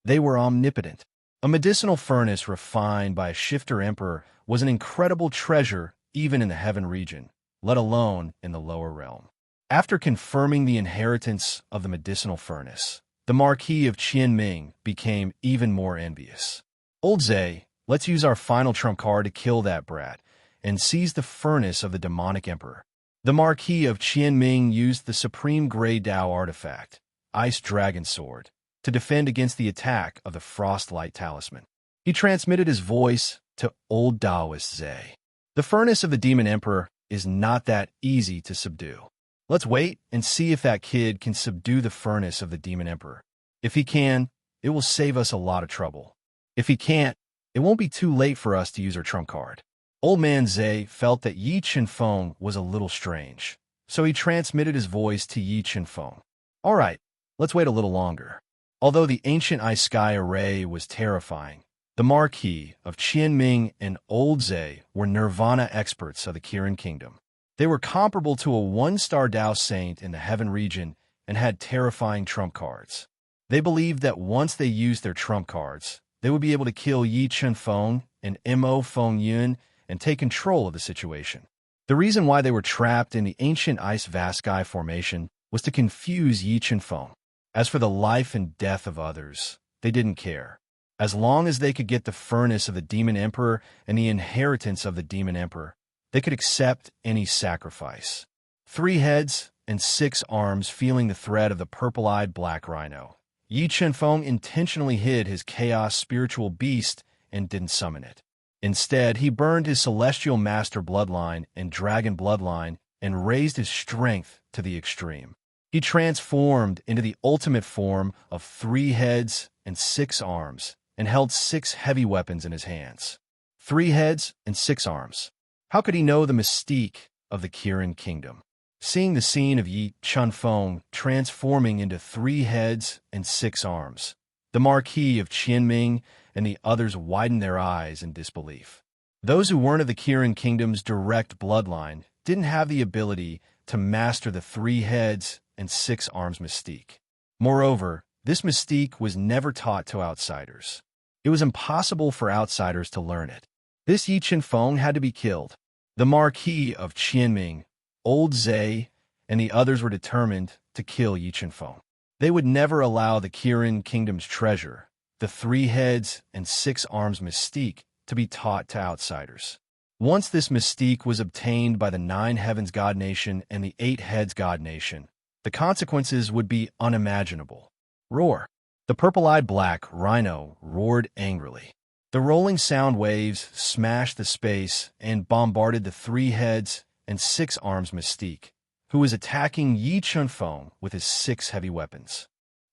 They were omnipotent. A medicinal furnace refined by a shifter emperor was an incredible treasure even in the heaven region, let alone in the lower realm. After confirming the inheritance of the medicinal furnace, the Marquis of Qianming became even more envious. Old Zay, let's use our final trump card to kill that brat and seize the furnace of the demonic emperor. The Marquis of Qianming used the supreme grey Tao artifact, Ice Dragon Sword, to defend against the attack of the Frost Light Talisman. He transmitted his voice to Old Taoist Zay. The furnace of the demon emperor is not that easy to subdue. Let's wait and see if that kid can subdue the furnace of the demon emperor. If he can, it will save us a lot of trouble. If he can't, it won't be too late for us to use our trump card. Old Man Zay felt that Yi Chunfeng was a little strange, so he transmitted his voice to Yi Chunfeng. All right, let's wait a little longer. Although the ancient ice sky array was terrifying, the Marquis of Qianming and Old Zay were nirvana experts of the Kirin Kingdom. They were comparable to a one-star Tao saint in the heaven region and had terrifying trump cards. They believed that once they used their trump cards, they would be able to kill Yi Chunfeng and Mo Fengyun and take control of the situation. The reason why they were trapped in the ancient ice vast sky formation was to confuse Yi Chunfeng. As for the life and death of others, they didn't care. As long as they could get the furnace of the demon emperor and the inheritance of the demon emperor, they could accept any sacrifice. 3 heads and 6 arms feeling the threat of the purple-eyed black rhino, Yi Chunfeng intentionally hid his chaos spiritual beast and didn't summon it. Instead, he burned his celestial master bloodline and dragon bloodline and raised his strength to the extreme. He transformed into the ultimate form of 3 heads and 6 arms and held 6 heavy weapons in his hands. 3 heads and 6 arms. How could he know the mystique of the Kirin kingdom? Seeing the scene of Yi Chunfeng transforming into 3 heads and 6 arms, the Marquis of Qianming and the others widened their eyes in disbelief. Those who weren't of the Kirin kingdom's direct bloodline didn't have the ability to master the 3 heads and 6 arms mystique. Moreover, this mystique was never taught to outsiders. It was impossible for outsiders to learn it. This Yi Chunfeng had to be killed. The Marquis of Qianming, Old Zhe, and the others were determined to kill Yi Chunfeng. They would never allow the Kirin kingdom's treasure, the 3 heads and 6 arms mystique, to be taught to outsiders. Once this mystique was obtained by the 9 heavens god nation and the 8 heads god nation, the consequences would be unimaginable. Roar! The purple-eyed black rhino roared angrily. The rolling sound waves smashed the space and bombarded the 3 heads and 6 arms mystique, who was attacking Yi Chunfeng with his 6 heavy weapons,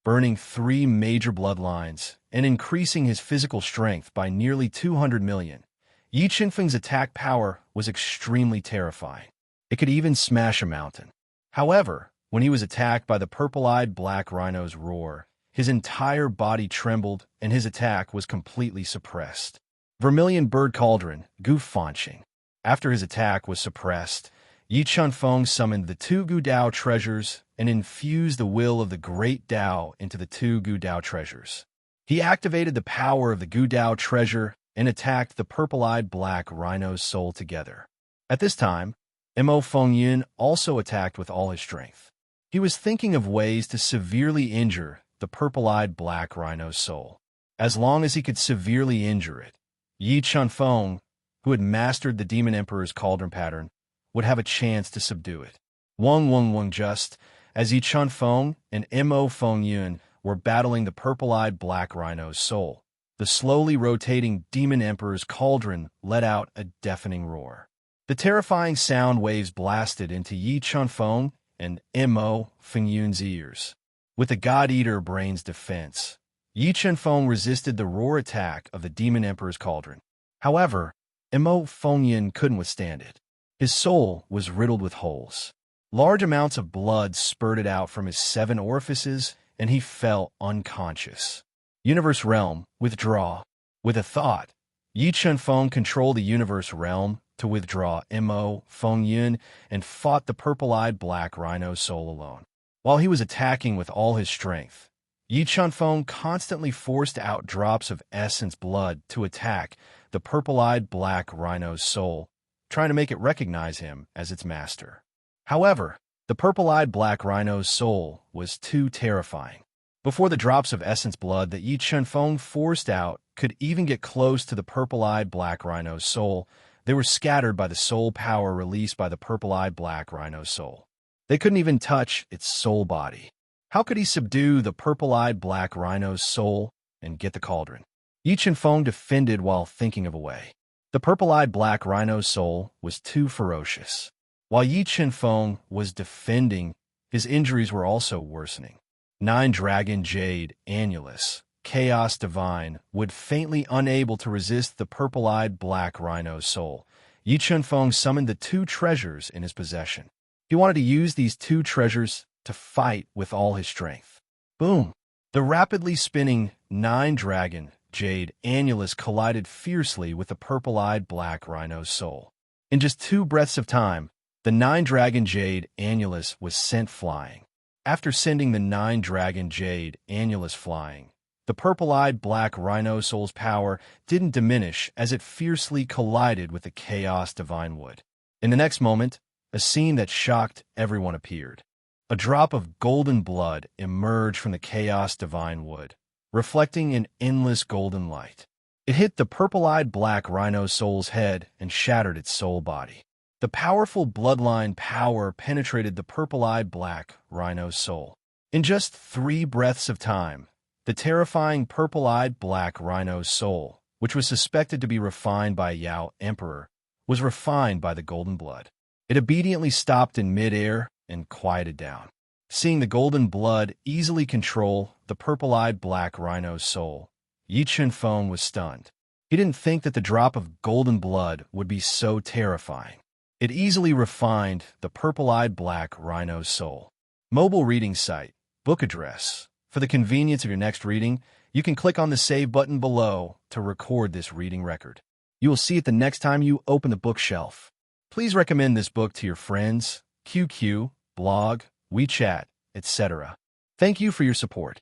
burning 3 major bloodlines and increasing his physical strength by nearly 200 million. Yi Chunfeng's attack power was extremely terrifying. It could even smash a mountain. However, when he was attacked by the purple-eyed black rhino's roar, his entire body trembled and his attack was completely suppressed. Vermilion Bird Cauldron, Goof Fanching. After his attack was suppressed, Yi Chunfeng summoned the 2 Gu Dao treasures and infused the will of the Great Dao into the 2 Gu Dao treasures. He activated the power of the Gu Dao treasure and attacked the purple-eyed black rhino's soul together. At this time, Mo Fengyun also attacked with all his strength. He was thinking of ways to severely injure the purple-eyed black rhino's soul. As long as he could severely injure it, Yi Chunfeng, who had mastered the Demon Emperor's cauldron pattern, would have a chance to subdue it. Wang, just as Yi Chunfeng and Mo Fengyun were battling the purple-eyed black rhino's soul, the slowly rotating Demon Emperor's cauldron let out a deafening roar. The terrifying sound waves blasted into Yi Chunfeng and Mo Fengyun's ears. With the God-Eater brain's defense, Yi Chunfeng resisted the roar attack of the Demon Emperor's cauldron. However, Mo Fengyun couldn't withstand it. His soul was riddled with holes. Large amounts of blood spurted out from his 7 orifices, and he fell unconscious. Universe Realm, withdraw. With a thought, Yi Chunfeng controlled the Universe Realm to withdraw Mo Fengyun and fought the purple-eyed black rhino's soul alone. While he was attacking with all his strength, Yi Chunfeng constantly forced out drops of essence blood to attack the purple-eyed black rhino's soul, trying to make it recognize him as its master. However, the purple-eyed black rhino's soul was too terrifying. Before the drops of essence blood that Yi Chunfeng forced out could even get close to the purple-eyed black rhino's soul, they were scattered by the soul power released by the purple-eyed black rhino's soul. They couldn't even touch its soul body. How could he subdue the purple-eyed black rhino's soul and get the cauldron? Yi Chunfeng defended while thinking of a way. The purple-eyed black rhino's soul was too ferocious. While Yi Chunfeng was defending, his injuries were also worsening. 9 Dragon Jade Annulus, Chaos Divine, would faintly unable to resist the purple-eyed black rhino's soul. Yi Chunfeng summoned the 2 treasures in his possession. He wanted to use these 2 treasures to fight with all his strength. Boom! The rapidly spinning 9 Dragon Jade Annulus collided fiercely with the purple-eyed black rhino's soul. In just 2 breaths of time, the 9 Dragon Jade Annulus was sent flying. After sending the 9 Dragon Jade Annulus flying, the purple-eyed black rhino soul's power didn't diminish as it fiercely collided with the Chaos Divine Wood. In the next moment, a scene that shocked everyone appeared. A drop of golden blood emerged from the Chaos Divine Wood, reflecting an endless golden light. It hit the purple-eyed black rhino soul's head and shattered its soul body. The powerful bloodline power penetrated the purple-eyed black rhino's soul. In just 3 breaths of time, the terrifying purple-eyed black rhino's soul which was suspected to be refined by Yao Emperor, was refined by the golden blood. It obediently stopped in midair and quieted down. Seeing the golden blood easily control the purple-eyed black rhino's soul, Yi Chunfeng was stunned. He didn't think that the drop of golden blood would be so terrifying. It easily refined the purple-eyed black rhino's soul. Mobile reading site, book address. For the convenience of your next reading, you can click on the save button below to record this reading record. You will see it the next time you open the bookshelf. Please recommend this book to your friends, QQ, blog, WeChat, etc. Thank you for your support.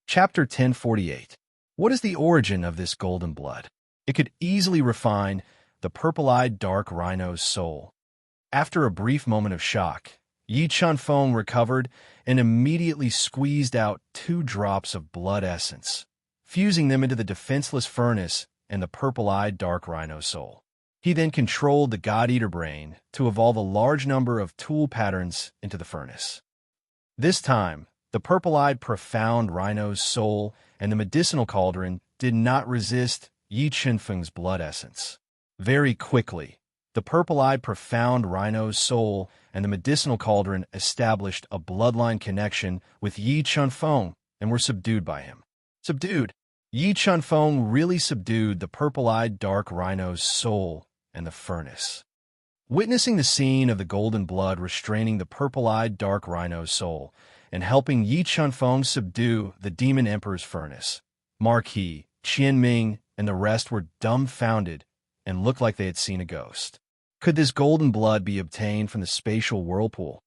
Chapter 1048. What is the origin of this golden blood? It could easily refine the purple-eyed dark rhino's soul. After a brief moment of shock, Yi Chunfeng recovered and immediately squeezed out 2 drops of blood essence, fusing them into the defenseless furnace and the purple-eyed dark rhino soul. He then controlled the God-Eater brain to evolve a large number of tool patterns into the furnace. This time, the purple-eyed profound rhino's soul and the medicinal cauldron did not resist Yi Chunfeng's blood essence. Very quickly, the purple-eyed profound rhino's soul and the medicinal cauldron established a bloodline connection with Yi Chunfeng and were subdued by him. Subdued. Yi Chunfeng really subdued the purple-eyed dark rhino's soul and the furnace. Witnessing the scene of the golden blood restraining the purple-eyed dark rhino's soul and helping Yi Chunfeng subdue the demon emperor's furnace, Marquis, Qianming, and the rest were dumbfounded and looked like they had seen a ghost. Could this golden blood be obtained from the spatial whirlpool?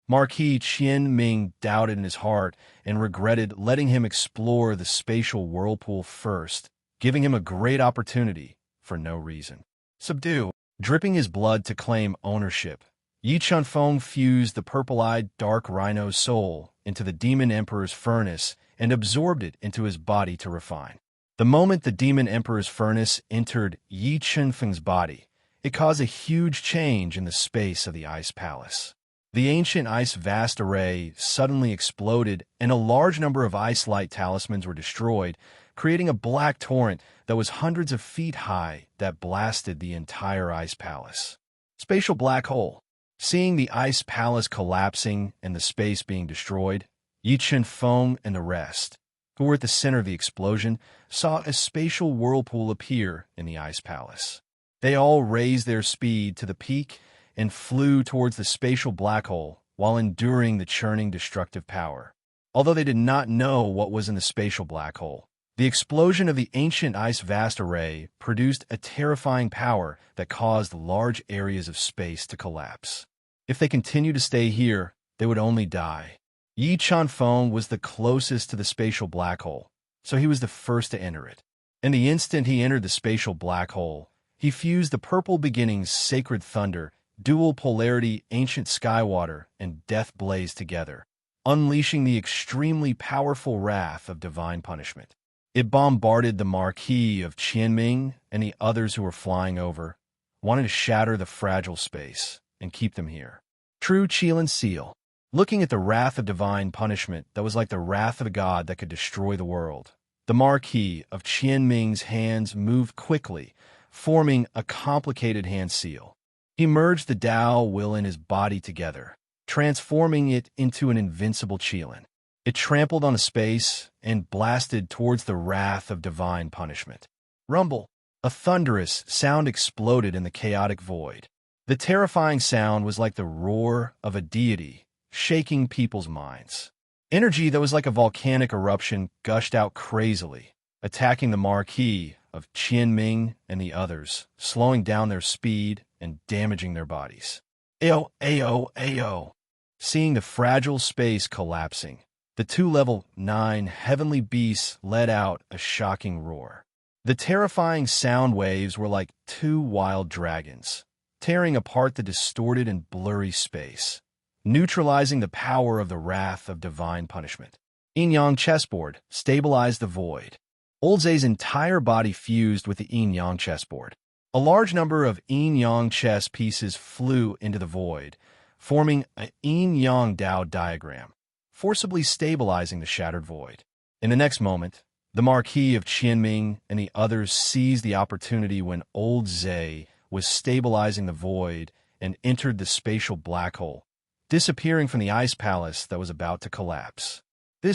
Marquis Qianming doubted in his heart and regretted letting him explore the spatial whirlpool first, giving him a great opportunity for no reason. Subdue. Dripping his blood to claim ownership, Yi Chunfeng fused the purple-eyed dark rhino's soul into the demon emperor's furnace and absorbed it into his body to refine. The moment the demon emperor's furnace entered Yi Chunfeng's body, it caused a huge change in the space of the ice palace. The ancient ice vast array suddenly exploded and a large number of ice light talismans were destroyed, creating a black torrent that was hundreds of feet high that blasted the entire ice palace. Spatial black hole. Seeing the ice palace collapsing and the space being destroyed, Yi Chunfeng and the rest, who were at the center of the explosion, saw a spatial whirlpool appear in the ice palace. They all raised their speed to the peak and flew towards the spatial black hole while enduring the churning destructive power. Although they did not know what was in the spatial black hole, the explosion of the ancient ice vast array produced a terrifying power that caused large areas of space to collapse. If they continued to stay here, they would only die. Yi Chunfeng was the closest to the spatial black hole, so he was the first to enter it. In the instant he entered the spatial black hole, he fused the purple beginnings sacred thunder, dual polarity ancient skywater, and death blaze together, unleashing the extremely powerful wrath of divine punishment. It bombarded the Marquis of Qianming and the others who were flying over, wanting to shatter the fragile space and keep them here. True Qilin Seal. Looking at the wrath of divine punishment that was like the wrath of a god that could destroy the world, the Marquis of Qianming's hands moved quickly, forming a complicated hand seal. He merged the Tao will in his body together, transforming it into an invincible Qilin. It trampled on a space and blasted towards the wrath of divine punishment. Rumble. A thunderous sound exploded in the chaotic void. The terrifying sound was like the roar of a deity, shaking people's minds. Energy that was like a volcanic eruption gushed out crazily, attacking the Marquis of Qianming and the others, slowing down their speed and damaging their bodies. Ayo, ayo, ayo. Seeing the fragile space collapsing, the 2 level 9 heavenly beasts let out a shocking roar. The terrifying sound waves were like 2 wild dragons, tearing apart the distorted and blurry space, neutralizing the power of the wrath of divine punishment. Yin-Yang chessboard stabilized the void. Olze's entire body fused with the Yin-Yang chessboard. A large number of Yin-Yang chess pieces flew into the void, forming a Yin-Yang Dao diagram, forcibly stabilizing the shattered void. In the next moment, The Marquis of Qianming and the others seized the opportunity when old Zhe was stabilizing the void and entered the spatial black hole, disappearing from the ice palace that was about to collapse.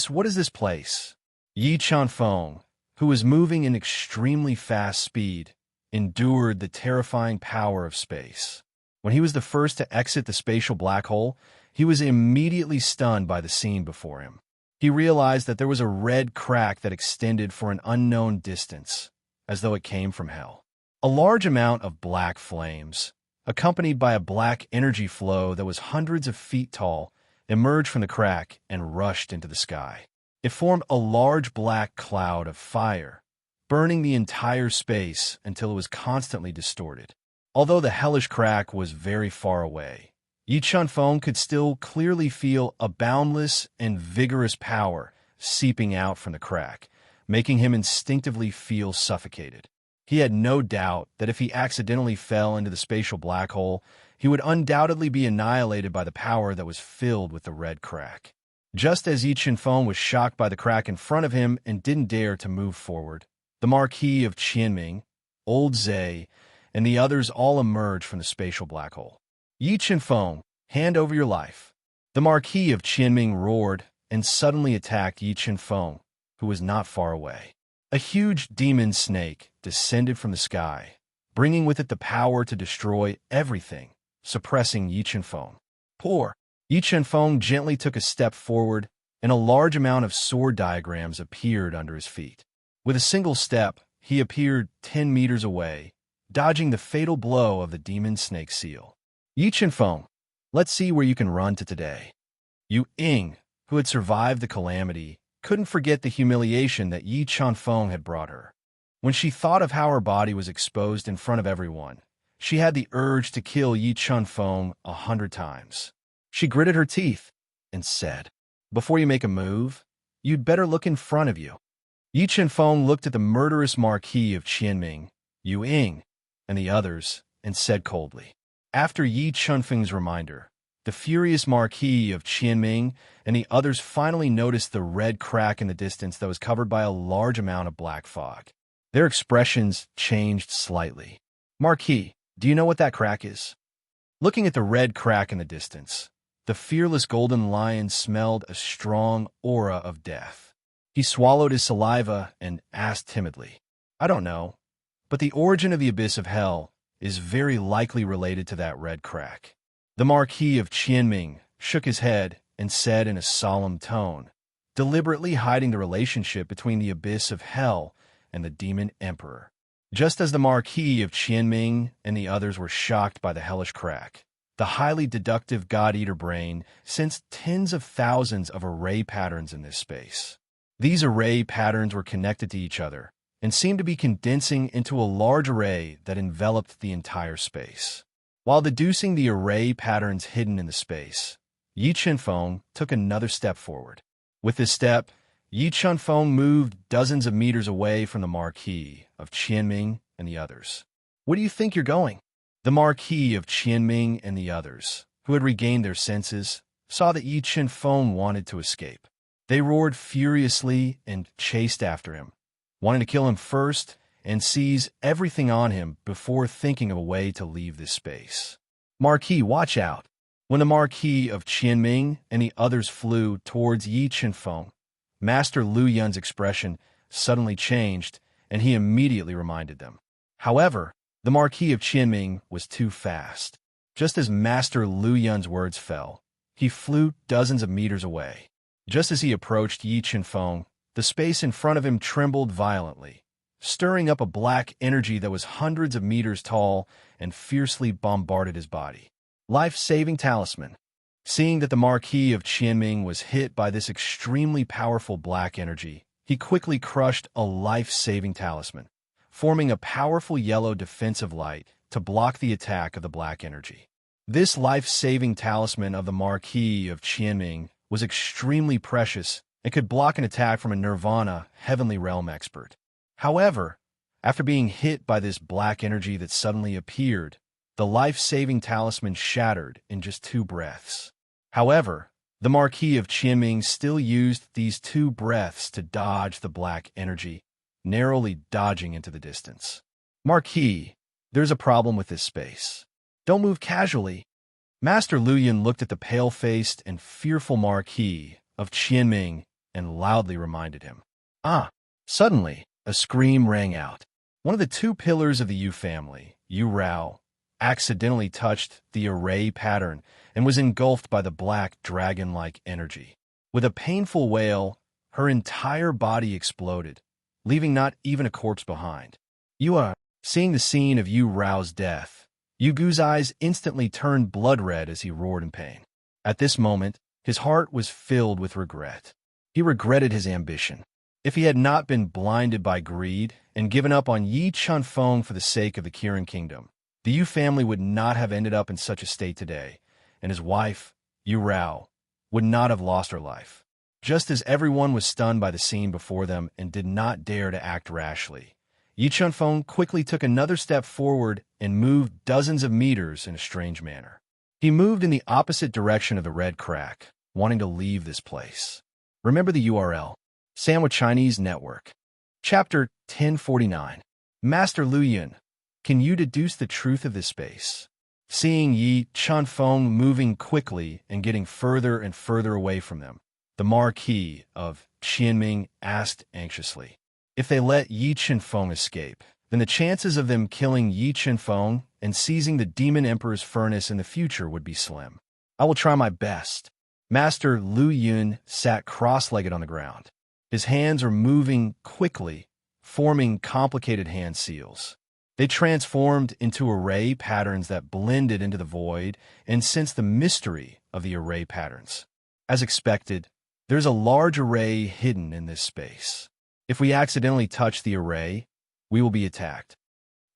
What is this place? Yi Chanfeng, who was moving in extremely fast speed, endured the terrifying power of space. When he was the first to exit the spatial black hole, he was immediately stunned by the scene before him. He realized that there was a red crack that extended for an unknown distance, as though it came from hell. A large amount of black flames, accompanied by a black energy flow that was hundreds of feet tall, emerged from the crack and rushed into the sky. It formed a large black cloud of fire, burning the entire space until it was constantly distorted. Although the hellish crack was very far away, Yi Chunfeng could still clearly feel a boundless and vigorous power seeping out from the crack, making him instinctively feel suffocated. He had no doubt that if he accidentally fell into the spatial black hole, he would undoubtedly be annihilated by the power that was filled with the red crack. Just as Yi Chunfeng was shocked by the crack in front of him and didn't dare to move forward, the Marquis of Qianming, old Zhe, and the others all emerged from the spatial black hole. Yi Chunfeng, hand over your life. The Marquis of Qianming roared and suddenly attacked Yi Chunfeng, who was not far away. A huge demon snake descended from the sky, bringing with it the power to destroy everything, suppressing Yi Chunfeng. Yi Chunfeng gently took a step forward, and a large amount of sword diagrams appeared under his feet. With a single step, he appeared 10 meters away, dodging the fatal blow of the demon snake seal. Yi Chunfeng, let's see where you can run to today. Yu Ying, who had survived the calamity, couldn't forget the humiliation that Yi Chunfeng had brought her. When she thought of how her body was exposed in front of everyone, she had the urge to kill Yi Chunfeng 100 times. She gritted her teeth and said, "Before you make a move, you'd better look in front of you." Yi Chunfeng looked at the murderous Marquis of Qianming, Yu Ying, and the others, and said coldly. After Yi Chunfeng's reminder, the furious Marquis of Qianming and the others finally noticed the red crack in the distance that was covered by a large amount of black fog. Their expressions changed slightly. "Marquis, do you know what that crack is?" Looking at the red crack in the distance, the fearless golden lion smelled a strong aura of death. He swallowed his saliva and asked timidly, "I don't know, but the origin of the abyss of hell is very likely related to that red crack." The Marquis of Qianming shook his head and said in a solemn tone, deliberately hiding the relationship between the abyss of hell and the demon emperor. Just as the Marquis of Qianming and the others were shocked by the hellish crack, the highly deductive God-Eater brain sensed tens of thousands of array patterns in this space. These array patterns were connected to each other and seemed to be condensing into a large array that enveloped the entire space. While deducing the array patterns hidden in the space, Yi Chunfeng took another step forward. With this step, Yi Chunfeng moved dozens of meters away from the Marquis of Qianming and the others. "Where do you think you're going?" The Marquis of Qianming and the others, who had regained their senses, saw that Yi Chunfeng wanted to escape. They roared furiously and chased after him, wanting to kill him first and seize everything on him before thinking of a way to leave this space. "Marquis, watch out!" When the Marquis of Qianming and the others flew towards Yi Chunfeng, Master Lu Yun's expression suddenly changed, and he immediately reminded them. However, the Marquis of Qianming was too fast. Just as Master Lu Yun's words fell, he flew dozens of meters away. Just as he approached Yi Chunfeng, the space in front of him trembled violently, stirring up a black energy that was hundreds of meters tall and fiercely bombarded his body. Life-saving talisman. Seeing that the Marquis of Qianming was hit by this extremely powerful black energy, he quickly crushed a life-saving talisman, forming a powerful yellow defensive light to block the attack of the black energy. This life-saving talisman of the Marquis of Qianming was extremely precious and could block an attack from a Nirvana Heavenly Realm expert. However, after being hit by this black energy that suddenly appeared, the life-saving talisman shattered in just 2 breaths. However, The Marquis of Qianming still used these 2 breaths to dodge the black energy, narrowly dodging into the distance. Marquis, there's a problem with this space. Don't move casually. Master Luyan looked at the pale-faced and fearful Marquis of Qianming and loudly reminded him. Ah! Suddenly, a scream rang out. One of the 2 pillars of the Yu family, Yu Rao, accidentally touched the array pattern and was engulfed by the black dragon-like energy. With a painful wail, her entire body exploded, leaving not even a corpse behind. Seeing the scene of Yu Rao's death, Yu Gu's eyes instantly turned blood red as he roared in pain. At this moment, his heart was filled with regret. He regretted his ambition. If he had not been blinded by greed and given up on Yi Chunfeng for the sake of the Kirin kingdom, the Yu family would not have ended up in such a state today, and his wife, Yu Rao, would not have lost her life. Just as everyone was stunned by the scene before them and did not dare to act rashly, Yi Chunfeng quickly took another step forward and moved dozens of meters in a strange manner. He moved in the opposite direction of the red crack, wanting to leave this place. Remember the URL. Sandwich Chinese Network. Chapter 1049. Master Luyan, can you deduce the truth of this space? Seeing Yi Chunfeng moving quickly and getting further and further away from them, the Marquis of Qianming asked anxiously. If they let Yi Chunfeng escape, then the chances of them killing Yi Chunfeng and seizing the Demon Emperor's furnace in the future would be slim. I will try my best. Master Lu Yun sat cross-legged on the ground. His hands were moving quickly, forming complicated hand seals. They transformed into array patterns that blended into the void and sensed the mystery of the array patterns. As expected, there's a large array hidden in this space. If we accidentally touch the array, we will be attacked.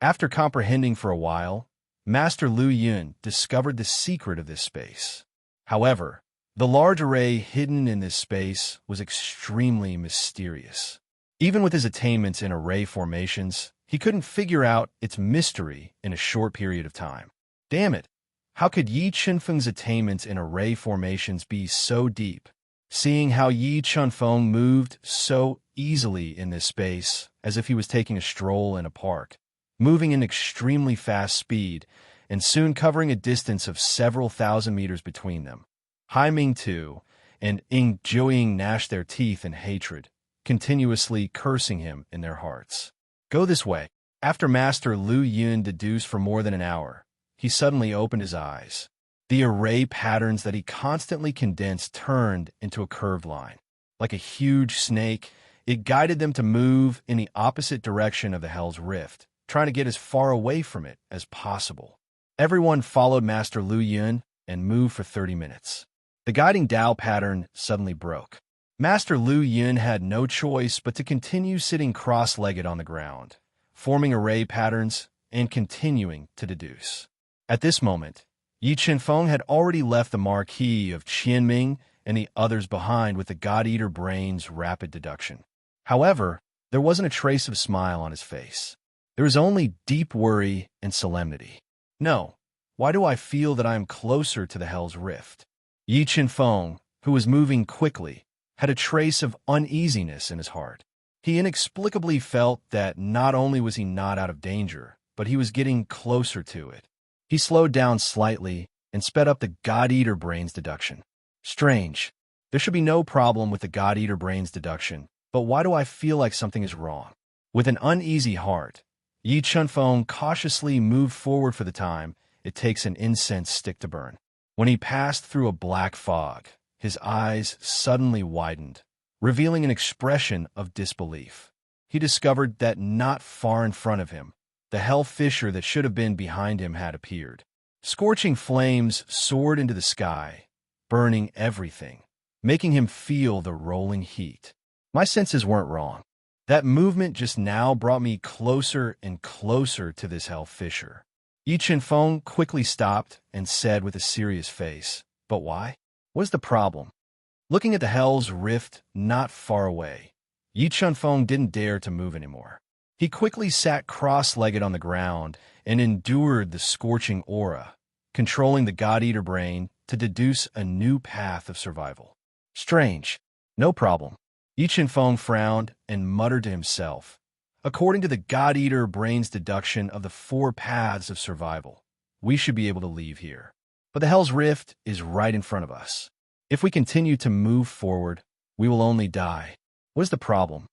After comprehending for a while, Master Lu Yun discovered the secret of this space. However, the large array hidden in this space was extremely mysterious. Even with his attainments in array formations, he couldn't figure out its mystery in a short period of time. Damn it! How could Yi Chunfeng's attainments in array formations be so deep? Seeing how Yi Chunfeng moved so easily in this space, as if he was taking a stroll in a park, moving in extremely fast speed, and soon covering a distance of several thousand meters between them. Hai Ming Tu and Ing Jiuying gnashed their teeth in hatred, continuously cursing him in their hearts. Go this way. After Master Lu Yun deduced for more than an hour, he suddenly opened his eyes. The array patterns that he constantly condensed turned into a curved line. Like a huge snake, it guided them to move in the opposite direction of the Hell's Rift, trying to get as far away from it as possible. Everyone followed Master Lu Yun and moved for 30 minutes. The guiding Dao pattern suddenly broke. Master Lu Yun had no choice but to continue sitting cross-legged on the ground, forming array patterns and continuing to deduce. At this moment, Yi Chunfeng had already left the Marquis of Qianming and the others behind with the God-Eater Brain's rapid deduction. However, there wasn't a trace of smile on his face. There was only deep worry and solemnity. No, why do I feel that I am closer to the Hell's Rift? Yi Chunfeng, who was moving quickly, had a trace of uneasiness in his heart. He inexplicably felt that not only was he not out of danger, but he was getting closer to it. He slowed down slightly and sped up the God-Eater Brain's deduction. Strange. There should be no problem with the God-Eater Brain's deduction, but why do I feel like something is wrong? With an uneasy heart, Yi Chunfeng cautiously moved forward for the time it takes an incense stick to burn. When he passed through a black fog, his eyes suddenly widened, revealing an expression of disbelief. He discovered that not far in front of him, the hell fissure that should have been behind him had appeared. Scorching flames soared into the sky, burning everything, making him feel the rolling heat. My senses weren't wrong. That movement just now brought me closer and closer to this hell fissure. Yi Chunfeng quickly stopped and said with a serious face, "But why? What's the problem?" Looking at the Hell's Rift not far away, Yi Chunfeng didn't dare to move anymore. He quickly sat cross-legged on the ground and endured the scorching aura, controlling the God-Eater Brain to deduce a new path of survival. Strange. No problem. Yi Qinfeng frowned and muttered to himself. According to the God-Eater brain's deduction of the 4 paths of survival, we should be able to leave here. But the Hell's Rift is right in front of us. If we continue to move forward, we will only die. What is the problem?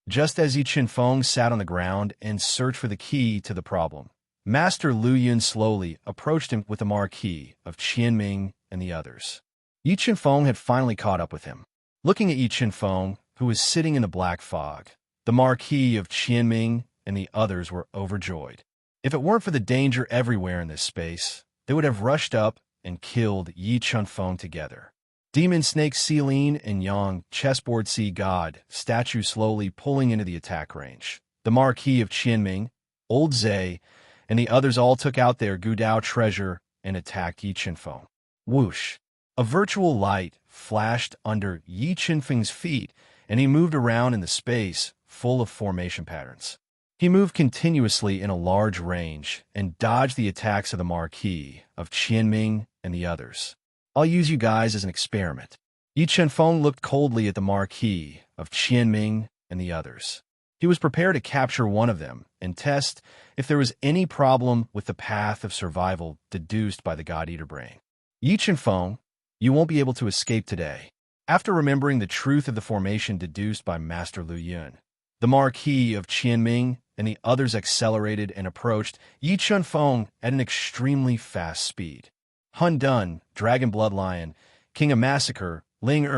Just as Yi Qinfeng sat on the ground and searched for the key to the problem, Master Lu Yun slowly approached him with the marquee of Qianming and the others. Yi Qinfeng had finally caught up with him. Looking at Yi Qinfeng, who was sitting in the black fog, the marquis of Qianming and the others were overjoyed. If it weren't for the danger everywhere in this space, they would have rushed up and killed Yi Qinfeng together. Demon Snake Celine and Yang, Chessboard Sea God, statue slowly pulling into the attack range. The Marquis of Qianming, Old Zay, and the others all took out their Gudao treasure and attacked Yi Qinfeng. Whoosh! A virtual light flashed under Yi Qinfeng's feet, and he moved around in the space full of formation patterns. He moved continuously in a large range and dodged the attacks of the Marquis of Qianming and the others. I'll use you guys as an experiment. Yi Qinfeng looked coldly at the Marquis of Qianming and the others. He was prepared to capture one of them and test if there was any problem with the path of survival deduced by the God-Eater brain. Yi Qinfeng, you won't be able to escape today. After remembering the truth of the formation deduced by Master Lu Yun, the Marquis of Qianming and the others accelerated and approached Yi Qinfeng at an extremely fast speed. Hun Dun, Dragon Blood Lion, King of Massacre, Ling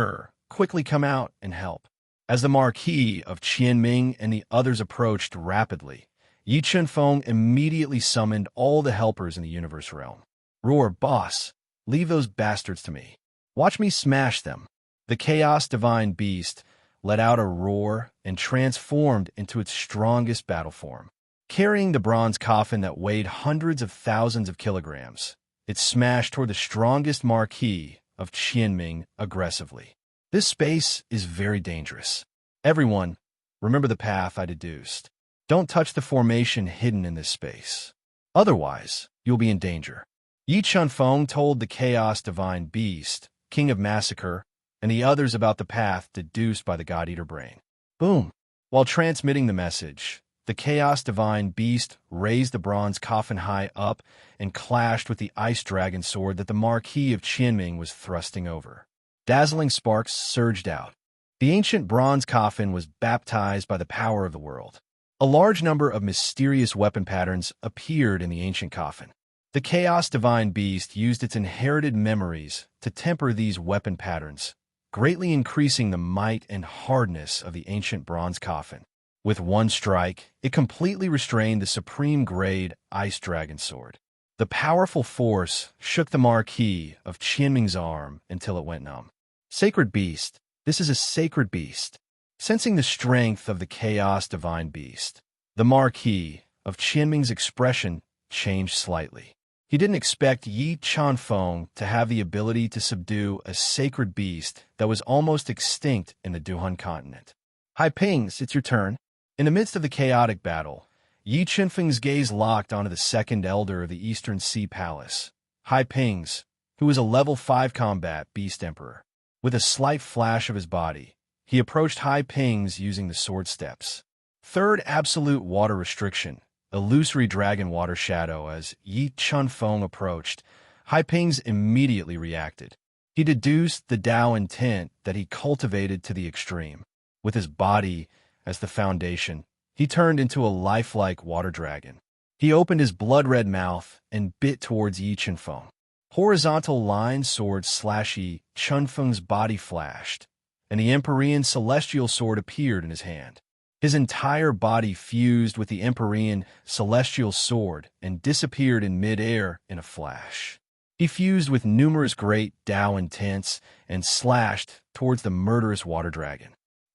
quickly come out and help. As the Marquis of Qianming and the others approached rapidly, Yi Qinfeng immediately summoned all the helpers in the universe realm. Roar, boss! Leave those bastards to me. Watch me smash them. The Chaos Divine Beast let out a roar and transformed into its strongest battle form. Carrying the bronze coffin that weighed hundreds of thousands of kilograms, it smashed toward the strongest Marquis of Qianming aggressively. This space is very dangerous. Everyone, remember the path I deduced. Don't touch the formation hidden in this space. Otherwise, you'll be in danger. Yi Qinfeng told the Chaos Divine Beast, King of Massacre, and the others about the path deduced by the God-Eater brain. Boom! While transmitting the message, the Chaos Divine Beast raised the bronze coffin high up and clashed with the Ice Dragon sword that the Marquis of Qianming was thrusting over. Dazzling sparks surged out. The ancient bronze coffin was baptized by the power of the world. A large number of mysterious weapon patterns appeared in the ancient coffin. The Chaos Divine Beast used its inherited memories to temper these weapon patterns, greatly increasing the might and hardness of the ancient bronze coffin. With one strike, it completely restrained the supreme-grade Ice Dragon sword. The powerful force shook the Marquis of Qianming's arm until it went numb. Sacred Beast, this is a sacred beast. Sensing the strength of the Chaos Divine Beast, the Marquis of Qianming's expression changed slightly. He didn't expect Yi Qinfeng to have the ability to subdue a sacred beast that was almost extinct in the Duhan continent. Hai Pings, it's your turn. In the midst of the chaotic battle, Yi Qinfeng's gaze locked onto the second elder of the Eastern Sea Palace, Hai Pings, who was a level 5 combat beast emperor. With a slight flash of his body, he approached Hai Pings using the sword steps. Third absolute water restriction, illusory dragon water shadow. As Yi Qinfeng approached, Hai Pings immediately reacted. He deduced the Tao intent that he cultivated to the extreme. With his body as the foundation, he turned into a lifelike water dragon. He opened his blood-red mouth and bit towards Yi Qinfeng. Horizontal line sword slash Yi Qinfeng's body flashed, and the Empyrean celestial sword appeared in his hand. His entire body fused with the Empyrean celestial sword and disappeared in mid-air in a flash. He fused with numerous great Tao intents and slashed towards the murderous water dragon.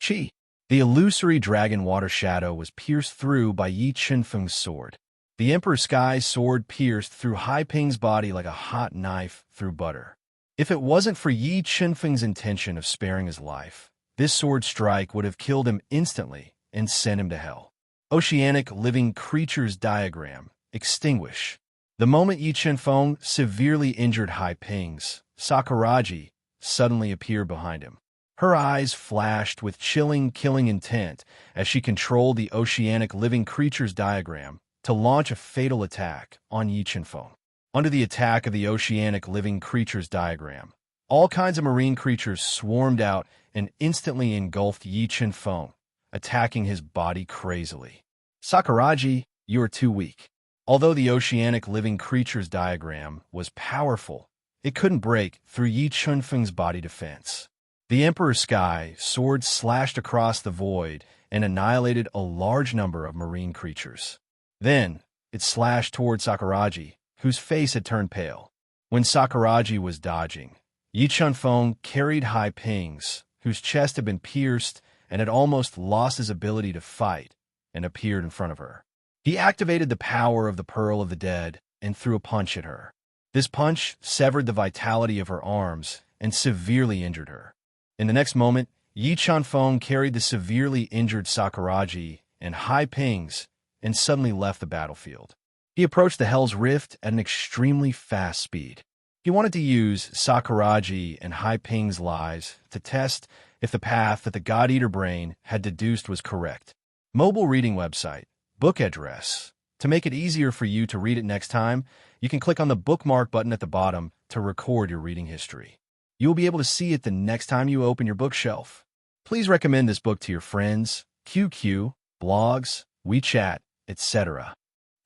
Chi! The illusory dragon water shadow was pierced through by Yi Qinfeng's sword. The Emperor Sky's sword pierced through Hai Ping's body like a hot knife through butter. If it wasn't for Yi Qinfeng's intention of sparing his life, this sword strike would have killed him instantly and sent him to hell. Oceanic living creatures diagram. Extinguish. The moment Yi Chenfeng severely injured Hai Ping's, Sakuraji suddenly appeared behind him. Her eyes flashed with chilling, killing intent as she controlled the oceanic living creatures diagram to launch a fatal attack on Yi Chenfeng. Under the attack of the oceanic living creatures diagram, all kinds of marine creatures swarmed out and instantly engulfed Yi Chenfeng, attacking his body crazily. Sakuraji, you are too weak. Although the oceanic living creatures diagram was powerful, it couldn't break through Yi Chenfeng's body defense. The Emperor's Sky sword slashed across the void and annihilated a large number of marine creatures. Then, it slashed toward Sakuraji, whose face had turned pale. When Sakuraji was dodging, Yi Chenfeng carried Hai Ping's, whose chest had been pierced and had almost lost his ability to fight, and appeared in front of her. He activated the power of the Pearl of the Dead and threw a punch at her. This punch severed the vitality of her arms and severely injured her. In the next moment, Yi Chenfeng carried the severely injured Sakuraji and Hai Ping's and suddenly left the battlefield. He approached the Hell's Rift at an extremely fast speed. He wanted to use Sakuraji and Hai Ping's lives to test if the path that the God Eater brain had deduced was correct. Mobile reading website, book address. To make it easier for you to read it next time, you can click on the bookmark button at the bottom to record your reading history. You will be able to see it the next time you open your bookshelf. Please recommend this book to your friends, QQ, blogs, WeChat, etc.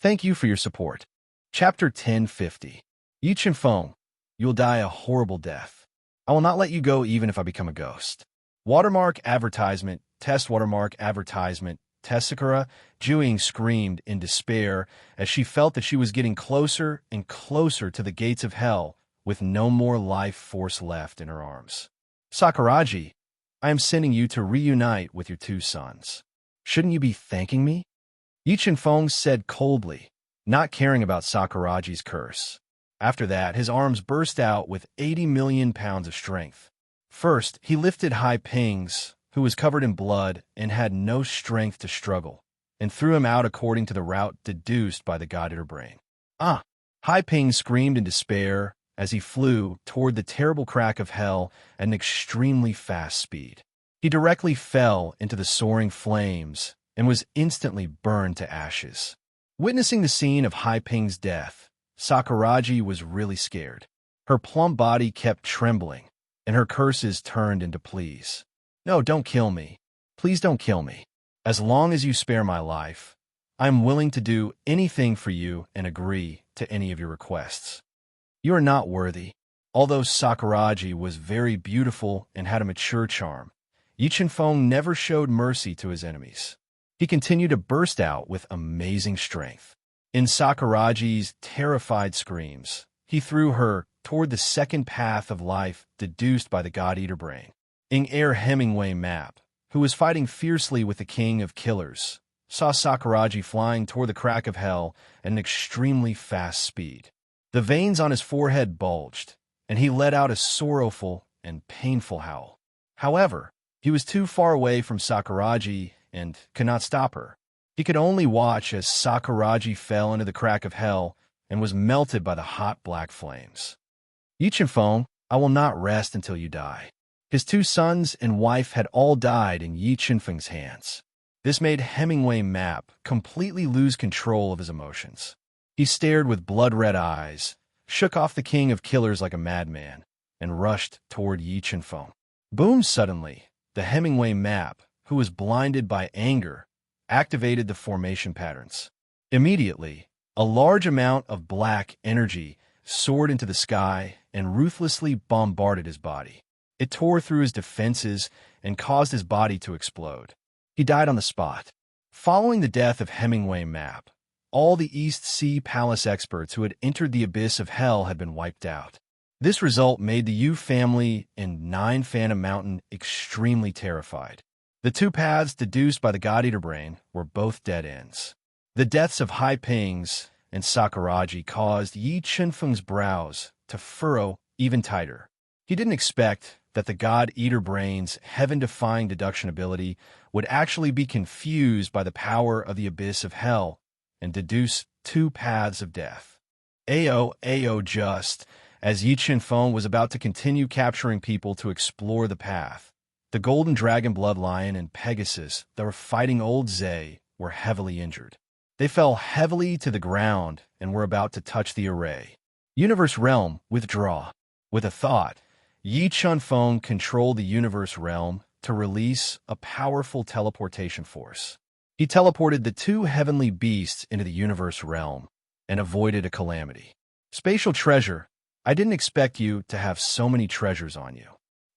Thank you for your support. Chapter 1050. Yi Chenfeng, you'll die a horrible death. I will not let you go even if I become a ghost. Watermark advertisement, test watermark advertisement, Sakura Juing screamed in despair as she felt that she was getting closer and closer to the gates of hell with no more life force left in her arms. Sakuraji, I am sending you to reunite with your two sons. Shouldn't you be thanking me? Yi Chenfeng said coldly, not caring about Sakuraji's curse. After that, his arms burst out with 80 million pounds of strength. First, he lifted Hai Ping's, who was covered in blood and had no strength to struggle, and threw him out according to the route deduced by the God Eater brain. Hai Ping screamed in despair as he flew toward the terrible crack of hell at an extremely fast speed. He directly fell into the soaring flames and was instantly burned to ashes. Witnessing the scene of Hai Ping's death, Sakuraji was really scared. Her plump body kept trembling, and her curses turned into pleas. No, don't kill me. Please don't kill me. As long as you spare my life, I am willing to do anything for you and agree to any of your requests. You are not worthy. Although Sakuraji was very beautiful and had a mature charm, Yi Chenfeng never showed mercy to his enemies. He continued to burst out with amazing strength. In Sakuraji's terrified screams, he threw her toward the second path of life deduced by the God Eater brain. Air Hemingway Map, who was fighting fiercely with the King of Killers, saw Sakuraji flying toward the crack of hell at an extremely fast speed. The veins on his forehead bulged, and he let out a sorrowful and painful howl. However, he was too far away from Sakuraji and could not stop her. He could only watch as Sakuraji fell into the crack of hell and was melted by the hot black flames. Yi Chenfeng, I will not rest until you die. His two sons and wife had all died in Yi Chenfeng's hands. This made Hemingway Map completely lose control of his emotions. He stared with blood-red eyes, shook off the King of Killers like a madman, and rushed toward Yi Chenfeng. Boom! Suddenly, the Hemingway Map, who was blinded by anger, activated the formation patterns. Immediately, a large amount of black energy soared into the sky and ruthlessly bombarded his body. It tore through his defenses and caused his body to explode. He died on the spot. Following the death of Hemingway Map, all the East Sea Palace experts who had entered the abyss of hell had been wiped out. This result made the Yu family and 9 Phantom Mountain extremely terrified. The two paths deduced by the God Eater brain were both dead ends. The deaths of Hai Ping's and Sakuraji caused Yi Chenfeng's brows to furrow even tighter. He didn't expect that the God Eater brain's heaven-defying deduction ability would actually be confused by the power of the abyss of hell and deduce 2 paths of death. Ao just as Yi Qinfeng was about to continue capturing people to explore the path. The Golden Dragon Blood Lion and Pegasus that were fighting Old Zay were heavily injured. They fell heavily to the ground and were about to touch the array. Universe Realm, withdraw. With a thought, Yi Qinfeng controlled the Universe Realm to release a powerful teleportation force. He teleported the two heavenly beasts into the Universe Realm and avoided a calamity. Spatial treasure. I didn't expect you to have so many treasures on you.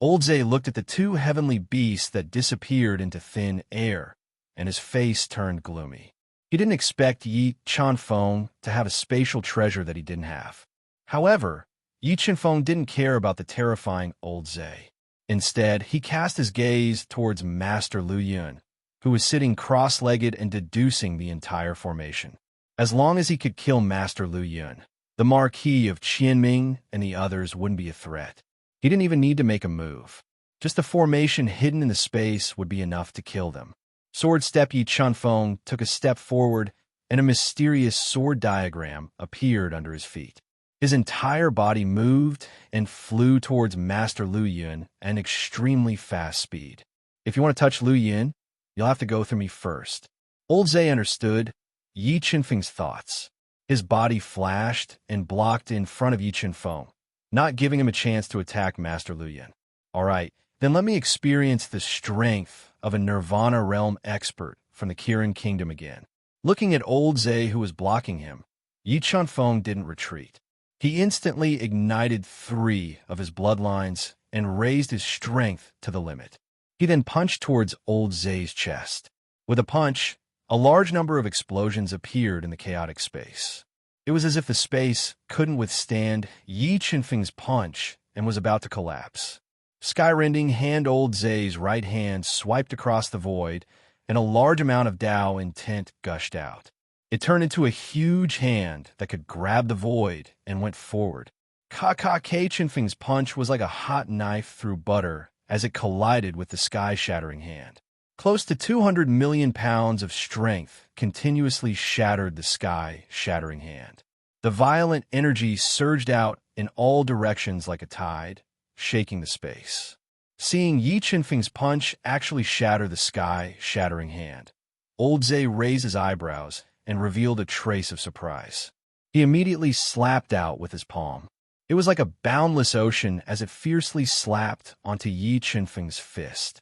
Old Zay looked at the two heavenly beasts that disappeared into thin air, and his face turned gloomy. He didn't expect Yi Qinfeng to have a spatial treasure that he didn't have. However, Yi Qinfeng didn't care about the terrifying Old Zay. Instead, he cast his gaze towards Master Lu Yun, who was sitting cross-legged and deducing the entire formation. As long as he could kill Master Lu Yun, the Marquis of Qianming and the others wouldn't be a threat. He didn't even need to make a move. Just the formation hidden in the space would be enough to kill them. Sword Step Yi Qinfeng took a step forward, and a mysterious sword diagram appeared under his feet. His entire body moved and flew towards Master Lu Yun at an extremely fast speed. If you want to touch Lu Yun, you'll have to go through me first. Old Zay understood Yi Qinfeng's thoughts. His body flashed and blocked in front of Yi Qinfeng, not giving him a chance to attack Master Lu Yun. All right, then let me experience the strength of a Nirvana Realm expert from the Kirin Kingdom again. Looking at Old Zay, who was blocking him, Yi Qinfeng didn't retreat. He instantly ignited 3 of his bloodlines and raised his strength to the limit. He then punched towards Old Zay's chest. With a punch, a large number of explosions appeared in the chaotic space. It was as if the space couldn't withstand Yi Qinfeng's punch and was about to collapse. Skyrending hand, Old Zay's right hand swiped across the void, and a large amount of Tao intent gushed out. It turned into a huge hand that could grab the void and went forward. Yi Qinfeng's punch was like a hot knife through butter as it collided with the sky-shattering hand. Close to 200 million pounds of strength continuously shattered the sky-shattering hand. The violent energy surged out in all directions like a tide, shaking the space. Seeing Yi Qinfeng's punch actually shatter the sky-shattering hand, Old Zay raised his eyebrows and revealed a trace of surprise. He immediately slapped out with his palm. It was like a boundless ocean as it fiercely slapped onto Yi Qinfeng's fist.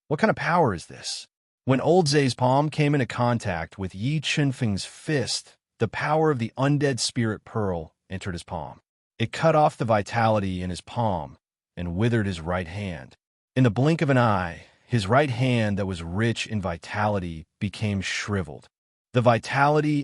What kind of power is this? When Old Zay's palm came into contact with Yi Qinfeng's fist, the power of the undead spirit pearl entered his palm. It cut off the vitality in his palm and withered his right hand. In the blink of an eye, his right hand that was rich in vitality became shriveled. The vitality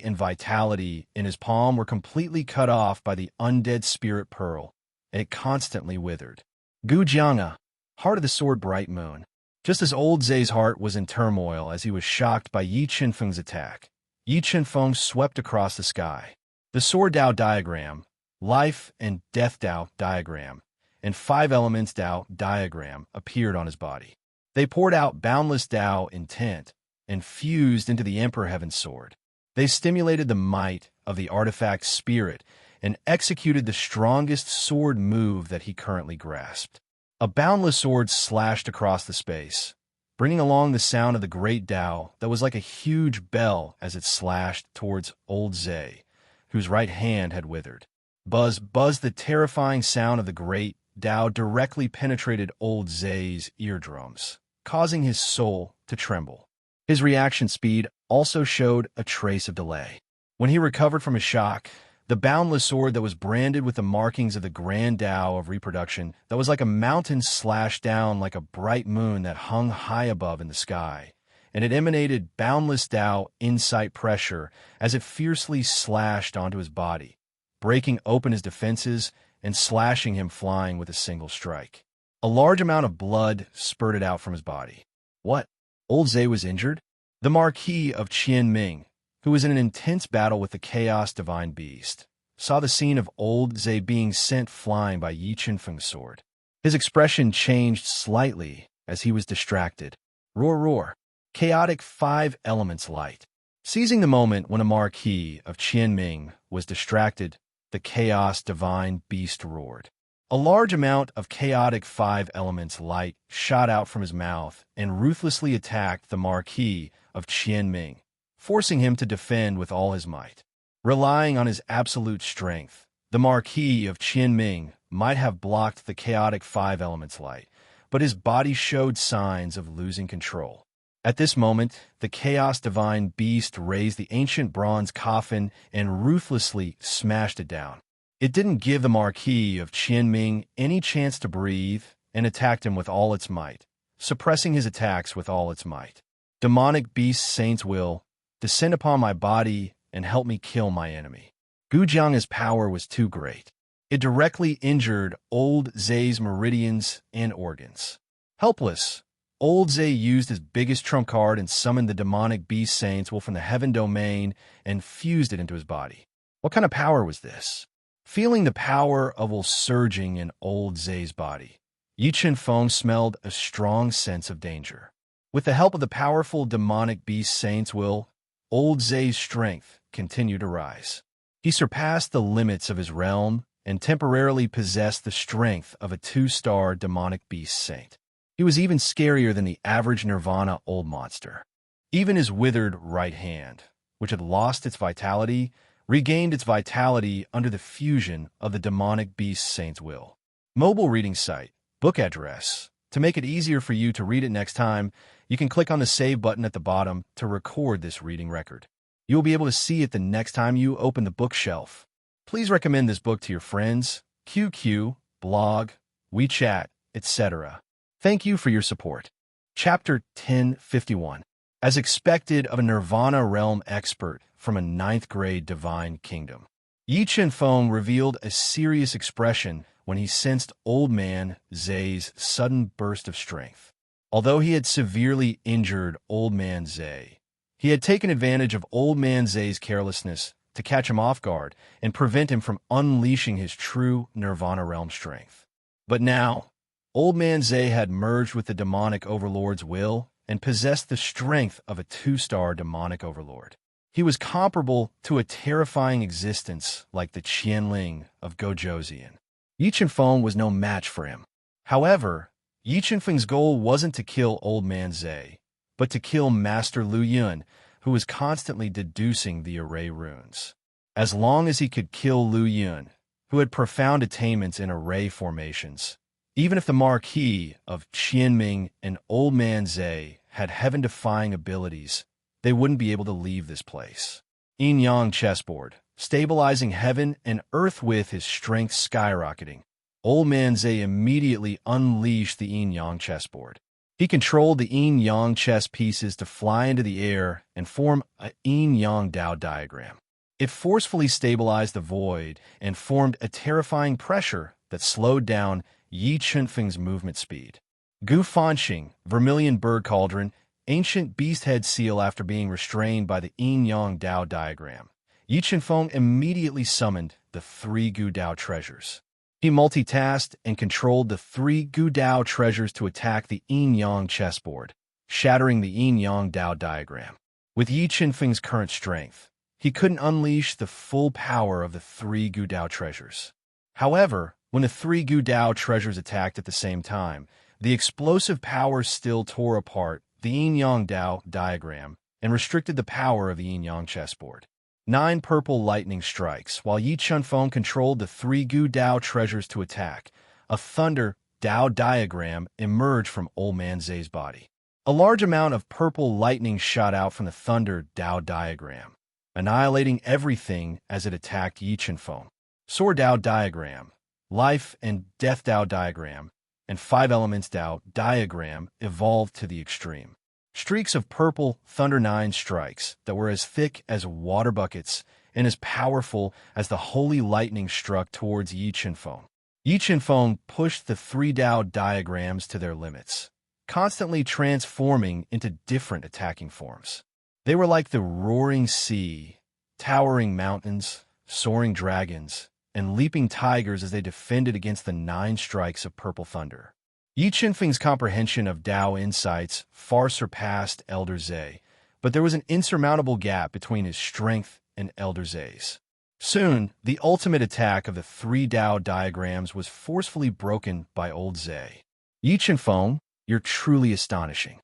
in his palm were completely cut off by the undead spirit pearl, and it constantly withered. Gu Jianga, Heart of the Sword Bright Moon. Just as Old Zay's heart was in turmoil as he was shocked by Yi Qinfeng's attack, Yi Qinfeng swept across the sky. The Sword Dao diagram, Life and Death Dao diagram, and 5 Elements Dao diagram appeared on his body. They poured out boundless Dao intent and fused into the Emperor Heaven's sword. They stimulated the might of the artifact spirit and executed the strongest sword move that he currently grasped. A boundless sword slashed across the space, bringing along the sound of the great Dao that was like a huge bell as it slashed towards Old Zay, whose right hand had withered. Buzz, the terrifying sound of the great Dao directly penetrated Old Zay's eardrums, causing his soul to tremble. His reaction speed also showed a trace of delay. When he recovered from his shock, the boundless sword that was branded with the markings of the Grand Tao of reproduction that was like a mountain slashed down like a bright moon that hung high above in the sky, and it emanated boundless Tao insight pressure as it fiercely slashed onto his body, breaking open his defenses and slashing him flying with a single strike. A large amount of blood spurted out from his body. What? Old Zay was injured? The Marquis of Qianming, who was in an intense battle with the Chaos Divine Beast, saw the scene of Old Zay being sent flying by Yi Qinfeng's sword. His expression changed slightly as he was distracted. Roar, roar. Chaotic 5 elements light. Seizing the moment when a marquis of Qianming was distracted, the chaos divine beast roared. A large amount of chaotic five elements light shot out from his mouth and ruthlessly attacked the marquis of Qianming, forcing him to defend with all his might. Relying on his absolute strength, the marquis of Qianming might have blocked the chaotic five elements light, but his body showed signs of losing control. At this moment, the chaos divine beast raised the ancient bronze coffin and ruthlessly smashed it down. It didn't give the Marquis of Qianming any chance to breathe and attacked him with all its might, suppressing his attacks with all its might. Demonic beast saint's will, descend upon my body and help me kill my enemy. Gujiang's power was too great. It directly injured Old Zay's meridians and organs. Helpless, Old Zay used his biggest trump card and summoned the demonic beast saint's will from the heaven domain and fused it into his body. What kind of power was this? Feeling the power of will surging in Old Zay's body, Yi Feng smelled a strong sense of danger. With the help of the powerful demonic beast saint's will, Old Zay's strength continued to rise. He surpassed the limits of his realm and temporarily possessed the strength of a 2-star demonic beast saint. He was even scarier than the average Nirvana old monster. Even his withered right hand, which had lost its vitality, regained its vitality under the fusion of the demonic beast saint's will. Mobile reading site, book address. To make it easier for you to read it next time, you can click on the save button at the bottom to record this reading record. You will be able to see it the next time you open the bookshelf. Please recommend this book to your friends, QQ, blog, WeChat, etc. Thank you for your support. Chapter 1051. As expected of a Nirvana realm expert from a 9th grade divine kingdom, Yi Feng revealed a serious expression when he sensed Old Man Zay's sudden burst of strength. Although he had severely injured Old Man Zay, he had taken advantage of Old Man Zay's carelessness to catch him off guard and prevent him from unleashing his true Nirvana realm strength. But now, Old Man Zay had merged with the demonic overlord's will and possessed the strength of a 2-star demonic overlord. He was comparable to a terrifying existence like the Qianling of Gojoseon. Yi Feng was no match for him. However, Yi Feng's goal wasn't to kill Old Man Zay, but to kill Master Lu Yun, who was constantly deducing the array runes. As long as he could kill Lu Yun, who had profound attainments in array formations, even if the Marquis of Qianming and Old Man Zay had heaven-defying abilities, they wouldn't be able to leave this place. Yin-Yang chessboard, stabilizing heaven and earth with his strength skyrocketing. Old Man Zay immediately unleashed the Yin-Yang chessboard. He controlled the Yin-Yang chess pieces to fly into the air and form a Yin-Yang Dao diagram. It forcefully stabilized the void and formed a terrifying pressure that slowed down Yi Feng's movement speed. Gu Fanxing, vermilion bird cauldron, ancient beast head seal after being restrained by the Yin-Yang Dao diagram. Yi Feng immediately summoned the 3 Gu Dao treasures. He multitasked and controlled the 3 Gu Dao treasures to attack the Yin-Yang chessboard, shattering the Yin-Yang Dao diagram. With Yi Feng's current strength, he couldn't unleash the full power of the 3 Gu Dao treasures. However, when the 3 Gu Dao treasures attacked at the same time, the explosive power still tore apart the Yin-Yang Dao diagram and restricted the power of the Yin-Yang chessboard. 9 purple lightning strikes, while Yi Feng controlled the 3 Gu Dao treasures to attack. A thunder Dao diagram emerged from Old Man Zay's body. A large amount of purple lightning shot out from the thunder Dao diagram, annihilating everything as it attacked Yi Feng. Sword Dao diagram, life and death Dao diagram, and 5 elements Dao diagram evolved to the extreme. Streaks of purple Thunder 9 strikes that were as thick as water buckets and as powerful as the holy lightning struck towards Yi Feng. Yi Feng pushed the 3 Dao diagrams to their limits, constantly transforming into different attacking forms. They were like the roaring sea, towering mountains, soaring dragons, and leaping tigers as they defended against the 9 strikes of purple thunder. Yi Feng's comprehension of Dao insights far surpassed Elder Zay, but there was an insurmountable gap between his strength and Elder Zay's. Soon, the ultimate attack of the three Dao diagrams was forcefully broken by Old Zay. Yi Feng, you're truly astonishing.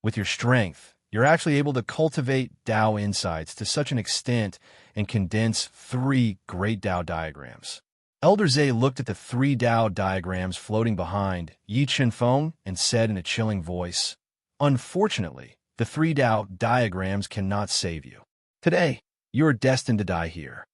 With your strength, you're actually able to cultivate Dao insights to such an extent and condense three great Dao diagrams. Elder Zay looked at the three Dao diagrams floating behind Yi Feng and said in a chilling voice, "Unfortunately, the three Dao diagrams cannot save you. Today, you are destined to die here."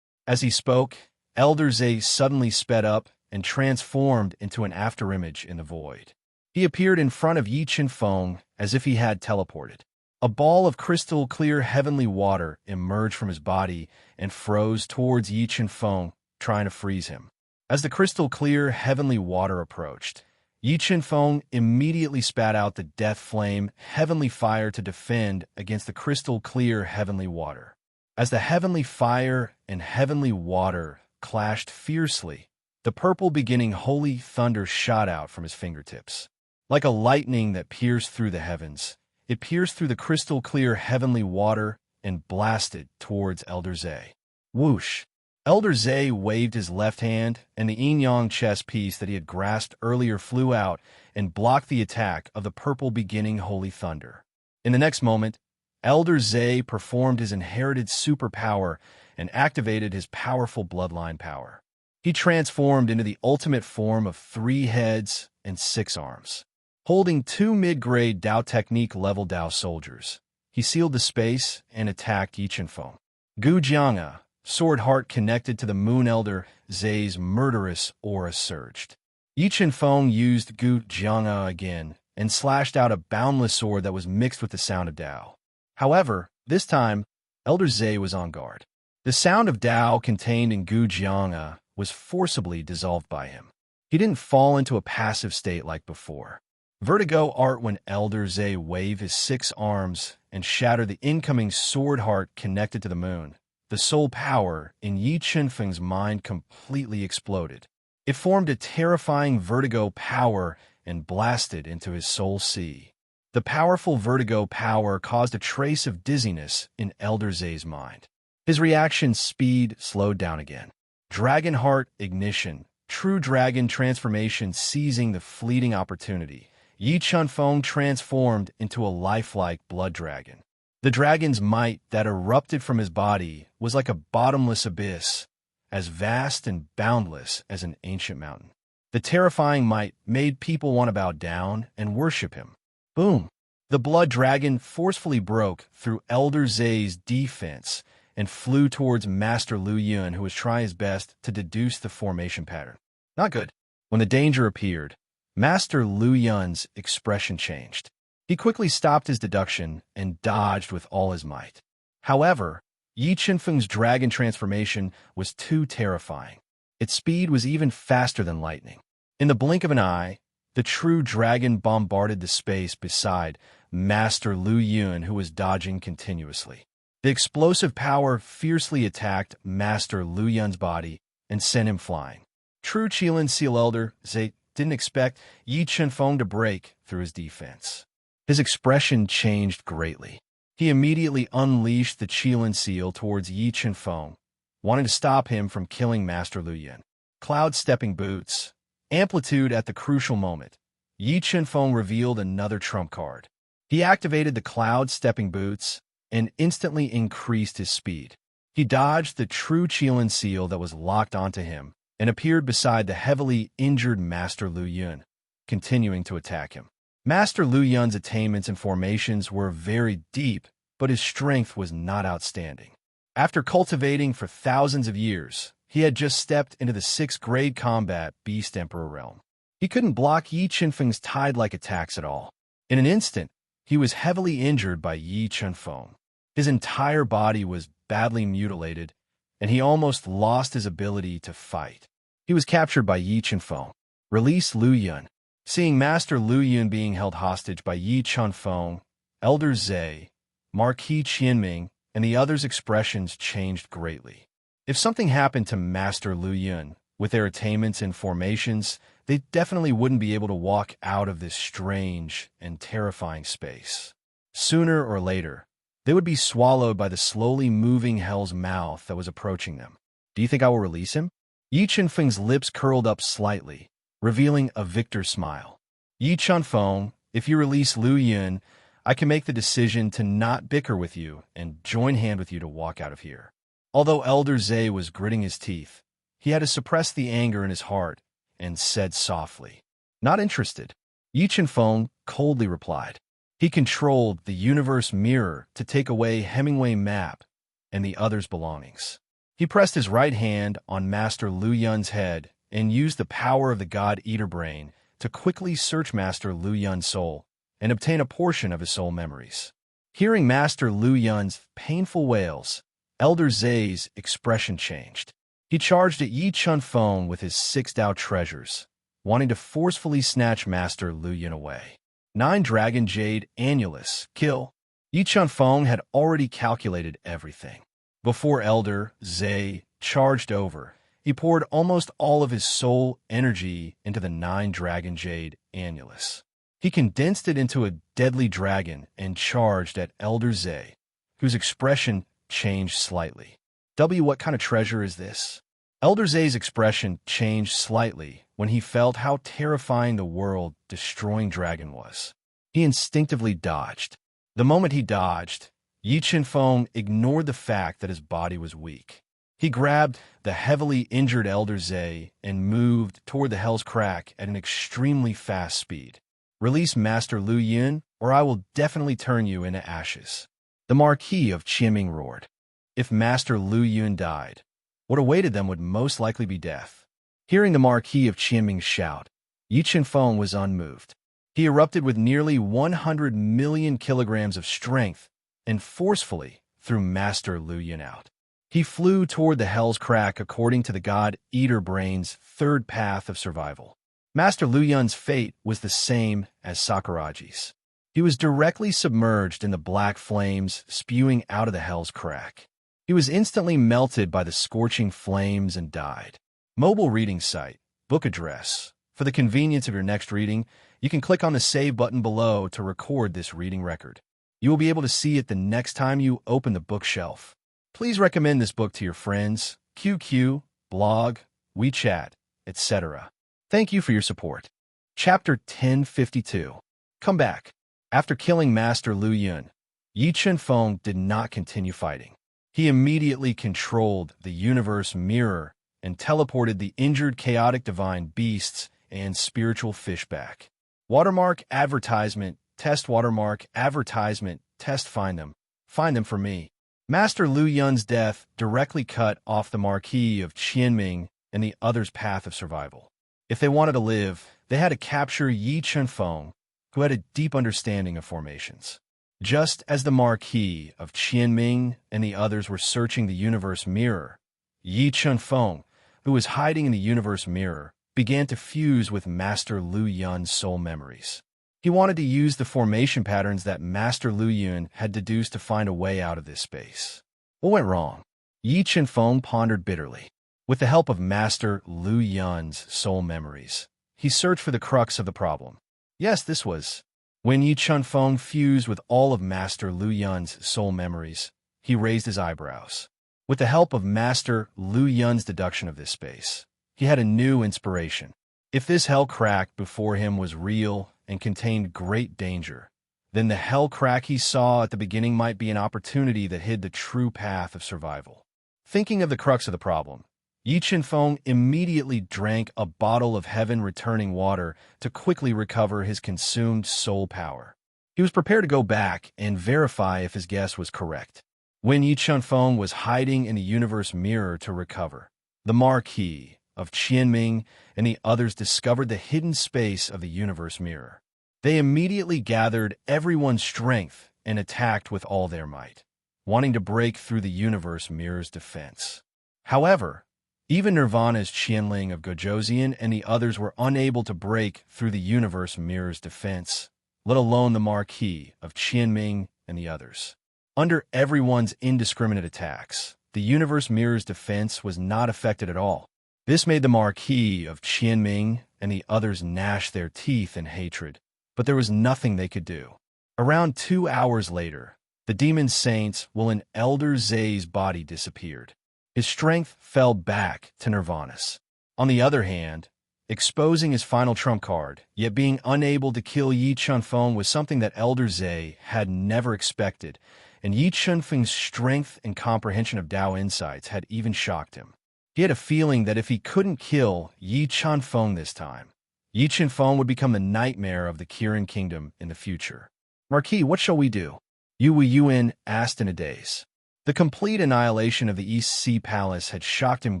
As he spoke, Elder Zay suddenly sped up and transformed into an afterimage in the void. He appeared in front of Yi Feng as if he had teleported. A ball of crystal clear heavenly water emerged from his body and froze towards Yi Feng, trying to freeze him. As the crystal clear heavenly water approached, Yi Feng immediately spat out the death flame heavenly fire to defend against the crystal clear heavenly water. As the heavenly fire and heavenly water clashed fiercely, the purple beginning holy thunder shot out from his fingertips. Like a lightning that pierced through the heavens, it pierced through the crystal clear heavenly water and blasted towards Elder Zay. Whoosh! Elder Zay waved his left hand, and the yin-yang chess piece that he had grasped earlier flew out and blocked the attack of the purple beginning holy thunder. In the next moment, Elder Zay performed his inherited superpower and activated his powerful bloodline power. He transformed into the ultimate form of 3 heads and 6 arms. Holding 2 mid-grade Dao Technique level Dao soldiers, he sealed the space and attacked Yi Feng. Gu Jianga, sword heart connected to the Moon Elder Zay's murderous aura surged. Yi Feng used Gu Jianga again and slashed out a boundless sword that was mixed with the sound of Dao. However, this time, Elder Zay was on guard. The sound of Dao contained in Gu Jianga was forcibly dissolved by him. He didn't fall into a passive state like before. Vertigo art when Elder Zay waved his 6 arms and shattered the incoming sword heart connected to the moon. The soul power in Yi Feng's mind completely exploded. It formed a terrifying vertigo power and blasted into his soul sea. The powerful vertigo power caused a trace of dizziness in Elder Zay's mind. His reaction speed slowed down again. Dragon Heart Ignition, True Dragon Transformation seizing the fleeting opportunity. Yi Feng transformed into a lifelike blood dragon. The dragon's might that erupted from his body was like a bottomless abyss, as vast and boundless as an ancient mountain. The terrifying might made people want to bow down and worship him. Boom! The blood dragon forcefully broke through Elder Zay's defense and flew towards Master Lu Yun, who was trying his best to deduce the formation pattern. Not good. When the danger appeared, Master Lu Yun's expression changed. He quickly stopped his deduction and dodged with all his might. However, Yi Feng's dragon transformation was too terrifying. Its speed was even faster than lightning. In the blink of an eye, the true dragon bombarded the space beside Master Lu Yun, who was dodging continuously. The explosive power fiercely attacked Master Lu Yun's body and sent him flying. True Qilin Seal Elder Zay didn't expect Yi Feng to break through his defense. His expression changed greatly. He immediately unleashed the Qilin Seal towards Yi Feng, wanting to stop him from killing Master Lu Yun. Cloud-stepping boots. Amplitude at the crucial moment. Yi Feng revealed another trump card. He activated the cloud-stepping boots and instantly increased his speed. He dodged the true Qilin Seal that was locked onto him and appeared beside the heavily injured Master Lu Yun, continuing to attack him. Master Lu Yun's attainments and formations were very deep, but his strength was not outstanding. After cultivating for thousands of years, he had just stepped into the 6th grade combat Beast Emperor realm. He couldn't block Yi Feng's tide-like attacks at all. In an instant, he was heavily injured by Yi Feng. His entire body was badly mutilated, and he almost lost his ability to fight. He was captured by Yi Feng. Release Lu Yun. Seeing Master Lu Yun being held hostage by Yi Feng, Elder Zay, Marquis Qianming, and the others' expressions changed greatly. If something happened to Master Lu Yun, with their attainments and formations, they definitely wouldn't be able to walk out of this strange and terrifying space. Sooner or later, They would be swallowed by the slowly moving hell's mouth that was approaching them. Do you think I will release him? Yi Chunfeng's lips curled up slightly, revealing a victor's smile. Yi Chunfeng, if you release Lu Yun, I can make the decision to not bicker with you and join hand with you to walk out of here. Although Elder Zay was gritting his teeth, he had to suppress the anger in his heart and said softly, "Not interested." Yi Chunfeng coldly replied. He controlled the universe mirror to take away Hemingway map and the other's belongings. He pressed his right hand on Master Lu Yun's head and used the power of the God Eater brain to quickly search Master Lu Yun's soul and obtain a portion of his soul memories. Hearing Master Lu Yun's painful wails, Elder Zay's expression changed. He charged at Yi Chunfeng with his 6 Dao treasures, wanting to forcefully snatch Master Lu Yun away. 9 Dragon Jade Annulus, kill. Yi Chunfeng had already calculated everything. Before Elder Zay charged over, he poured almost all of his soul energy into the 9 Dragon Jade Annulus. He condensed it into a deadly dragon and charged at Elder Zay, whose expression changed slightly. What kind of treasure is this? Elder Zay's expression changed slightly when he felt how terrifying the world-destroying dragon was. He instinctively dodged. The moment he dodged, Yi Chunfeng ignored the fact that his body was weak. He grabbed the heavily injured Elder Zay and moved toward the Hell's Crack at an extremely fast speed. Release Master Lu Yun, or I will definitely turn you into ashes. The Marquis of Qianming roared. If Master Lu Yun died, what awaited them would most likely be death. Hearing the Marquis of Qianming shout, Yi Chunfeng was unmoved. He erupted with nearly 100 million kilograms of strength and forcefully threw Master Lu Yun out. He flew toward the Hell's Crack according to the God Eater brain's 3rd path of survival. Master Lu Yun's fate was the same as Sakuraji's. He was directly submerged in the black flames spewing out of the Hell's Crack. He was instantly melted by the scorching flames and died. Mobile reading site, book address. For the convenience of your next reading, you can click on the save button below to record this reading record. You will be able to see it the next time you open the bookshelf. Please recommend this book to your friends, QQ, blog, WeChat, etc. Thank you for your support. Chapter 1052. Come back. After killing Master Lu Yun, Yi Chunfeng did not continue fighting. He immediately controlled the universe mirror and teleported the injured chaotic divine beasts and spiritual fish back. Watermark advertisement, test watermark advertisement, test find them. Find them for me. Master Lu Yun's death directly cut off the Marquis of Qianming and the other's path of survival. If they wanted to live, they had to capture Yi Chunfeng, who had a deep understanding of formations. Just as the Marquis of Qianming and the others were searching the universe mirror, Yi Chunfeng, who was hiding in the universe mirror, began to fuse with Master Lu Yun's soul memories. He wanted to use the formation patterns that Master Lu Yun had deduced to find a way out of this space. What went wrong? Yi Chunfeng pondered bitterly. With the help of Master Lu Yun's soul memories, he searched for the crux of the problem. Yes, this was. When Yi Chunfeng fused with all of Master Lu Yun's soul memories, he raised his eyebrows. With the help of Master Lu Yun's deduction of this space, he had a new inspiration. If this hell crack before him was real and contained great danger, then the hell crack he saw at the beginning might be an opportunity that hid the true path of survival. Thinking of the crux of the problem, Yi Chunfeng immediately drank a bottle of heaven-returning water to quickly recover his consumed soul power. He was prepared to go back and verify if his guess was correct. When Yi Chunfeng was hiding in the universe mirror to recover, the Marquis of Qianming and the others discovered the hidden space of the universe mirror. They immediately gathered everyone's strength and attacked with all their might, wanting to break through the universe mirror's defense. However, even Nirvana's Qianling of Gojoseon and the others were unable to break through the universe mirror's defense, let alone the Marquis of Qianming and the others. Under everyone's indiscriminate attacks, the universe mirror's defense was not affected at all. This made the Marquis of Qianming and the others gnash their teeth in hatred, but there was nothing they could do. Around 2 hours later, The demon saints while in Elder Zay's body disappeared. His strength fell back to Nirvana's. On the other hand, exposing his final trump card, yet being unable to kill Yi Chunfeng was something that Elder Zay had never expected, and Yi Chunfeng's strength and comprehension of Dao insights had even shocked him. He had a feeling that if he couldn't kill Yi Chunfeng this time, Yi Chunfeng would become the nightmare of the Kirin Kingdom in the future. "Marquis, what shall we do?" Yu Yuan asked in a daze. The complete annihilation of the East Sea Palace had shocked him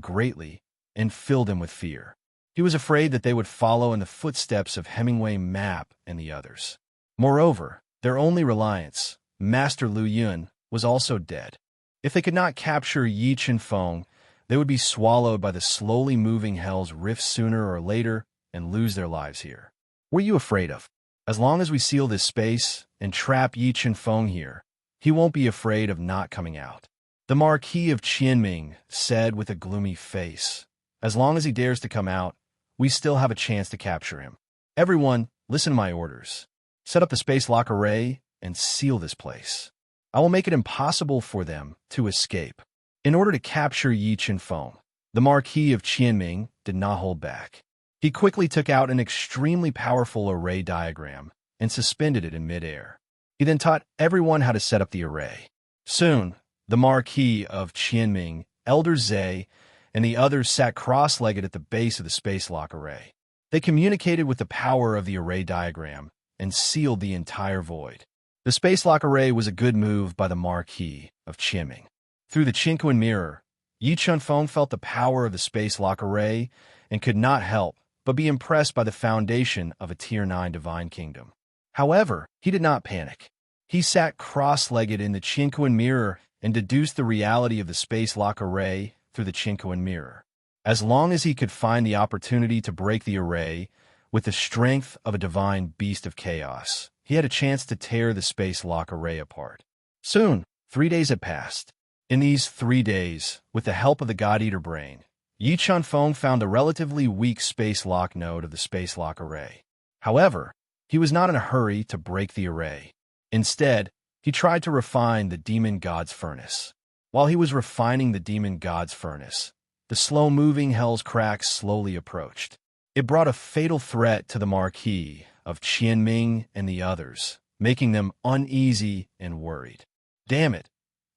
greatly and filled him with fear. He was afraid that they would follow in the footsteps of Hemingway Map and the others. Moreover, their only reliance, Master Lu Yun, was also dead. If they could not capture Yi Chunfeng, they would be swallowed by the slowly moving Hell's Rift sooner or later and lose their lives here. What are you afraid of? As long as we seal this space and trap Yi Chunfeng here, he won't be afraid of not coming out. The Marquis of Qianming said with a gloomy face. As long as he dares to come out, we still have a chance to capture him. Everyone, listen to my orders. Set up the space lock array and seal this place. I will make it impossible for them to escape. In order to capture Yi Chunfeng, the Marquis of Qianming did not hold back. He quickly took out an extremely powerful array diagram and suspended it in midair. He then taught everyone how to set up the array. Soon, the Marquis of Qianming, Elder Zay, and the others sat cross-legged at the base of the space lock array. They communicated with the power of the array diagram and sealed the entire void. The space lock array was a good move by the Marquis of Qianming. Through the Chinquin mirror, Yi Chunfeng felt the power of the space lock array and could not help but be impressed by the foundation of a Tier 9 divine kingdom. However, he did not panic. He sat cross-legged in the Chinquin mirror and deduced the reality of the space lock array through the Chinquin mirror. As long as he could find the opportunity to break the array with the strength of a divine beast of chaos, he had a chance to tear the space lock array apart. Soon, 3 days had passed. In these 3 days, with the help of the God-Eater brain, Yi Chunfeng found the relatively weak space lock node of the space lock array. However, he was not in a hurry to break the array. Instead, he tried to refine the demon god's furnace. While he was refining the demon god's furnace, the slow-moving Hell's Crack slowly approached. It brought a fatal threat to the Marquis of Qianming and the others, making them uneasy and worried. Damn it!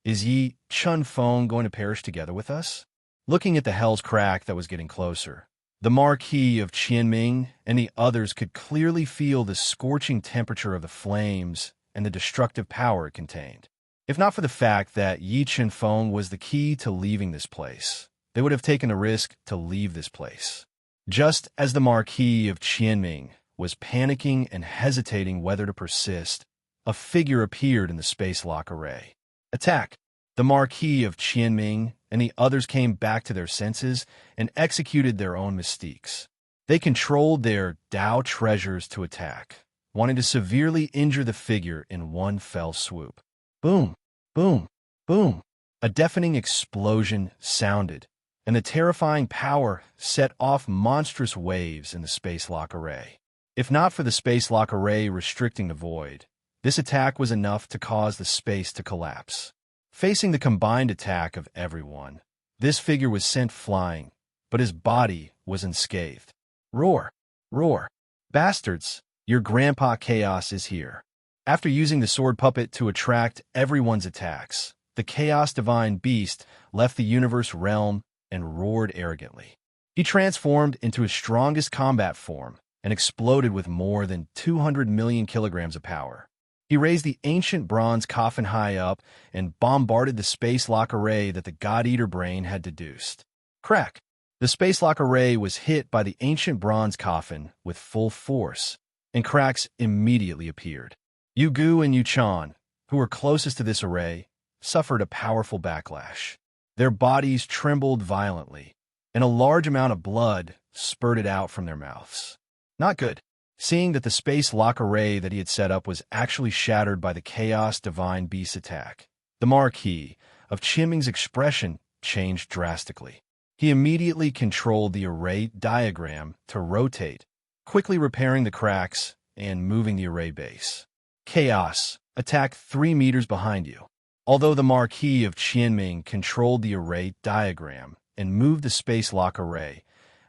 Is Yi Chunfeng going to perish together with us? Looking at the Hell's Crack that was getting closer, the Marquis of Qianming and the others could clearly feel the scorching temperature of the flames and the destructive power it contained. If not for the fact that Yi Chunfeng was the key to leaving this place, they would have taken the risk to leave this place. Just as the Marquis of Qianming was panicking and hesitating whether to persist, a figure appeared in the space lock array. Attack! The Marquis of Qianming and the others came back to their senses and executed their own mystiques. They controlled their Dao treasures to attack, wanting to severely injure the figure in one fell swoop. Boom! Boom! Boom! A deafening explosion sounded, and the terrifying power set off monstrous waves in the space lock array. If not for the space lock array restricting the void, this attack was enough to cause the space to collapse. Facing the combined attack of everyone, this figure was sent flying, but his body was unscathed. Roar! Roar! Bastards, your Grandpa Chaos is here. After using the sword puppet to attract everyone's attacks, the Chaos Divine Beast left the universe realm and roared arrogantly. He transformed into his strongest combat form and exploded with more than 200 million kilograms of power. He raised the ancient bronze coffin high up and bombarded the space lock array that the God-Eater brain had deduced. Crack! The space lock array was hit by the ancient bronze coffin with full force, and cracks immediately appeared. Yu Gu and Yu Chan, who were closest to this array, suffered a powerful backlash. Their bodies trembled violently, and a large amount of blood spurted out from their mouths. Not good. Seeing that the space lock array that he had set up was actually shattered by the Chaos Divine Beast attack, the Marquis of Qianming's expression changed drastically. He immediately controlled the array diagram to rotate, quickly repairing the cracks and moving the array base. Chaos, attacked 3 meters behind you. Although the Marquis of Qianming controlled the array diagram and moved the space lock array,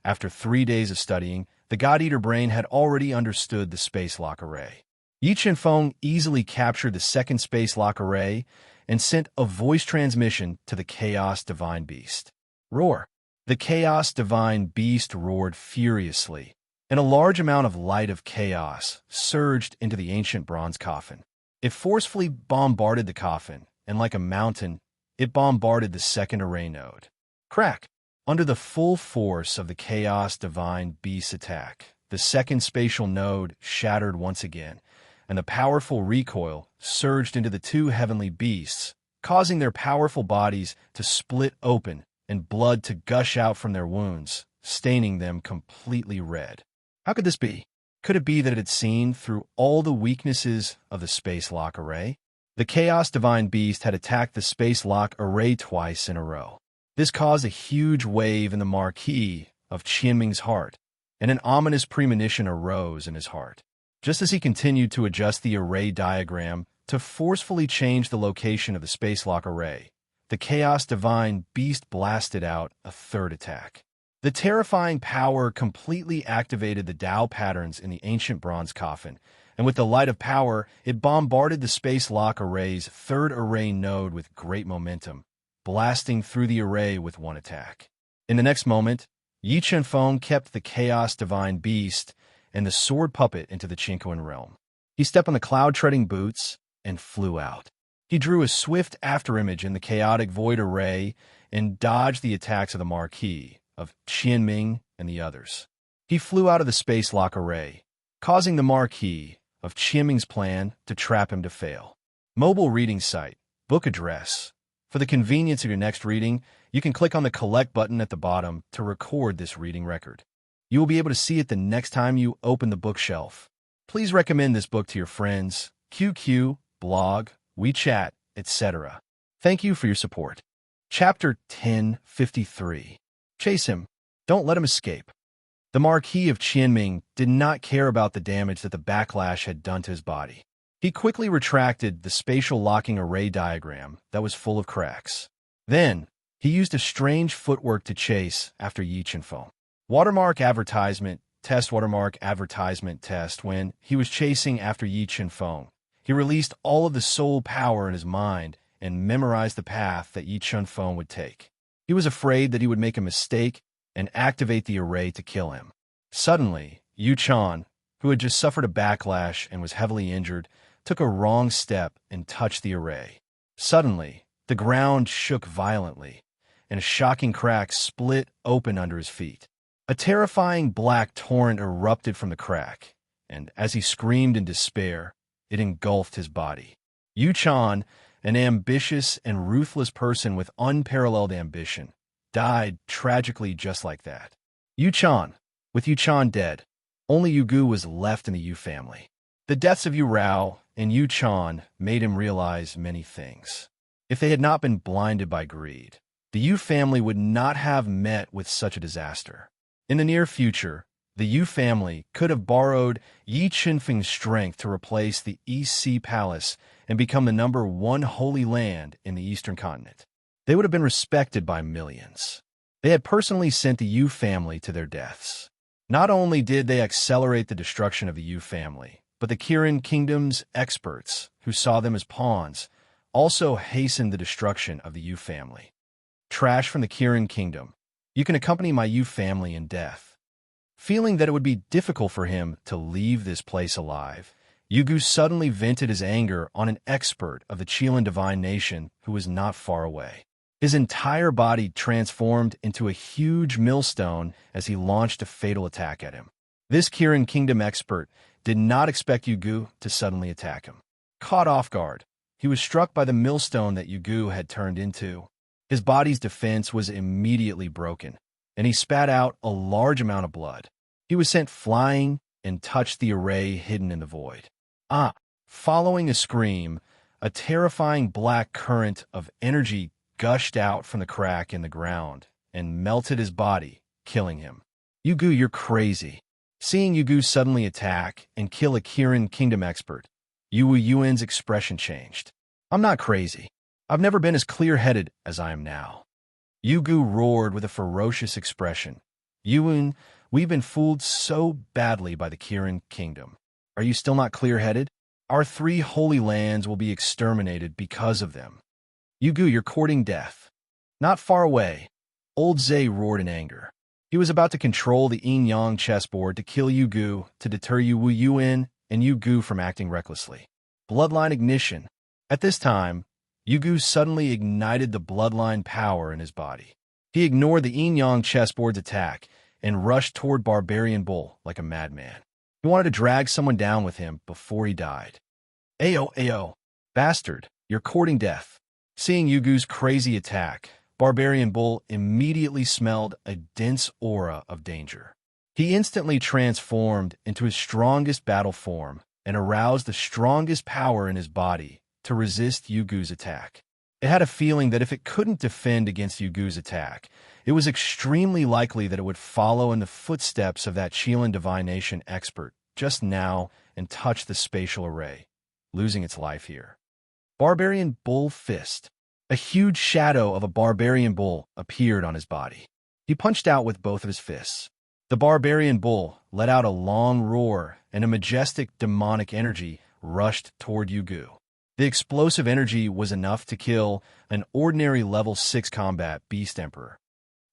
after 3 days of studying, the God-Eater brain had already understood the space lock array. Yi Chenfeng easily captured the second space lock array and sent a voice transmission to the Chaos Divine Beast. Roar! The Chaos Divine Beast roared furiously, and a large amount of light of chaos surged into the ancient bronze coffin. It forcefully bombarded the coffin, and like a mountain, it bombarded the second array node. Crack! Under the full force of the Chaos Divine Beast's attack, the second spatial node shattered once again, and the powerful recoil surged into the two heavenly beasts, causing their powerful bodies to split open and blood to gush out from their wounds, staining them completely red. How could this be? Could it be that it had seen through all the weaknesses of the space lock array? The Chaos Divine Beast had attacked the space lock array twice in a row. This caused a huge wave in the Marquis of Qianming's heart, and an ominous premonition arose in his heart. Just as he continued to adjust the array diagram to forcefully change the location of the space lock array, the Chaos Divine Beast blasted out a third attack. The terrifying power completely activated the Tao patterns in the ancient bronze coffin, and with the light of power, it bombarded the space lock array's third array node with great momentum, blasting through the array with one attack. In the next moment, Yi Chenfeng kept the Chaos Divine Beast and the sword puppet into the Qinquan realm. He stepped on the cloud-treading boots and flew out. He drew a swift afterimage in the chaotic void array and dodged the attacks of the Marquis of Qianming and the others. He flew out of the space lock array, causing the Marquis of Qianming's plan to trap him to fail. Mobile reading site, book address. For the convenience of your next reading, you can click on the Collect button at the bottom to record this reading record. You will be able to see it the next time you open the bookshelf. Please recommend this book to your friends, QQ, blog, WeChat, etc. Thank you for your support. Chapter 1053. Chase him. Don't let him escape. The Marquis of Qianming did not care about the damage that the backlash had done to his body. He quickly retracted the spatial locking array diagram that was full of cracks. Then, he used a strange footwork to chase after Yi Chenfeng. Watermark advertisement, test watermark advertisement test. When he was chasing after Yi Chenfeng, he released all of the soul power in his mind and memorized the path that Yi Chenfeng would take. He was afraid that he would make a mistake and activate the array to kill him. Suddenly, Yu Chan, who had just suffered a backlash and was heavily injured, took a wrong step and touched the array. Suddenly, the ground shook violently, and a shocking crack split open under his feet. A terrifying black torrent erupted from the crack, and as he screamed in despair, it engulfed his body. Yu Chan, an ambitious and ruthless person with unparalleled ambition, died tragically just like that. Yu Chan. With Yu Chan dead, only Yu Gu was left in the Yu family. The deaths of Yu Rao and Yu Chan made him realize many things. If they had not been blinded by greed, the Yu family would not have met with such a disaster. In the near future, the Yu family could have borrowed Yi Chenfeng's strength to replace the East Sea Palace and become the #1 holy land in the Eastern continent. They would have been respected by millions. They had personally sent the Yu family to their deaths. Not only did they accelerate the destruction of the Yu family, but the Kirin Kingdom's experts, who saw them as pawns, also hastened the destruction of the Yu family. Trash from the Kirin Kingdom. You can accompany my Yu family in death. Feeling that it would be difficult for him to leave this place alive, Yu Gu suddenly vented his anger on an expert of the Qilin divine nation who was not far away. His entire body transformed into a huge millstone as he launched a fatal attack at him. This Kirin Kingdom expert did not expect Yu Gu to suddenly attack him. Caught off guard, he was struck by the millstone that Yu Gu had turned into. His body's defense was immediately broken, and he spat out a large amount of blood. He was sent flying and touched the array hidden in the void. Following a scream, a terrifying black current of energy gushed out from the crack in the ground and melted his body, killing him. Yu Gu, you're crazy. Seeing Yu Gu suddenly attack and kill a Kirin Kingdom expert, Yu Yuan's expression changed. I'm not crazy. I've never been as clear-headed as I am now. Yu Gu roared with a ferocious expression. Yuan, we've been fooled so badly by the Kirin kingdom. Are you still not clear-headed? Our 3 holy lands will be exterminated because of them. Yu Gu, you're courting death. Not far away, old Zay roared in anger. He was about to control the yin-yang chessboard to kill Yu Gu to deter Yu Yuan and Yu Gu from acting recklessly. Bloodline ignition. At this time, Yu Gu suddenly ignited the bloodline power in his body. He ignored the yin-yang chessboard's attack and rushed toward Barbarian Bull like a madman. He wanted to drag someone down with him before he died. Ayo, bastard, you're courting death. Seeing Yu Gu's crazy attack, Barbarian Bull immediately smelled a dense aura of danger. He instantly transformed into his strongest battle form and aroused the strongest power in his body to resist Yu Gu's attack. It had a feeling that if it couldn't defend against Yu Gu's attack, it was extremely likely that it would follow in the footsteps of that Qilin divination expert just now and touch the spatial array, losing its life here. Barbarian Bull Fist. A huge shadow of a barbarian bull appeared on his body. He punched out with both of his fists. The barbarian bull let out a long roar, and a majestic demonic energy rushed toward Yu Gu. The explosive energy was enough to kill an ordinary level 6 combat beast emperor.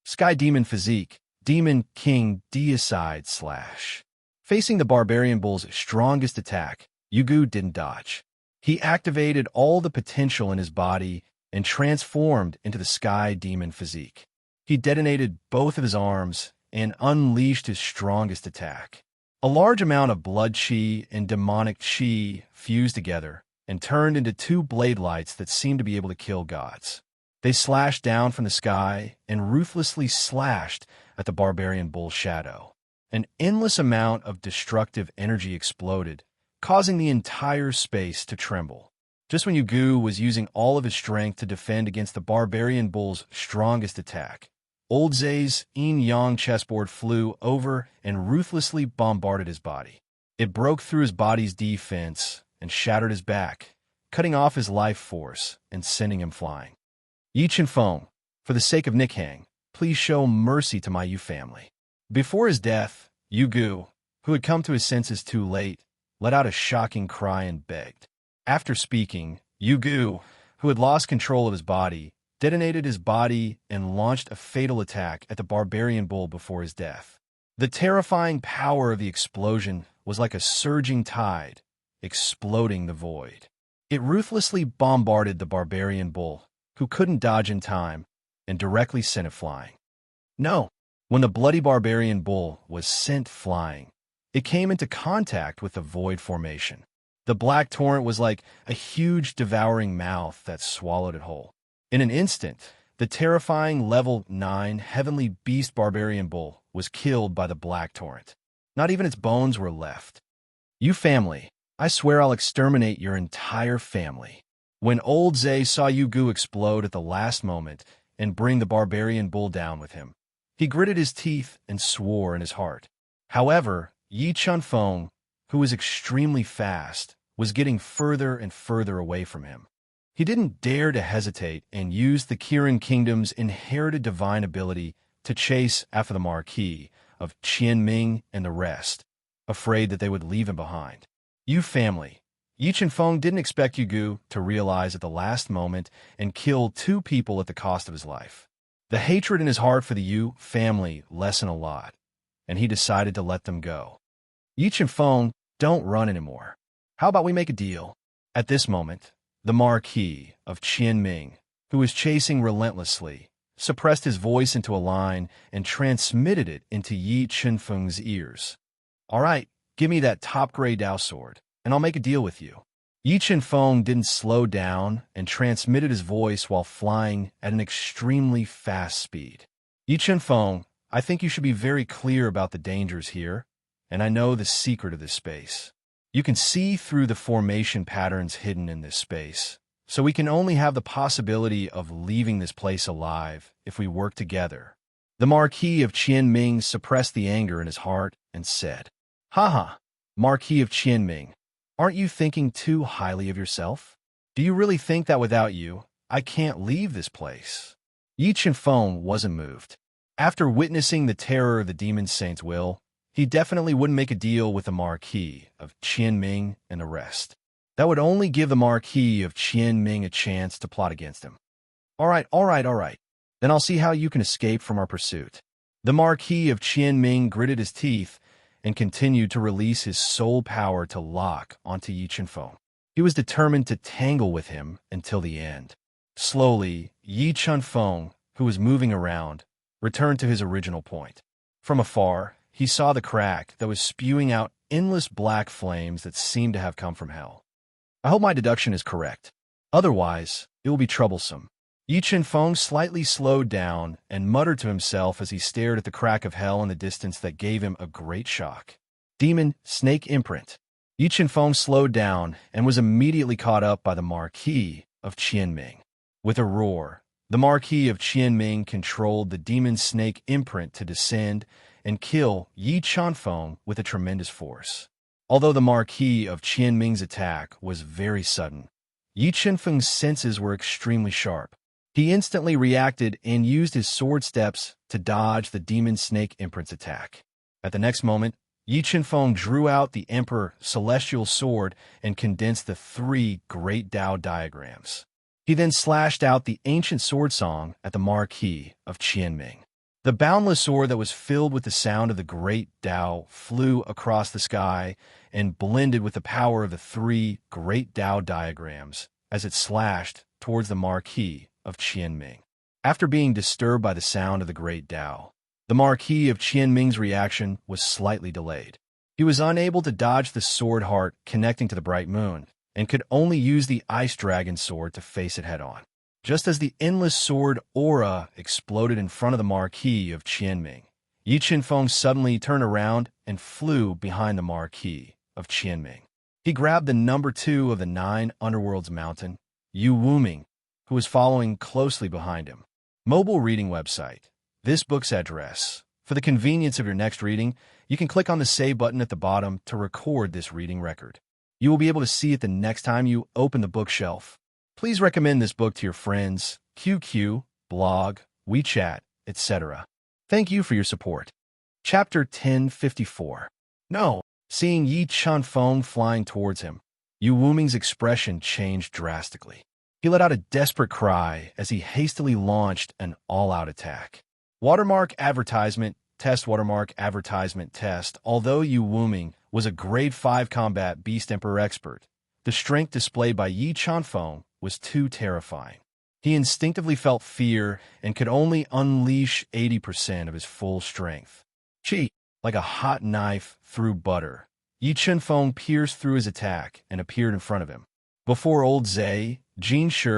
Sky Demon Physique, Demon King Deicide Slash. Facing the barbarian bull's strongest attack, Yu Gu didn't dodge. He activated all the potential in his body and transformed into the Sky Demon Physique. He detonated both of his arms and unleashed his strongest attack. A large amount of blood chi and demonic chi fused together and turned into 2 blade lights that seemed to be able to kill gods. They slashed down from the sky and ruthlessly slashed at the barbarian bull's shadow. An endless amount of destructive energy exploded, causing the entire space to tremble. Just when Yu Gu was using all of his strength to defend against the barbarian bull's strongest attack, old Zay's yin-yang chessboard flew over and ruthlessly bombarded his body. It broke through his body's defense and shattered his back, cutting off his life force and sending him flying. Yi Chenfeng, for the sake of Nikhang, please show mercy to my Yu family. Before his death, Yu Gu, who had come to his senses too late, let out a shocking cry and begged. After speaking, Yu Gu, who had lost control of his body, detonated his body and launched a fatal attack at the barbarian bull before his death. The terrifying power of the explosion was like a surging tide, exploding the void. It ruthlessly bombarded the barbarian bull, who couldn't dodge in time, and directly sent it flying. No, when the bloody barbarian bull was sent flying, it came into contact with the void formation. The black torrent was like a huge devouring mouth that swallowed it whole. In an instant, the terrifying level 9 heavenly beast barbarian bull was killed by the black torrent. Not even its bones were left. You family, I swear I'll exterminate your entire family. When old Zay saw Yu Gu explode at the last moment and bring the barbarian bull down with him, he gritted his teeth and swore in his heart. However, Yi Chenfeng, who was extremely fast, was getting further and further away from him. He didn't dare to hesitate and used the Kirin Kingdom's inherited divine ability to chase after the Marquis of Qianming and the rest, afraid that they would leave him behind. Yu family, Yi Chenfeng didn't expect Yu Gu to realize at the last moment and kill 2 people at the cost of his life. The hatred in his heart for the Yu family lessened a lot, and he decided to let them go. Yi Chenfeng, don't run anymore. How about we make a deal? At this moment, the Marquis of Qianming, who was chasing relentlessly, suppressed his voice into a line and transmitted it into Yi Chenfeng's ears. All right, give me that top-grade Dao sword, and I'll make a deal with you. Yi Chenfeng didn't slow down and transmitted his voice while flying at an extremely fast speed. Yi Chenfeng, I think you should be very clear about the dangers here, and I know the secret of this space. You can see through the formation patterns hidden in this space, so we can only have the possibility of leaving this place alive if we work together. The Marquis of Qianming suppressed the anger in his heart and said, Haha, Marquis of Qianming, Aren't you thinking too highly of yourself? Do you really think that without you, I can't leave this place? Yi Qianfeng wasn't moved. After witnessing the terror of the demon saint's will, he definitely wouldn't make a deal with the Marquis of Qianming and the rest. That would only give the Marquis of Qianming a chance to plot against him. All right. Then I'll see how you can escape from our pursuit. The Marquis of Qianming gritted his teeth and continued to release his soul power to lock onto Yi Qianfeng. He was determined to tangle with him until the end. Slowly, Yi Qianfeng, who was moving around, returned to his original point. From afar, he saw the crack that was spewing out endless black flames that seemed to have come from hell. I hope my deduction is correct. Otherwise, it will be troublesome. Yi Qianfeng slightly slowed down and muttered to himself as he stared at the crack of hell in the distance that gave him a great shock. Demon Snake Imprint. Yi Qianfeng slowed down and was immediately caught up by the Marquis of Qianming. With a roar, the Marquis of Qianming controlled the Demon Snake Imprint to descend and kill Yi Qianfeng with a tremendous force. Although the Marquis of Qianming's attack was very sudden, Yi Qianfeng's senses were extremely sharp. He instantly reacted and used his sword steps to dodge the Demon Snake Imprint's attack. At the next moment, Yi Qianfeng drew out the Emperor Celestial Sword and condensed the 3 Great Tao diagrams. He then slashed out the ancient sword song at the Marquis of Qianming. The boundless sword that was filled with the sound of the Great Tao flew across the sky and blended with the power of the 3 Great Tao diagrams as it slashed towards the Marquis of Qianming. After being disturbed by the sound of the Great Tao, the Marquis of Qianming's reaction was slightly delayed. He was unable to dodge the sword heart connecting to the bright moon, and could only use the Ice Dragon sword to face it head-on. Just as the endless sword aura exploded in front of the Marquis of Qianming, Yi Qianfeng suddenly turned around and flew behind the Marquis of Qianming. He grabbed the number 2 of the 9 Underworlds mountain, Yu Wuming, who was following closely behind him. Mobile reading website. This book's address. For the convenience of your next reading, you can click on the Save button at the bottom to record this reading record. You will be able to see it the next time you open the bookshelf. Please recommend this book to your friends, QQ, blog, WeChat, etc. Thank you for your support. Chapter 1054. No. Seeing Yi Qianfeng flying towards him, Yu Wuming's expression changed drastically. He let out a desperate cry as he hastily launched an all-out attack. Watermark advertisement, test watermark advertisement test. Although Yu Wuming was a grade 5 combat beast emperor expert, the strength displayed by Yi Qianfeng was too terrifying. He instinctively felt fear and could only unleash 80% of his full strength. Chi, like a hot knife through butter, Yi Qianfeng pierced through his attack and appeared in front of him. Before Old Zhe, Jin Shi,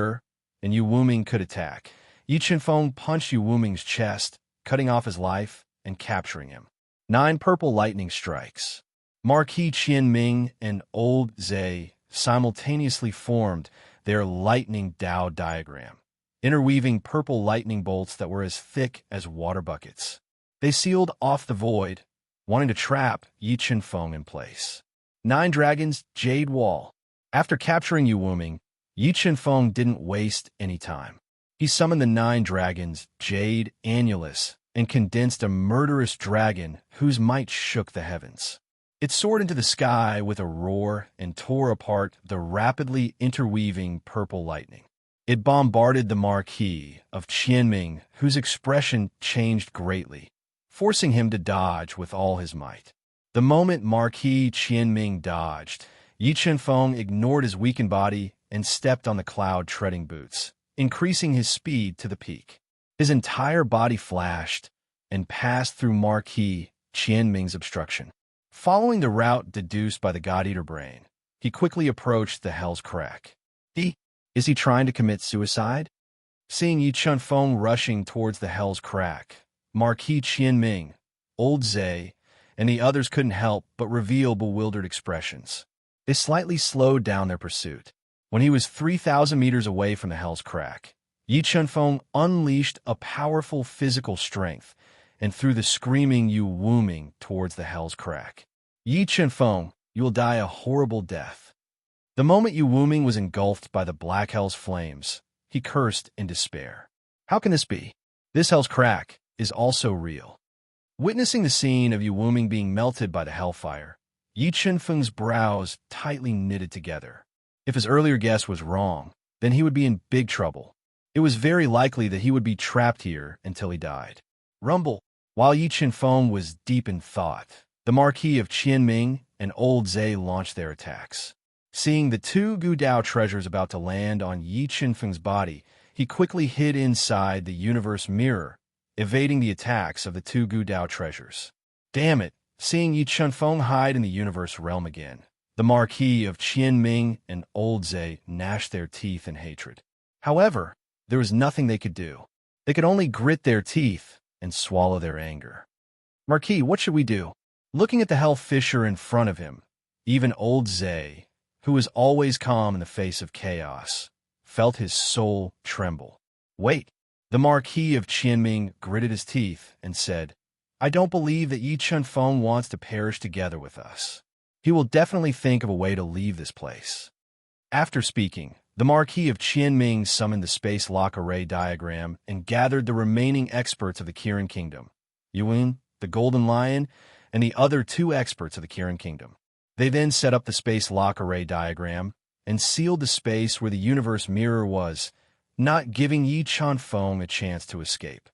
and Yu Wuming could attack, Yi Qianfeng punched Yu Wuming's chest, cutting off his life and capturing him. 9 purple lightning strikes. Marquis Qianming and Old Zhe simultaneously formed their lightning Tao diagram, interweaving purple lightning bolts that were as thick as water buckets. They sealed off the void, wanting to trap Yi Qianfeng in place. 9 dragons Jade Wall. After capturing Yu Wuming, Yi Qianfeng didn't waste any time. He summoned the 9 dragons Jade Annulus and condensed a murderous dragon whose might shook the heavens. It soared into the sky with a roar and tore apart the rapidly interweaving purple lightning. It bombarded the Marquis of Qianming, whose expression changed greatly, forcing him to dodge with all his might. The moment Marquis Qianming dodged, Yi Qianfeng ignored his weakened body and stepped on the cloud-treading boots, increasing his speed to the peak. His entire body flashed and passed through Marquis Qianming's obstruction. Following the route deduced by the God-Eater brain, he quickly approached the Hell's Crack. Is he trying to commit suicide? Seeing Yi Qianfeng rushing towards the Hell's Crack, Marquis Qianming, Old Zhe, and the others couldn't help but reveal bewildered expressions. They slightly slowed down their pursuit. When he was 3,000 meters away from the Hell's Crack, Yi Qianfeng unleashed a powerful physical strength and threw the screaming Yu Wuming towards the Hell's Crack. Yi Qianfeng, you will die a horrible death. The moment Yu Wuming was engulfed by the black hell's flames, he cursed in despair. How can this be? This hell's crack is also real. Witnessing the scene of Yu Wuming being melted by the hellfire, Yi Chenfeng's brows tightly knitted together. If his earlier guess was wrong, then he would be in big trouble. It was very likely that he would be trapped here until he died. Rumble. While Yi Chenfeng was deep in thought, the Marquis of Qianming and Old Zhe launched their attacks. Seeing the two Gudao treasures about to land on Yi Chenfeng's body, he quickly hid inside the universe mirror, evading the attacks of the two Gudao treasures. Damn it! Seeing Yi Chenfeng hide in the universe realm again, the Marquis of Qianming and Old Zhe gnashed their teeth in hatred. However, there was nothing they could do. They could only grit their teeth and swallow their anger. Marquis, what should we do? Looking at the hell fissure in front of him, even Old Zhe, who was always calm in the face of chaos, felt his soul tremble. Wait! The Marquis of Qianming gritted his teeth and said, I don't believe that Yi Chenfeng wants to perish together with us. He will definitely think of a way to leave this place. After speaking, the Marquis of Qianming summoned the space lock array diagram and gathered the remaining experts of the Kirin Kingdom, Yuan, the Golden Lion, and the other two experts of the Kirin Kingdom. They then set up the space lock array diagram and sealed the space where the universe mirror was, not giving Yi Chenfeng a chance to escape.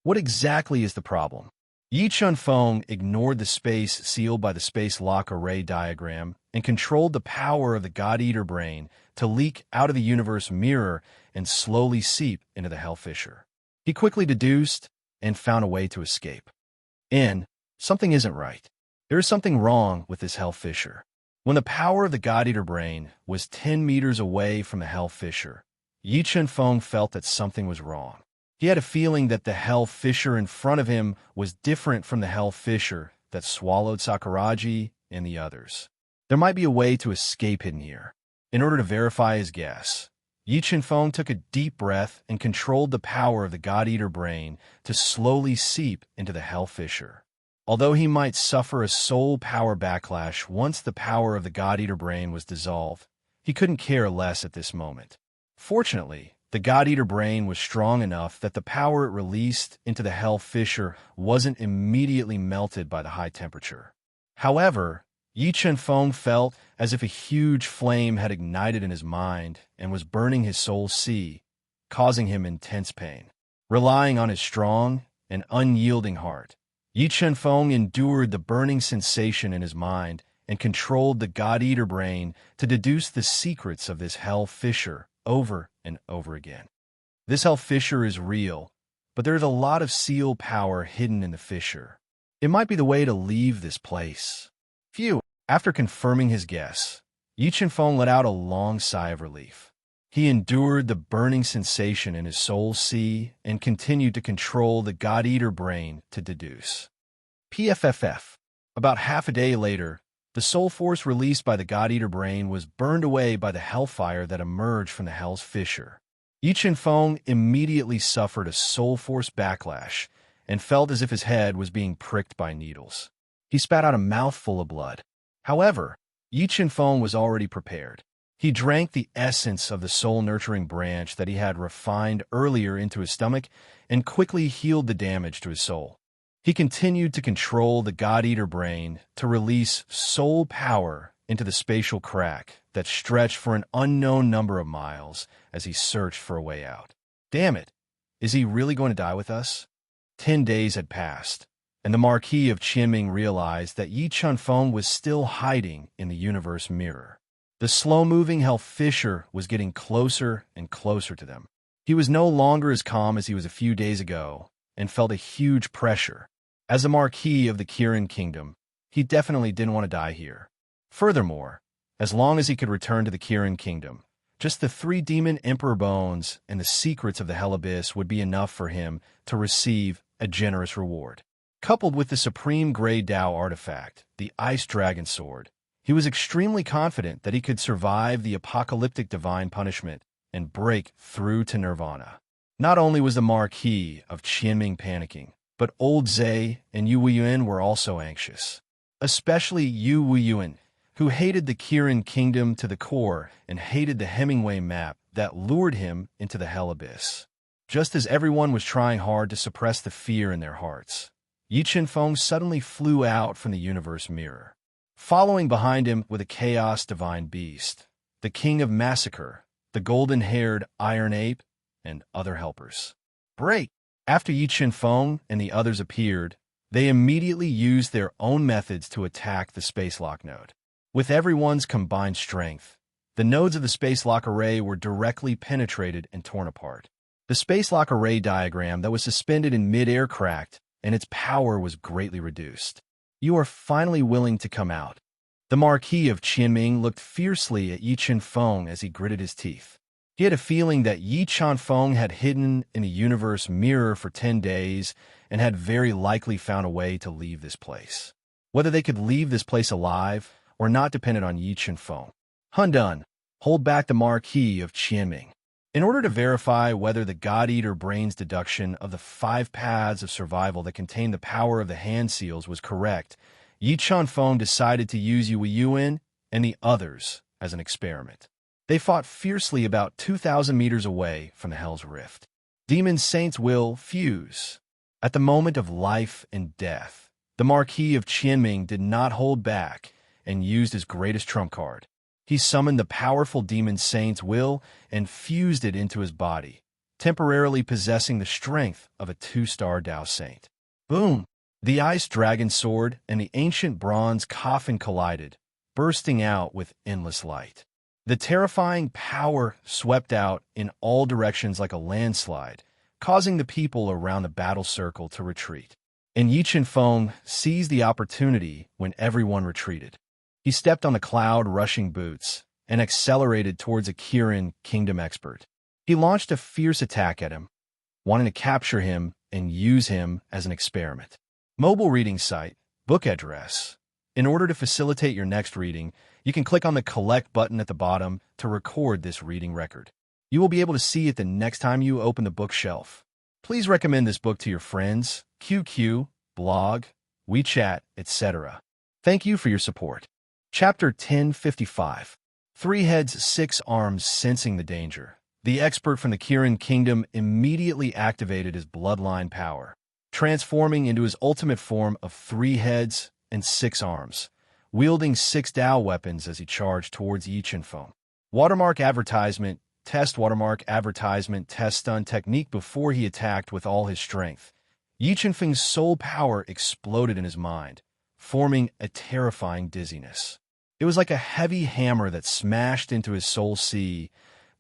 What exactly is the problem? Yi Chenfeng ignored the space sealed by the space lock array diagram and controlled the power of the God-Eater brain to leak out of the universe mirror and slowly seep into the hell fissure. He quickly deduced and found a way to escape. Something isn't right. There is something wrong with this hell fissure. When the power of the God-Eater brain was 10 meters away from the hell fissure, Yi Chenfeng felt that something was wrong. He had a feeling that the hell fissure in front of him was different from the hell fissure that swallowed Sakuragi and the others. There might be a way to escape hidden here. In order to verify his guess, Yi Chenfeng took a deep breath and controlled the power of the God-Eater brain to slowly seep into the hell fissure. Although he might suffer a soul power backlash once the power of the God-Eater brain was dissolved, he couldn't care less at this moment. Fortunately, the God-Eater brain was strong enough that the power it released into the hell fissure wasn't immediately melted by the high temperature. However, Yi Chenfeng felt as if a huge flame had ignited in his mind and was burning his soul sea, causing him intense pain. Relying on his strong and unyielding heart, Yi Chenfeng endured the burning sensation in his mind and controlled the God-Eater brain to deduce the secrets of this hell fissure over and over again. This hell fissure is real, but there's a lot of seal power hidden in the fissure. It might be the way to leave this place. Phew! After confirming his guess, Yi Chenfeng let out a long sigh of relief. He endured the burning sensation in his soul sea and continued to control the God-Eater brain to deduce. PFFF. About half a day later, the soul force released by the God-Eater brain was burned away by the hellfire that emerged from the hell's fissure. Yi Chenfeng immediately suffered a soul force backlash and felt as if his head was being pricked by needles. He spat out a mouthful of blood. However, Yi Chenfeng was already prepared. He drank the essence of the soul-nurturing branch that he had refined earlier into his stomach and quickly healed the damage to his soul. He continued to control the God-Eater brain to release soul power into the spatial crack that stretched for an unknown number of miles as he searched for a way out. Damn it! Is he really going to die with us? 10 days had passed, and the Marquis of Qianming realized that Yi Chenfeng was still hiding in the universe mirror. The slow-moving hell fissure was getting closer and closer to them. He was no longer as calm as he was a few days ago and felt a huge pressure. As a Marquis of the Kirin Kingdom, he definitely didn't want to die here. Furthermore, as long as he could return to the Kirin Kingdom, just the 3 demon emperor bones and the secrets of the Hell Abyss would be enough for him to receive a generous reward. Coupled with the supreme Grey Dao artifact, the Ice Dragon Sword, he was extremely confident that he could survive the apocalyptic divine punishment and break through to Nirvana. Not only was the Marquis of Qianming panicking, but Old Zhe and Yu Wuyuan were also anxious. Especially Yu Wuyuan, who hated the Kirin kingdom to the core and hated the Hemingway map that lured him into the hell abyss. Just as everyone was trying hard to suppress the fear in their hearts, Yi Qinfeng suddenly flew out from the universe mirror, following behind him with a chaos divine beast, the king of massacre, the golden-haired iron ape, and other helpers. Break! After Yi Qinfeng and the others appeared, they immediately used their own methods to attack the space lock node. With everyone's combined strength, the nodes of the space lock array were directly penetrated and torn apart. The space lock array diagram that was suspended in mid-air cracked, and its power was greatly reduced. You are finally willing to come out. The Marquis of Qianming looked fiercely at Yi Qinfeng as he gritted his teeth. He had a feeling that Yi Qinfeng had hidden in the universe mirror for 10 days and had very likely found a way to leave this place. Whether they could leave this place alive or not depended on Yi Qinfeng. Hundun, hold back the Marquis of Qianming. In order to verify whether the God-Eater brain's deduction of the 5 paths of survival that contained the power of the hand seals was correct, Yi Qinfeng decided to use Yu Yuan and the others as an experiment. They fought fiercely about 2,000 meters away from the Hell's Rift. Demon Saint's will fuse. At the moment of life and death, the Marquis of Qianming did not hold back and used his greatest trump card. He summoned the powerful Demon Saint's will and fused it into his body, temporarily possessing the strength of a 2-star Dao Saint. Boom! The Ice Dragon Sword and the ancient bronze coffin collided, bursting out with endless light. The terrifying power swept out in all directions like a landslide, causing the people around the battle circle to retreat. And Yi Qinfeng seized the opportunity when everyone retreated. He stepped on the cloud-rushing boots and accelerated towards a Kirin kingdom expert. He launched a fierce attack at him, wanting to capture him and use him as an experiment. Mobile reading site, book address. In order to facilitate your next reading, you can click on the Collect button at the bottom to record this reading record. You will be able to see it the next time you open the bookshelf. Please recommend this book to your friends, QQ, blog, WeChat, etc. Thank you for your support. Chapter 1055. 3 heads, 6 arms. Sensing the danger, the expert from the Kirin kingdom immediately activated his bloodline power, transforming into his ultimate form of 3 heads and 6 arms, wielding 6 Dao weapons as he charged towards Yi Qinfeng. Watermark advertisement, test watermark advertisement, test stun technique. Before he attacked with all his strength, Yi Qinfeng's soul power exploded in his mind, forming a terrifying dizziness. It was like a heavy hammer that smashed into his soul sea,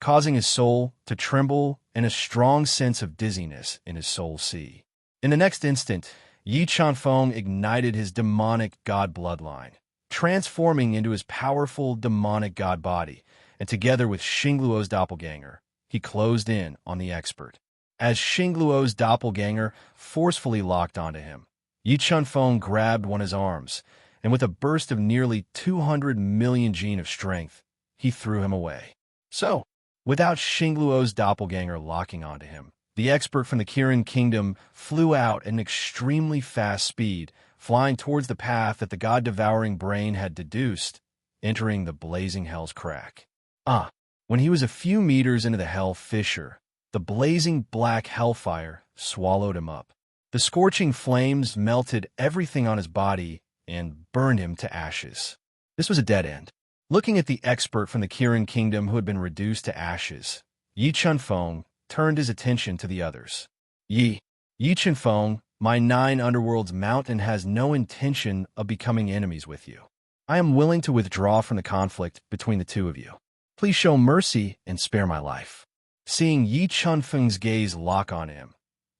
causing his soul to tremble and a strong sense of dizziness in his soul sea. In the next instant, Yi Qinfeng ignited his demonic god bloodline, transforming into his powerful demonic god body, and together with Xingluo's doppelganger, he closed in on the expert. As Xingluo's doppelganger forcefully locked onto him, Yi Qinfeng grabbed one of his arms, and with a burst of nearly 200 million gene of strength, he threw him away. So, without Xingluo's doppelganger locking onto him, the expert from the Kirin kingdom flew out at an extremely fast speed, flying towards the path that the god-devouring brain had deduced, entering the blazing hell's crack. When he was a few meters into the hell fissure, the blazing black hellfire swallowed him up. The scorching flames melted everything on his body and burned him to ashes. This was a dead end. Looking at the expert from the Kirin kingdom who had been reduced to ashes, Yi Qinfeng turned his attention to the others. Yi Qinfeng, my 9 underworlds mountain has no intention of becoming enemies with you. I am willing to withdraw from the conflict between the two of you. Please show mercy and spare my life. Seeing Yi Qinfeng's gaze lock on him,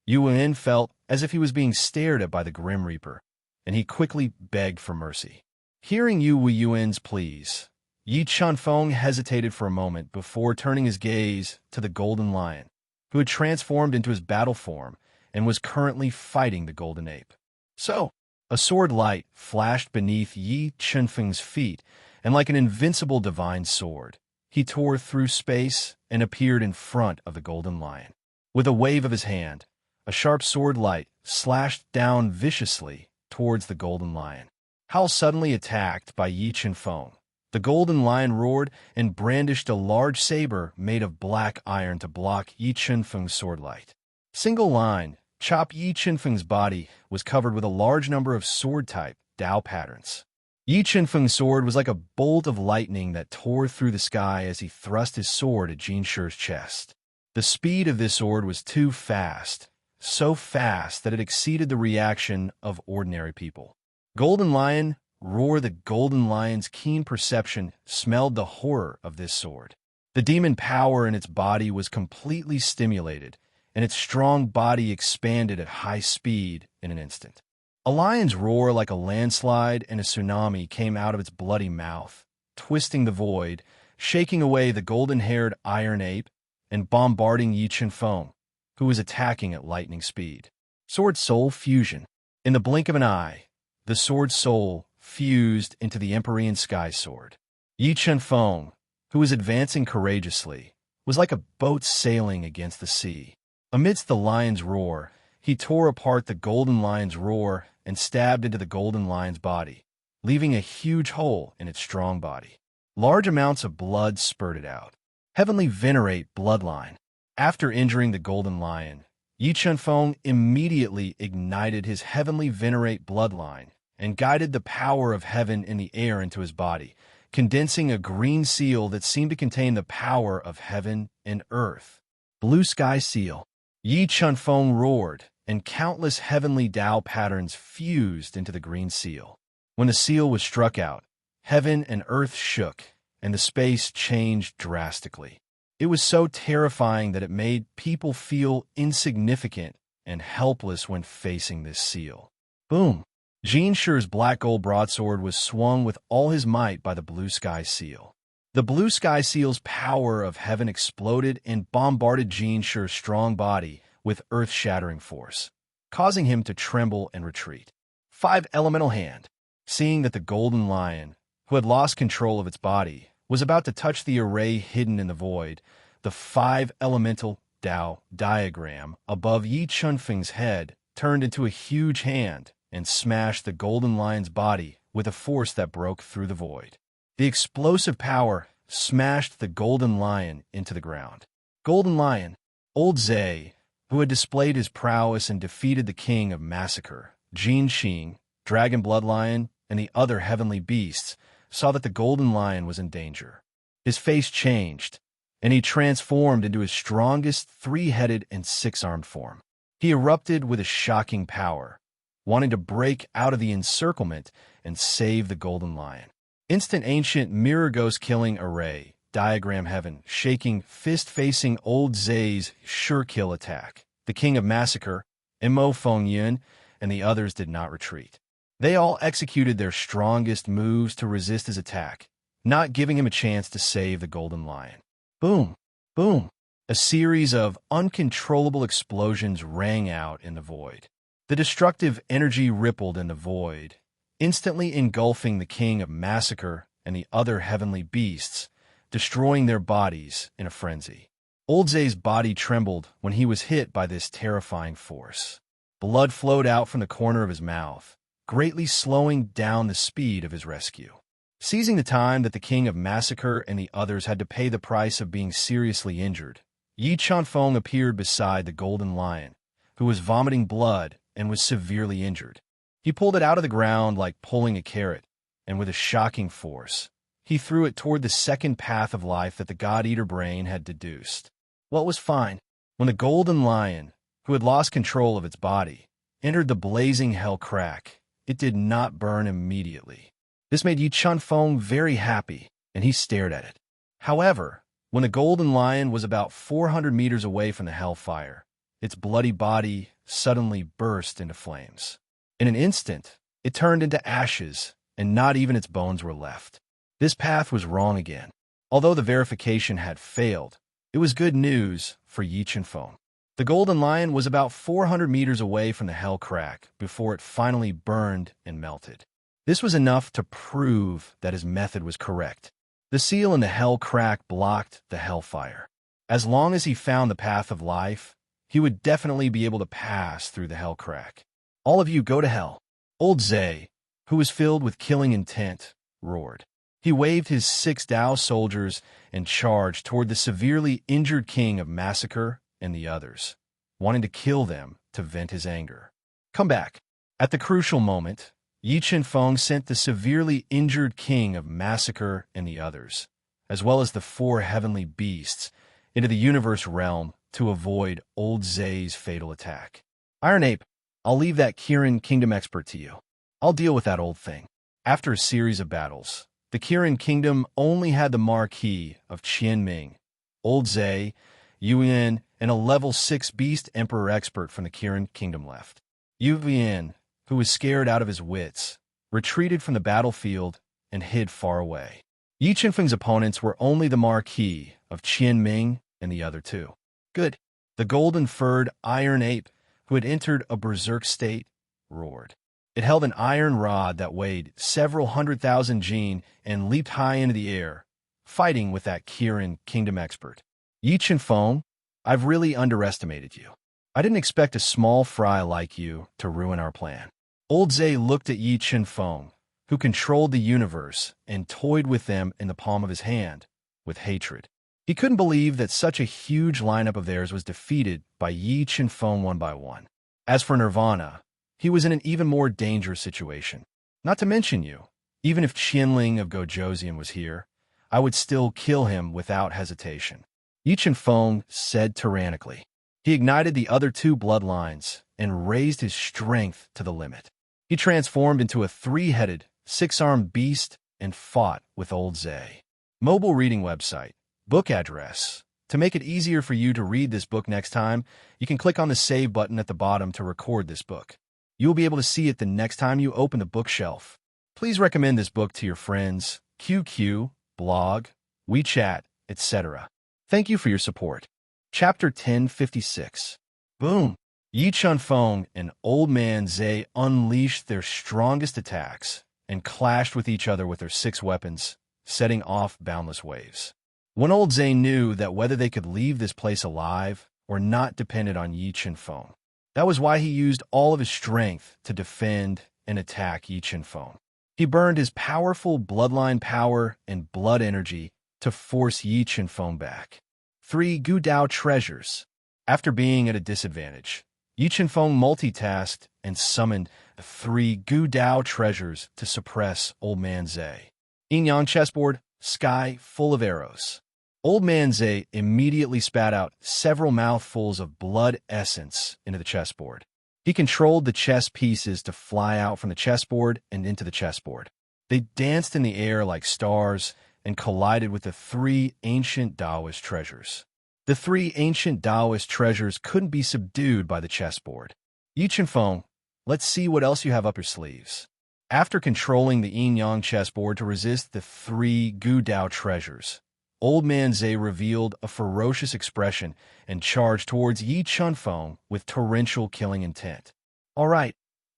Yu Wen felt as if he was being stared at by the Grim Reaper, and he quickly begged for mercy. Hearing Yu Yuan's pleas, Yi Qinfeng hesitated for a moment before turning his gaze to the Golden Lion, who had transformed into his battle form and was currently fighting the Golden Ape. So, a sword light flashed beneath Yi Qinfeng's feet, and like an invincible divine sword, he tore through space and appeared in front of the Golden Lion. With a wave of his hand, a sharp sword light slashed down viciously towards the Golden Lion. Hal suddenly attacked by Yi Qinfeng, The golden lion roared and brandished a large saber made of black iron to block Yi Chunfeng's sword light. Single line, Chop Yi Chunfeng's body was covered with a large number of sword-type Dao patterns. Yi Chunfeng's sword was like a bolt of lightning that tore through the sky as he thrust his sword at Jin Shi's chest. The speed of this sword was too fast, so fast that it exceeded the reaction of ordinary people. Golden Lion, roar! The golden lion's keen perception smelled the horror of this sword. The demon power in its body was completely stimulated, and its strong body expanded at high speed in an instant. A lion's roar like a landslide and a tsunami came out of its bloody mouth, twisting the void, shaking away the golden-haired iron ape, and bombarding Yi Chunfeng, who was attacking at lightning speed. Sword-soul fusion. In the blink of an eye, the sword-soul fused into the Empyrean Sky Sword. Yi Chunfeng, who was advancing courageously, was like a boat sailing against the sea. Amidst the lion's roar, he tore apart the golden lion's roar and stabbed into the golden lion's body, leaving a huge hole in its strong body. Large amounts of blood spurted out. Heavenly Venerate Bloodline. After injuring the golden lion, Yi Chunfeng immediately ignited his Heavenly Venerate Bloodline and guided the power of heaven in the air into his body, condensing a green seal that seemed to contain the power of heaven and earth. Blue Sky Seal. Yi Chunfeng roared, and countless heavenly Dao patterns fused into the green seal. When the seal was struck out, heaven and earth shook, and the space changed drastically. It was so terrifying that it made people feel insignificant and helpless when facing this seal. Boom! Jin Shi's black gold broadsword was swung with all his might by the Blue Sky Seal. The Blue Sky Seal's power of heaven exploded and bombarded Jin Shi's strong body with earth-shattering force, causing him to tremble and retreat. 5 Elemental Hand. Seeing that the golden lion, who had lost control of its body, was about to touch the array hidden in the void, the 5 Elemental Dao diagram above Yi Chunfeng's head turned into a huge hand and smashed the golden lion's body with a force that broke through the void. The explosive power smashed the golden lion into the ground. Golden Lion, Old Zay, who had displayed his prowess and defeated the king of Massacre, Jin Xing, Dragon Bloodlion, and the other heavenly beasts, saw that the golden lion was in danger. His face changed, and he transformed into his strongest 3-headed and 6-armed form. He erupted with a shocking power, wanting to break out of the encirclement and save the golden lion. Instant ancient mirror ghost killing array, diagram heaven, shaking fist facing Old Zay's sure kill attack. The king of Massacre, Mo Fengyun, and the others did not retreat. They all executed their strongest moves to resist his attack, not giving him a chance to save the golden lion. Boom! Boom! A series of uncontrollable explosions rang out in the void. The destructive energy rippled in the void, instantly engulfing the king of Massacre and the other heavenly beasts, destroying their bodies in a frenzy. Old Zay's body trembled when he was hit by this terrifying force. Blood flowed out from the corner of his mouth, greatly slowing down the speed of his rescue. Seizing the time that the king of Massacre and the others had to pay the price of being seriously injured, Yi Chunfeng appeared beside the golden lion, who was vomiting blood and was severely injured. He pulled it out of the ground like pulling a carrot, and with a shocking force, he threw it toward the second path of life that the God-Eater brain had deduced. What was fine? When the golden lion, who had lost control of its body, entered the blazing hell crack, it did not burn immediately. This made Yi Chunfeng very happy, and he stared at it. However, when the golden lion was about 400 meters away from the hellfire, its bloody body suddenly burst into flames. In an instant, it turned into ashes, and not even its bones were left. This path was wrong again. Although the verification had failed, it was good news for Yi Chunfeng. The golden lion was about 400 meters away from the hell crack before it finally burned and melted. This was enough to prove that his method was correct. The seal in the hell crack blocked the hellfire. As long as he found the path of life, he would definitely be able to pass through the hell crack. All of you go to hell. Old Zay, who was filled with killing intent, roared. He waved his 6 Dao soldiers and charged toward the severely injured king of Massacre and the others, wanting to kill them to vent his anger. Come back. At the crucial moment, Yi Chen-feng sent the severely injured king of Massacre and the others, as well as the 4 heavenly beasts, into the universe realm to avoid Old Zay's fatal attack. Iron Ape, I'll leave that Kirin Kingdom expert to you. I'll deal with that old thing. After a series of battles, the Kirin Kingdom only had the Marquis of Qianming, Old Zay, Yuan, and a level 6 beast emperor expert from the Kirin Kingdom left. Yuan, who was scared out of his wits, retreated from the battlefield and hid far away. Yi Chen-feng's opponents were only the Marquis of Qianming and the other 2. Good. The golden-furred iron ape, who had entered a berserk state, roared. It held an iron rod that weighed several 100,000 jin and leaped high into the air, fighting with that Kirin Kingdom expert. Yi Chen-feng, I've really underestimated you. I didn't expect a small fry like you to ruin our plan. Old Zay looked at Yi Chen-feng, who controlled the universe and toyed with them in the palm of his hand, with hatred. He couldn't believe that such a huge lineup of theirs was defeated by Yi Chen-feng one by one. As for Nirvana, he was in an even more dangerous situation. Not to mention you. Even if Qianling of Gojoseon was here, I would still kill him without hesitation. Yi Chen-feng said tyrannically. He ignited the other 2 bloodlines and raised his strength to the limit. He transformed into a 3-headed, 6-armed beast and fought with Old Zay. Mobile reading website. Book address. To make it easier for you to read this book next time, you can click on the save button at the bottom to record this book. You will be able to see it the next time you open the bookshelf. Please recommend this book to your friends, QQ, blog, WeChat, etc. Thank you for your support. Chapter 1056. Boom! Yi Chen-feng and Old Man Zay unleashed their strongest attacks and clashed with each other with their 6 weapons, setting off boundless waves. When Old Zay knew that whether they could leave this place alive or not depended on Yi Chen-feng. That was why he used all of his strength to defend and attack Yi Chen-feng. He burned his powerful bloodline power and blood energy to force Yi Chen-feng back. 3 Gu Dao treasures. After being at a disadvantage, Yi Chen-feng multitasked and summoned the 3 Gu Dao treasures to suppress Old Man Zay. Yin-yang chessboard, sky full of arrows. Old Man Zay immediately spat out several mouthfuls of blood essence into the chessboard. He controlled the chess pieces to fly out from the chessboard and into the chessboard. They danced in the air like stars and collided with the 3 ancient Taoist treasures. The 3 ancient Taoist treasures couldn't be subdued by the chessboard. Yi Chen-feng, let's see what else you have up your sleeves. After controlling the yin-yang chessboard to resist the 3 Gu Dao treasures, Old Man Zay revealed a ferocious expression and charged towards Yi Chen-feng with torrential killing intent. All right,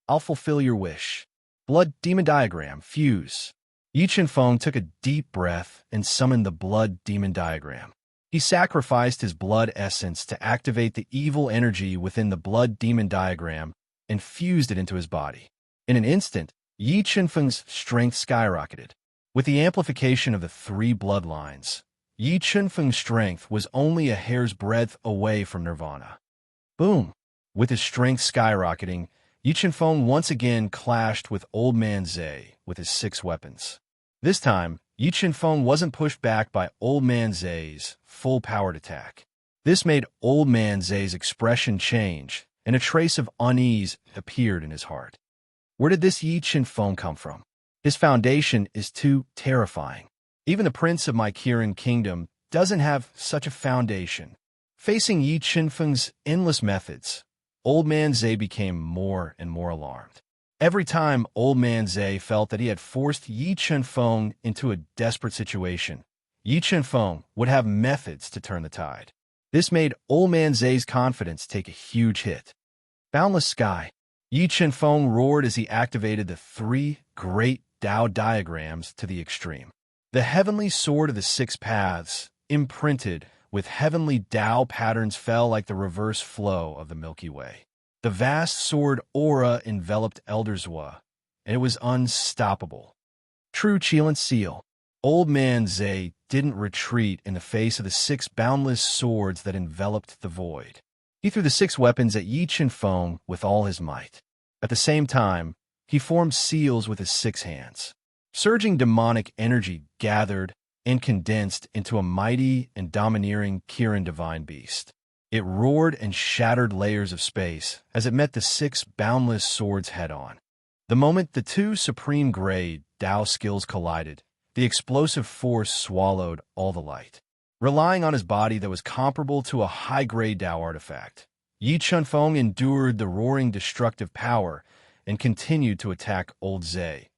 I'll fulfill your wish. Blood Demon Diagram, fuse. Yi Chen-feng took a deep breath and summoned the Blood Demon Diagram. He sacrificed his blood essence to activate the evil energy within the Blood Demon Diagram and fused it into his body. In an instant, Yi Chen-feng's strength skyrocketed. With the amplification of the 3 bloodlines, Yi Chen-feng's strength was only a hair's breadth away from nirvana. Boom! With his strength skyrocketing, Yi Chen-feng once again clashed with Old Man Zay with his 6 weapons. This time, Yi Chen-feng wasn't pushed back by Old Man Zay's full-powered attack. This made Old Man Zay's expression change, and a trace of unease appeared in his heart. Where did this Yi Chen-feng come from? His foundation is too terrifying. Even the prince of my Kirin kingdom doesn't have such a foundation. Facing Yi Chen-feng's endless methods, Old Man Zay became more and more alarmed. Every time Old Man Zay felt that he had forced Yi Chen-feng into a desperate situation, Yi Chen-feng would have methods to turn the tide. This made Old Man Zay's confidence take a huge hit. Boundless sky. Yi Chen-feng roared as he activated the 3 great Dao diagrams to the extreme. The heavenly sword of the 6 paths, imprinted with heavenly Tao patterns, fell like the reverse flow of the Milky Way. The vast sword aura enveloped Elder Zhua, and it was unstoppable. True Qilin seal. Old Man Zay didn't retreat in the face of the 6 boundless swords that enveloped the void. He threw the 6 weapons at Yi Chen-feng with all his might. At the same time, he formed seals with his 6 hands. Surging demonic energy gathered and condensed into a mighty and domineering Kirin divine beast. It roared and shattered layers of space as it met the 6 boundless swords head-on. The moment the 2 supreme-grade Dao skills collided, the explosive force swallowed all the light. Relying on his body that was comparable to a high-grade Dao artifact, Yi Chen-feng endured the roaring destructive power and continued to attack Old Zay,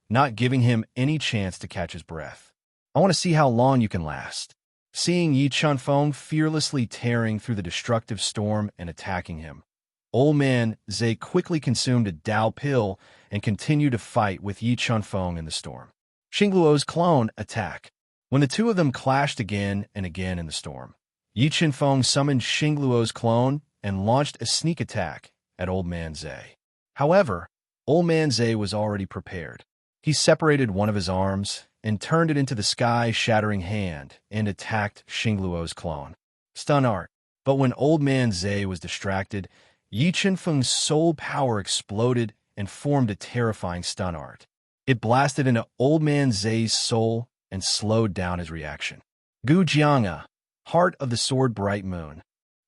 not giving him any chance to catch his breath. I want to see how long you can last. Seeing Yi Chen-feng fearlessly tearing through the destructive storm and attacking him, Old Man Zay quickly consumed a Dao pill and continued to fight with Yi Chen-feng in the storm. Xingluo's clone attack. When the 2 of them clashed again and again in the storm, Yi Chen-feng summoned Xingluo's clone and launched a sneak attack at Old Man Zay. However, Old Man Zay was already prepared. He separated one of his arms and turned it into the sky-shattering hand and attacked Xingluo's clone. Stun art. But when Old Man Zay was distracted, Yi Chen-feng's soul power exploded and formed a terrifying stun art. It blasted into Old Man Zay's soul and slowed down his reaction. Gu Jianga, Heart of the Sword Bright Moon.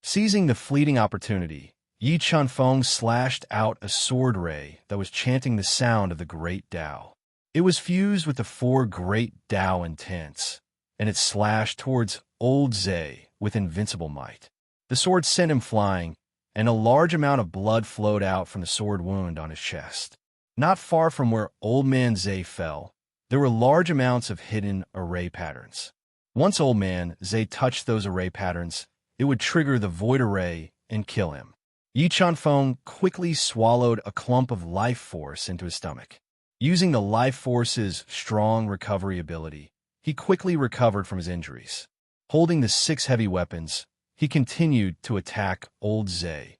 Seizing the fleeting opportunity, Yi Chen-feng slashed out a sword ray that was chanting the sound of the Great Dao. It was fused with the 4 Great Dao intents, and it slashed towards Old Zay with invincible might. The sword sent him flying, and a large amount of blood flowed out from the sword wound on his chest. Not far from where Old Man Zay fell, there were large amounts of hidden array patterns. Once Old Man Zay touched those array patterns, it would trigger the void array and kill him. Yi Chen-feng quickly swallowed a clump of life force into his stomach. Using the life force's strong recovery ability, he quickly recovered from his injuries. Holding the 6 heavy weapons, he continued to attack Old Zay,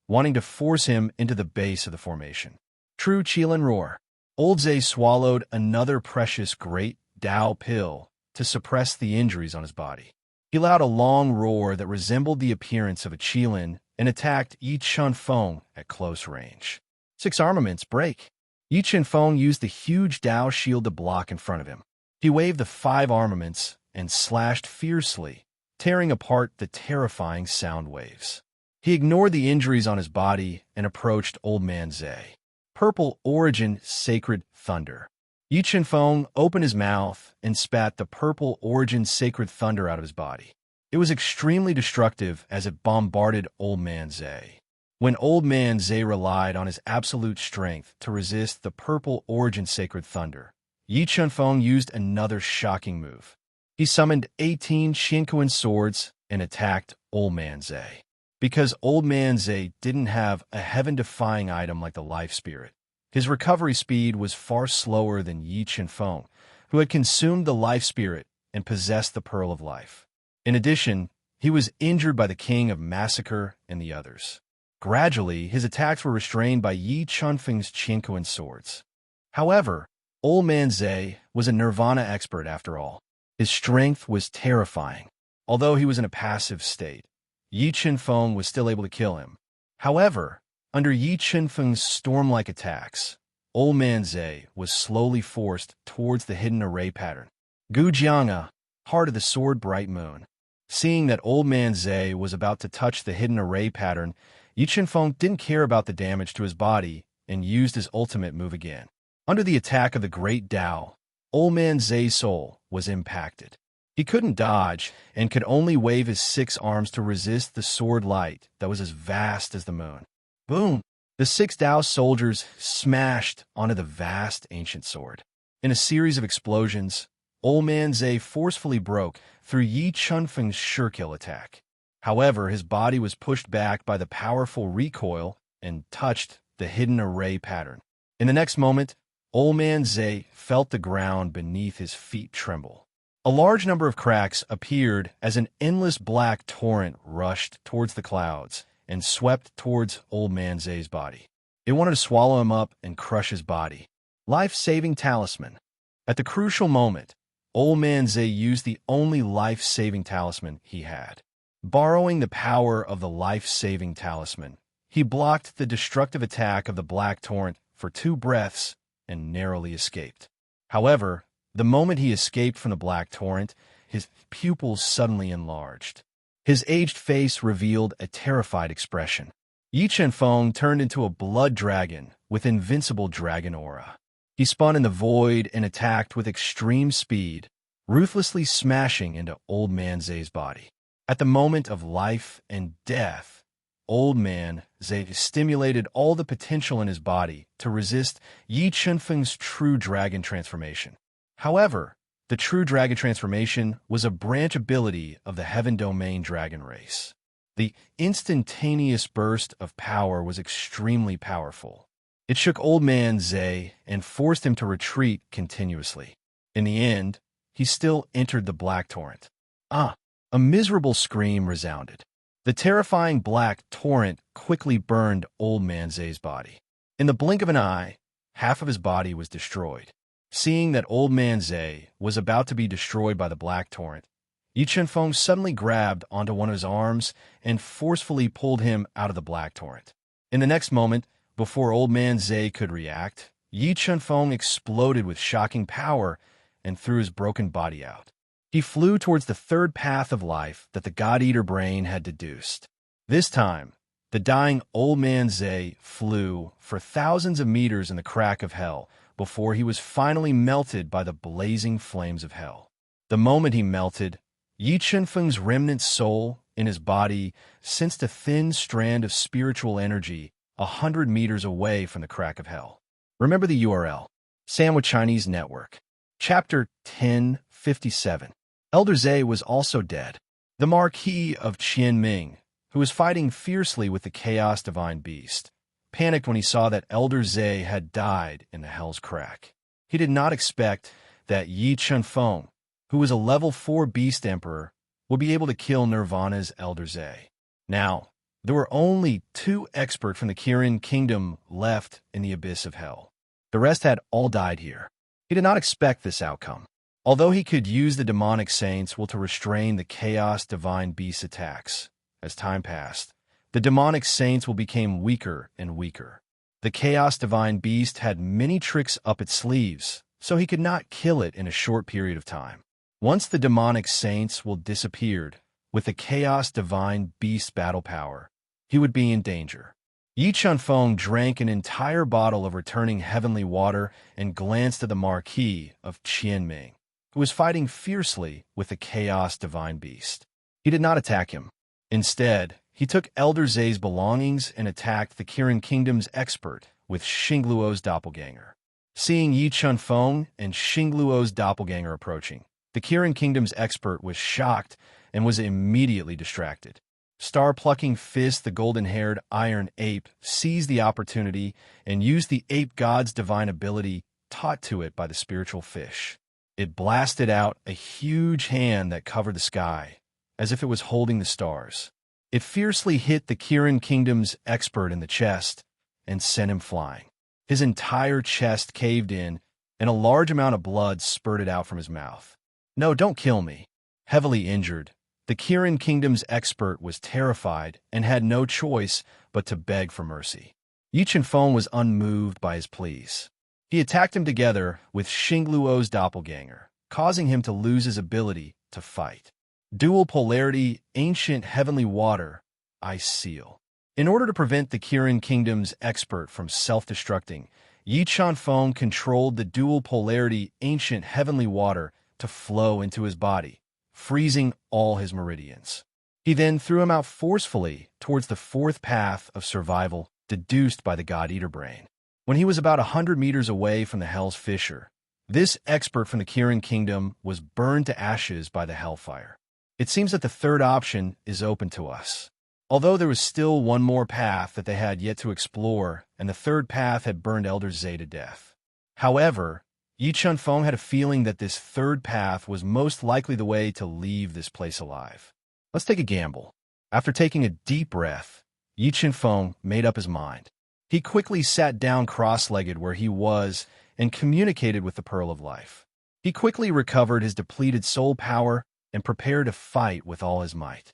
wanting to force him into the base of the formation. True Qilin Roar. Old Zay swallowed another precious Great Dao pill to suppress the injuries on his body. He allowed a long roar that resembled the appearance of a Qilin and attacked Yi Chen-feng at close range. 6 armaments break. Yi Chen-feng used the huge Dao shield to block in front of him. He waved the 5 armaments and slashed fiercely, tearing apart the terrifying sound waves. He ignored the injuries on his body and approached Old Man Zay. Purple Origin Sacred Thunder. Yi Chen-feng opened his mouth and spat the Purple Origin Sacred Thunder out of his body. It was extremely destructive as it bombarded Old Man Zay. When Old Man Zay relied on his absolute strength to resist the Purple Origin Sacred Thunder, Yi Chen-feng used another shocking move. He summoned 18 Xianquan swords and attacked Old Man Zay. Because Old Man Zay didn't have a heaven-defying item like the Life Spirit, his recovery speed was far slower than Yi Chen-feng, who had consumed the Life Spirit and possessed the Pearl of Life. In addition, he was injured by the King of Massacre and the others. Gradually, his attacks were restrained by Yi Chen-feng's Qianquan swords. However, Old Man Zay was a Nirvana expert after all. His strength was terrifying. Although he was in a passive state, Yi Chen-feng was still able to kill him. However, under Yi Chen-feng's storm-like attacks, Old Man Zay was slowly forced towards the hidden array pattern. Gu Jianga, Heart of the Sword Bright Moon. Seeing that Old Man Zay was about to touch the hidden array pattern, Yi Chen-feng didn't care about the damage to his body and used his ultimate move again. Under the attack of the Great Dao, Old Man Zay's soul was impacted. He couldn't dodge and could only wave his 6 arms to resist the sword light that was as vast as the moon. Boom! The 6 Dao soldiers smashed onto the vast ancient sword. In a series of explosions, Old Man Zay forcefully broke through Yi Chen-feng's sure-kill attack. However, his body was pushed back by the powerful recoil and touched the hidden array pattern. In the next moment, Old Man Zay felt the ground beneath his feet tremble. A large number of cracks appeared as an endless black torrent rushed towards the clouds and swept towards Old Man Zay's body. It wanted to swallow him up and crush his body. Life-saving talisman. At the crucial moment, Old Man Zay used the only life-saving talisman he had. Borrowing the power of the life-saving talisman, he blocked the destructive attack of the black torrent for 2 breaths and narrowly escaped. However, the moment he escaped from the black torrent, his pupils suddenly enlarged. His aged face revealed a terrified expression. Yi Chenfeng turned into a blood dragon with invincible dragon aura. He spun in the void and attacked with extreme speed, ruthlessly smashing into Old Man Zay's body. At the moment of life and death, Old Man Zay stimulated all the potential in his body to resist Yi Chenfeng's true dragon transformation. However, the true dragon transformation was a branch ability of the Heaven Domain dragon race. The instantaneous burst of power was extremely powerful. It shook Old Man Zay and forced him to retreat continuously. In the end, he still entered the black torrent. A miserable scream resounded. The terrifying black torrent quickly burned Old Man Zay's body. In the blink of an eye, half of his body was destroyed. Seeing that Old Man Zay was about to be destroyed by the black torrent, Yi Chenfeng suddenly grabbed onto one of his arms and forcefully pulled him out of the black torrent. In the next moment, before Old Man Zay could react, Yi Chenfeng exploded with shocking power and threw his broken body out. He flew towards the 3rd path of life that the God-Eater brain had deduced. This time, the dying Old Man Zay flew for thousands of meters in the crack of hell before he was finally melted by the blazing flames of hell. The moment he melted, Yi Chenfeng's remnant soul in his body sensed a thin strand of spiritual energy 100 meters away from the crack of hell. Remember the URL. Sandwich Chinese Network. Chapter 1057. Elder Zay was also dead. The Marquis of Qianming, who was fighting fiercely with the Chaos Divine Beast, panicked when he saw that Elder Zay had died in the Hell's Crack. He did not expect that Yi Chenfeng, who was a level 4 Beast Emperor, would be able to kill Nirvana's Elder Zay. Now, there were only 2 experts from the Kirin Kingdom left in the abyss of hell. The rest had all died here. He did not expect this outcome. Although he could use the demonic saints to restrain the Chaos Divine Beast attacks, as time passed, the demonic saints became weaker and weaker. The Chaos Divine Beast had many tricks up its sleeves, so he could not kill it in a short period of time. Once the demonic saints disappeared, with the Chaos Divine Beast battle power, he would be in danger. Yi Chenfeng drank an entire bottle of returning heavenly water and glanced at the Marquis of Qianming, who was fighting fiercely with the Chaos Divine Beast. He did not attack him. Instead, he took Elder Zay's belongings and attacked the Kirin Kingdom's expert with Xingluo's doppelganger. Seeing Yi Chenfeng and Xingluo's doppelganger approaching, the Kirin Kingdom's expert was shocked and was immediately distracted. Star-plucking Fist, the golden-haired iron ape, seized the opportunity and used the ape god's divine ability taught to it by the spiritual fish. It blasted out a huge hand that covered the sky, as if it was holding the stars. It fiercely hit the Kirin Kingdom's expert in the chest and sent him flying. His entire chest caved in, and a large amount of blood spurted out from his mouth. "No, don't kill me." Heavily injured, the Kirin Kingdom's expert was terrified and had no choice but to beg for mercy. Yi Chenfeng was unmoved by his pleas. He attacked him together with Xingluo's doppelganger, causing him to lose his ability to fight. Dual polarity, ancient heavenly water, ice seal. In order to prevent the Kirin Kingdom's expert from self-destructing, Yi Chenfeng controlled the dual polarity, ancient heavenly water to flow into his body, freezing all his meridians. He then threw him out forcefully towards the 4th path of survival deduced by the God-Eater brain. When he was about 100 meters away from the Hell's Fissure, this expert from the Kirin Kingdom was burned to ashes by the Hellfire. It seems that the 3rd option is open to us. Although there was still one more path that they had yet to explore, and the 3rd path had burned Elder Zay to death. However, Yi Chenfeng had a feeling that this 3rd path was most likely the way to leave this place alive. Let's take a gamble. After taking a deep breath, Yi Chenfeng made up his mind. He quickly sat down cross-legged where he was and communicated with the Pearl of Life. He quickly recovered his depleted soul power and prepared to fight with all his might.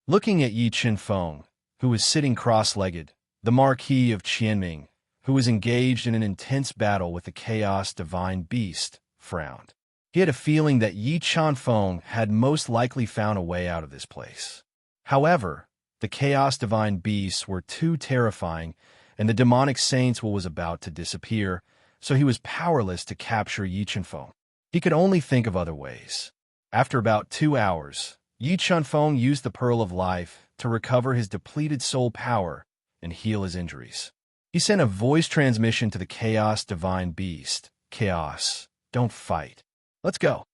Looking at Yi Qinfeng, who was sitting cross-legged, the Marquis of Qianming, who was engaged in an intense battle with the Chaos Divine Beast, frowned. He had a feeling that Yi Qinfeng had most likely found a way out of this place. However, the Chaos Divine Beasts were too terrifying, and the demonic saints was about to disappear, so he was powerless to capture Yi Qinfeng. He could only think of other ways. After about 2 hours, Yi Qinfeng used the Pearl of Life to recover his depleted soul power and heal his injuries. He sent a voice transmission to the Chaos Divine Beast. Chaos, don't fight. Let's go.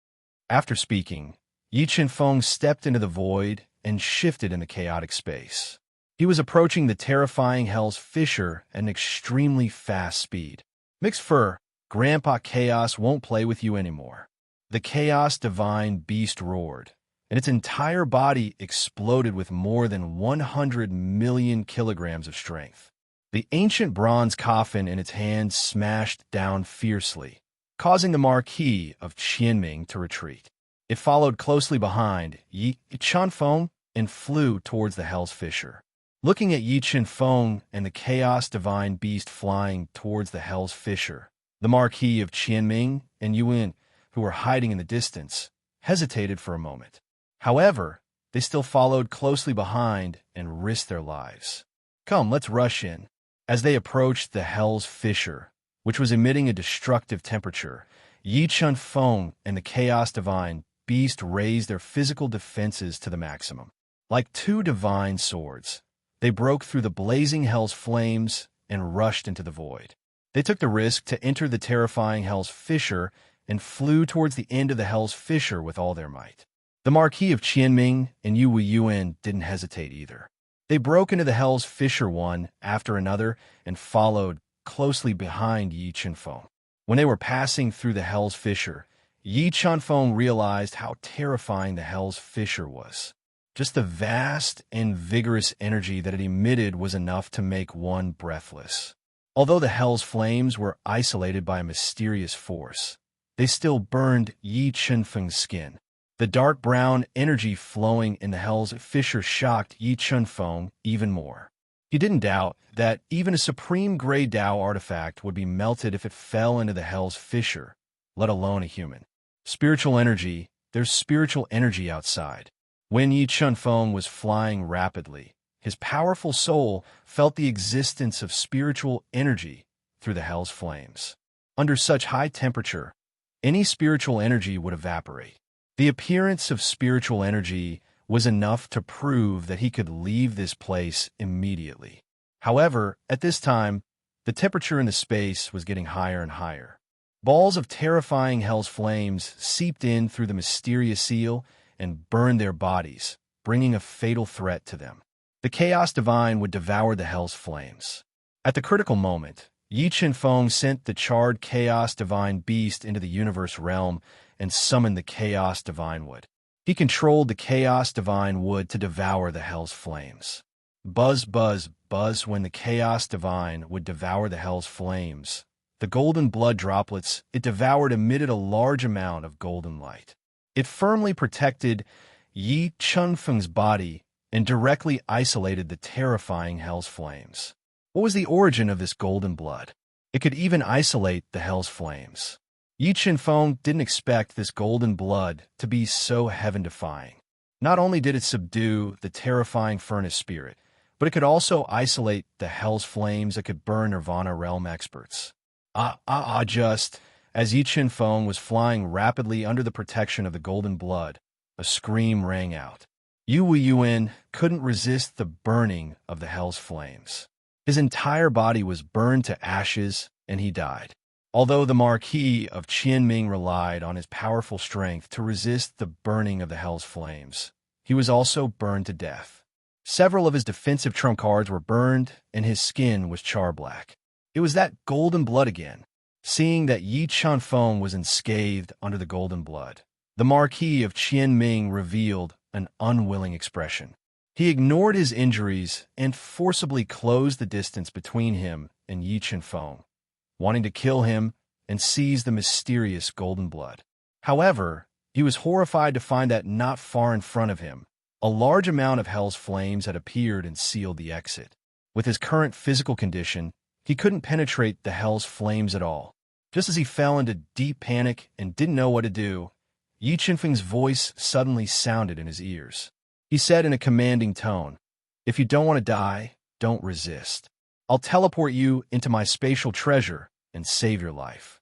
After speaking, Yi Qinfeng stepped into the void and shifted in the chaotic space. He was approaching the terrifying Hell's Fissure at an extremely fast speed. Mixed Fur, Grandpa Chaos won't play with you anymore. The Chaos Divine Beast roared, and its entire body exploded with more than 100 million kilograms of strength. The ancient bronze coffin in its hand smashed down fiercely, causing the Marquis of Qianming to retreat. It followed closely behind Yi Qinfeng and flew towards the Hell's Fissure. Looking at Yi Qinfeng and the Chaos Divine Beast flying towards the Hell's Fissure, the Marquis of Qianming and Yuan, who were hiding in the distance, hesitated for a moment. However, they still followed closely behind and risked their lives. Come, let's rush in. As they approached the Hell's Fissure, which was emitting a destructive temperature, Yi Qinfeng and the Chaos Divine Beast raised their physical defenses to the maximum. Like two divine swords, they broke through the blazing Hell's flames and rushed into the void. They took the risk to enter the terrifying Hell's Fissure and flew towards the end of the Hell's Fissure with all their might. The Marquis of Qianming and Yu Yuan didn't hesitate either. They broke into the Hell's Fissure one after another and followed closely behind Yi Qinfeng. When they were passing through the Hell's Fissure, Yi Qinfeng realized how terrifying the Hell's Fissure was. Just the vast and vigorous energy that it emitted was enough to make one breathless. Although the Hell's flames were isolated by a mysterious force, they still burned Yi Qinfeng's skin. The dark brown energy flowing in the Hell's Fissure shocked Yi Qinfeng even more. He didn't doubt that even a supreme gray Dao artifact would be melted if it fell into the Hell's Fissure, let alone a human. Spiritual energy, there's spiritual energy outside. When Yi Qinfeng was flying rapidly, his powerful soul felt the existence of spiritual energy through the Hell's flames. Under such high temperature, any spiritual energy would evaporate. The appearance of spiritual energy was enough to prove that he could leave this place immediately. However, at this time, the temperature in the space was getting higher and higher. Balls of terrifying Hell's flames seeped in through the mysterious seal and burned their bodies, bringing a fatal threat to them. The Chaos Divine would devour the Hell's flames. At the critical moment, Yi Qinfeng sent the charred Chaos Divine Beast into the universe realm and summoned the Chaos Divine Wood. He controlled the Chaos Divine Wood to devour the Hell's flames. Buzz, buzz, buzz when the Chaos Divine would devour the Hell's flames. The golden blood droplets it devoured emitted a large amount of golden light. It firmly protected Yi Qinfeng's body and directly isolated the terrifying Hell's flames. What was the origin of this golden blood? It could even isolate the Hell's flames. Yi Qinfeng didn't expect this golden blood to be so heaven-defying. Not only did it subdue the terrifying furnace spirit, but it could also isolate the Hell's flames that could burn Nirvana realm experts. Just as Yi Qinfeng was flying rapidly under the protection of the golden blood, a scream rang out. Yu Yuan couldn't resist the burning of the Hell's flames. His entire body was burned to ashes, and he died. Although the Marquis of Qianming relied on his powerful strength to resist the burning of the Hell's flames, he was also burned to death. Several of his defensive trump cards were burned, and his skin was char-black. It was that golden blood again. Seeing that Yi Qinfeng was unscathed under the golden blood, the Marquis of Qianming revealed an unwilling expression. He ignored his injuries and forcibly closed the distance between him and Yi Qinfeng, wanting to kill him and seize the mysterious golden blood. However, he was horrified to find that not far in front of him, a large amount of hell's flames had appeared and sealed the exit. With his current physical condition, he couldn't penetrate the hell's flames at all. Just as he fell into deep panic and didn't know what to do, Yi Qinfeng's voice suddenly sounded in his ears. He said in a commanding tone, "If you don't want to die, don't resist. I'll teleport you into my spatial treasure and save your life."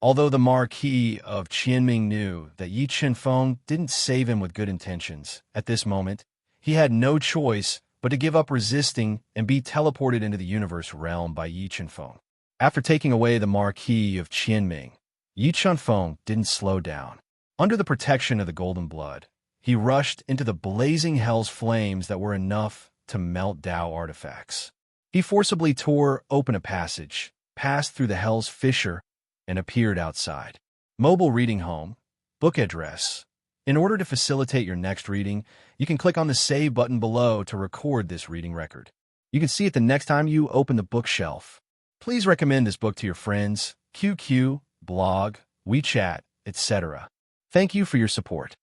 Although the Marquis of Qianming knew that Yi Qinfeng didn't save him with good intentions, at this moment, he had no choice but to give up resisting and be teleported into the universe realm by Yi Qinfeng. After taking away the Marquis of Qianming, Yi Qinfeng didn't slow down. Under the protection of the golden blood, he rushed into the blazing hell's flames that were enough to melt Dao artifacts. He forcibly tore open a passage, passed through the hell's fissure, and appeared outside. Mobile reading home, book address. In order to facilitate your next reading, you can click on the Save button below to record this reading record. You can see it the next time you open the bookshelf. Please recommend this book to your friends, QQ, blog, WeChat, etc. Thank you for your support.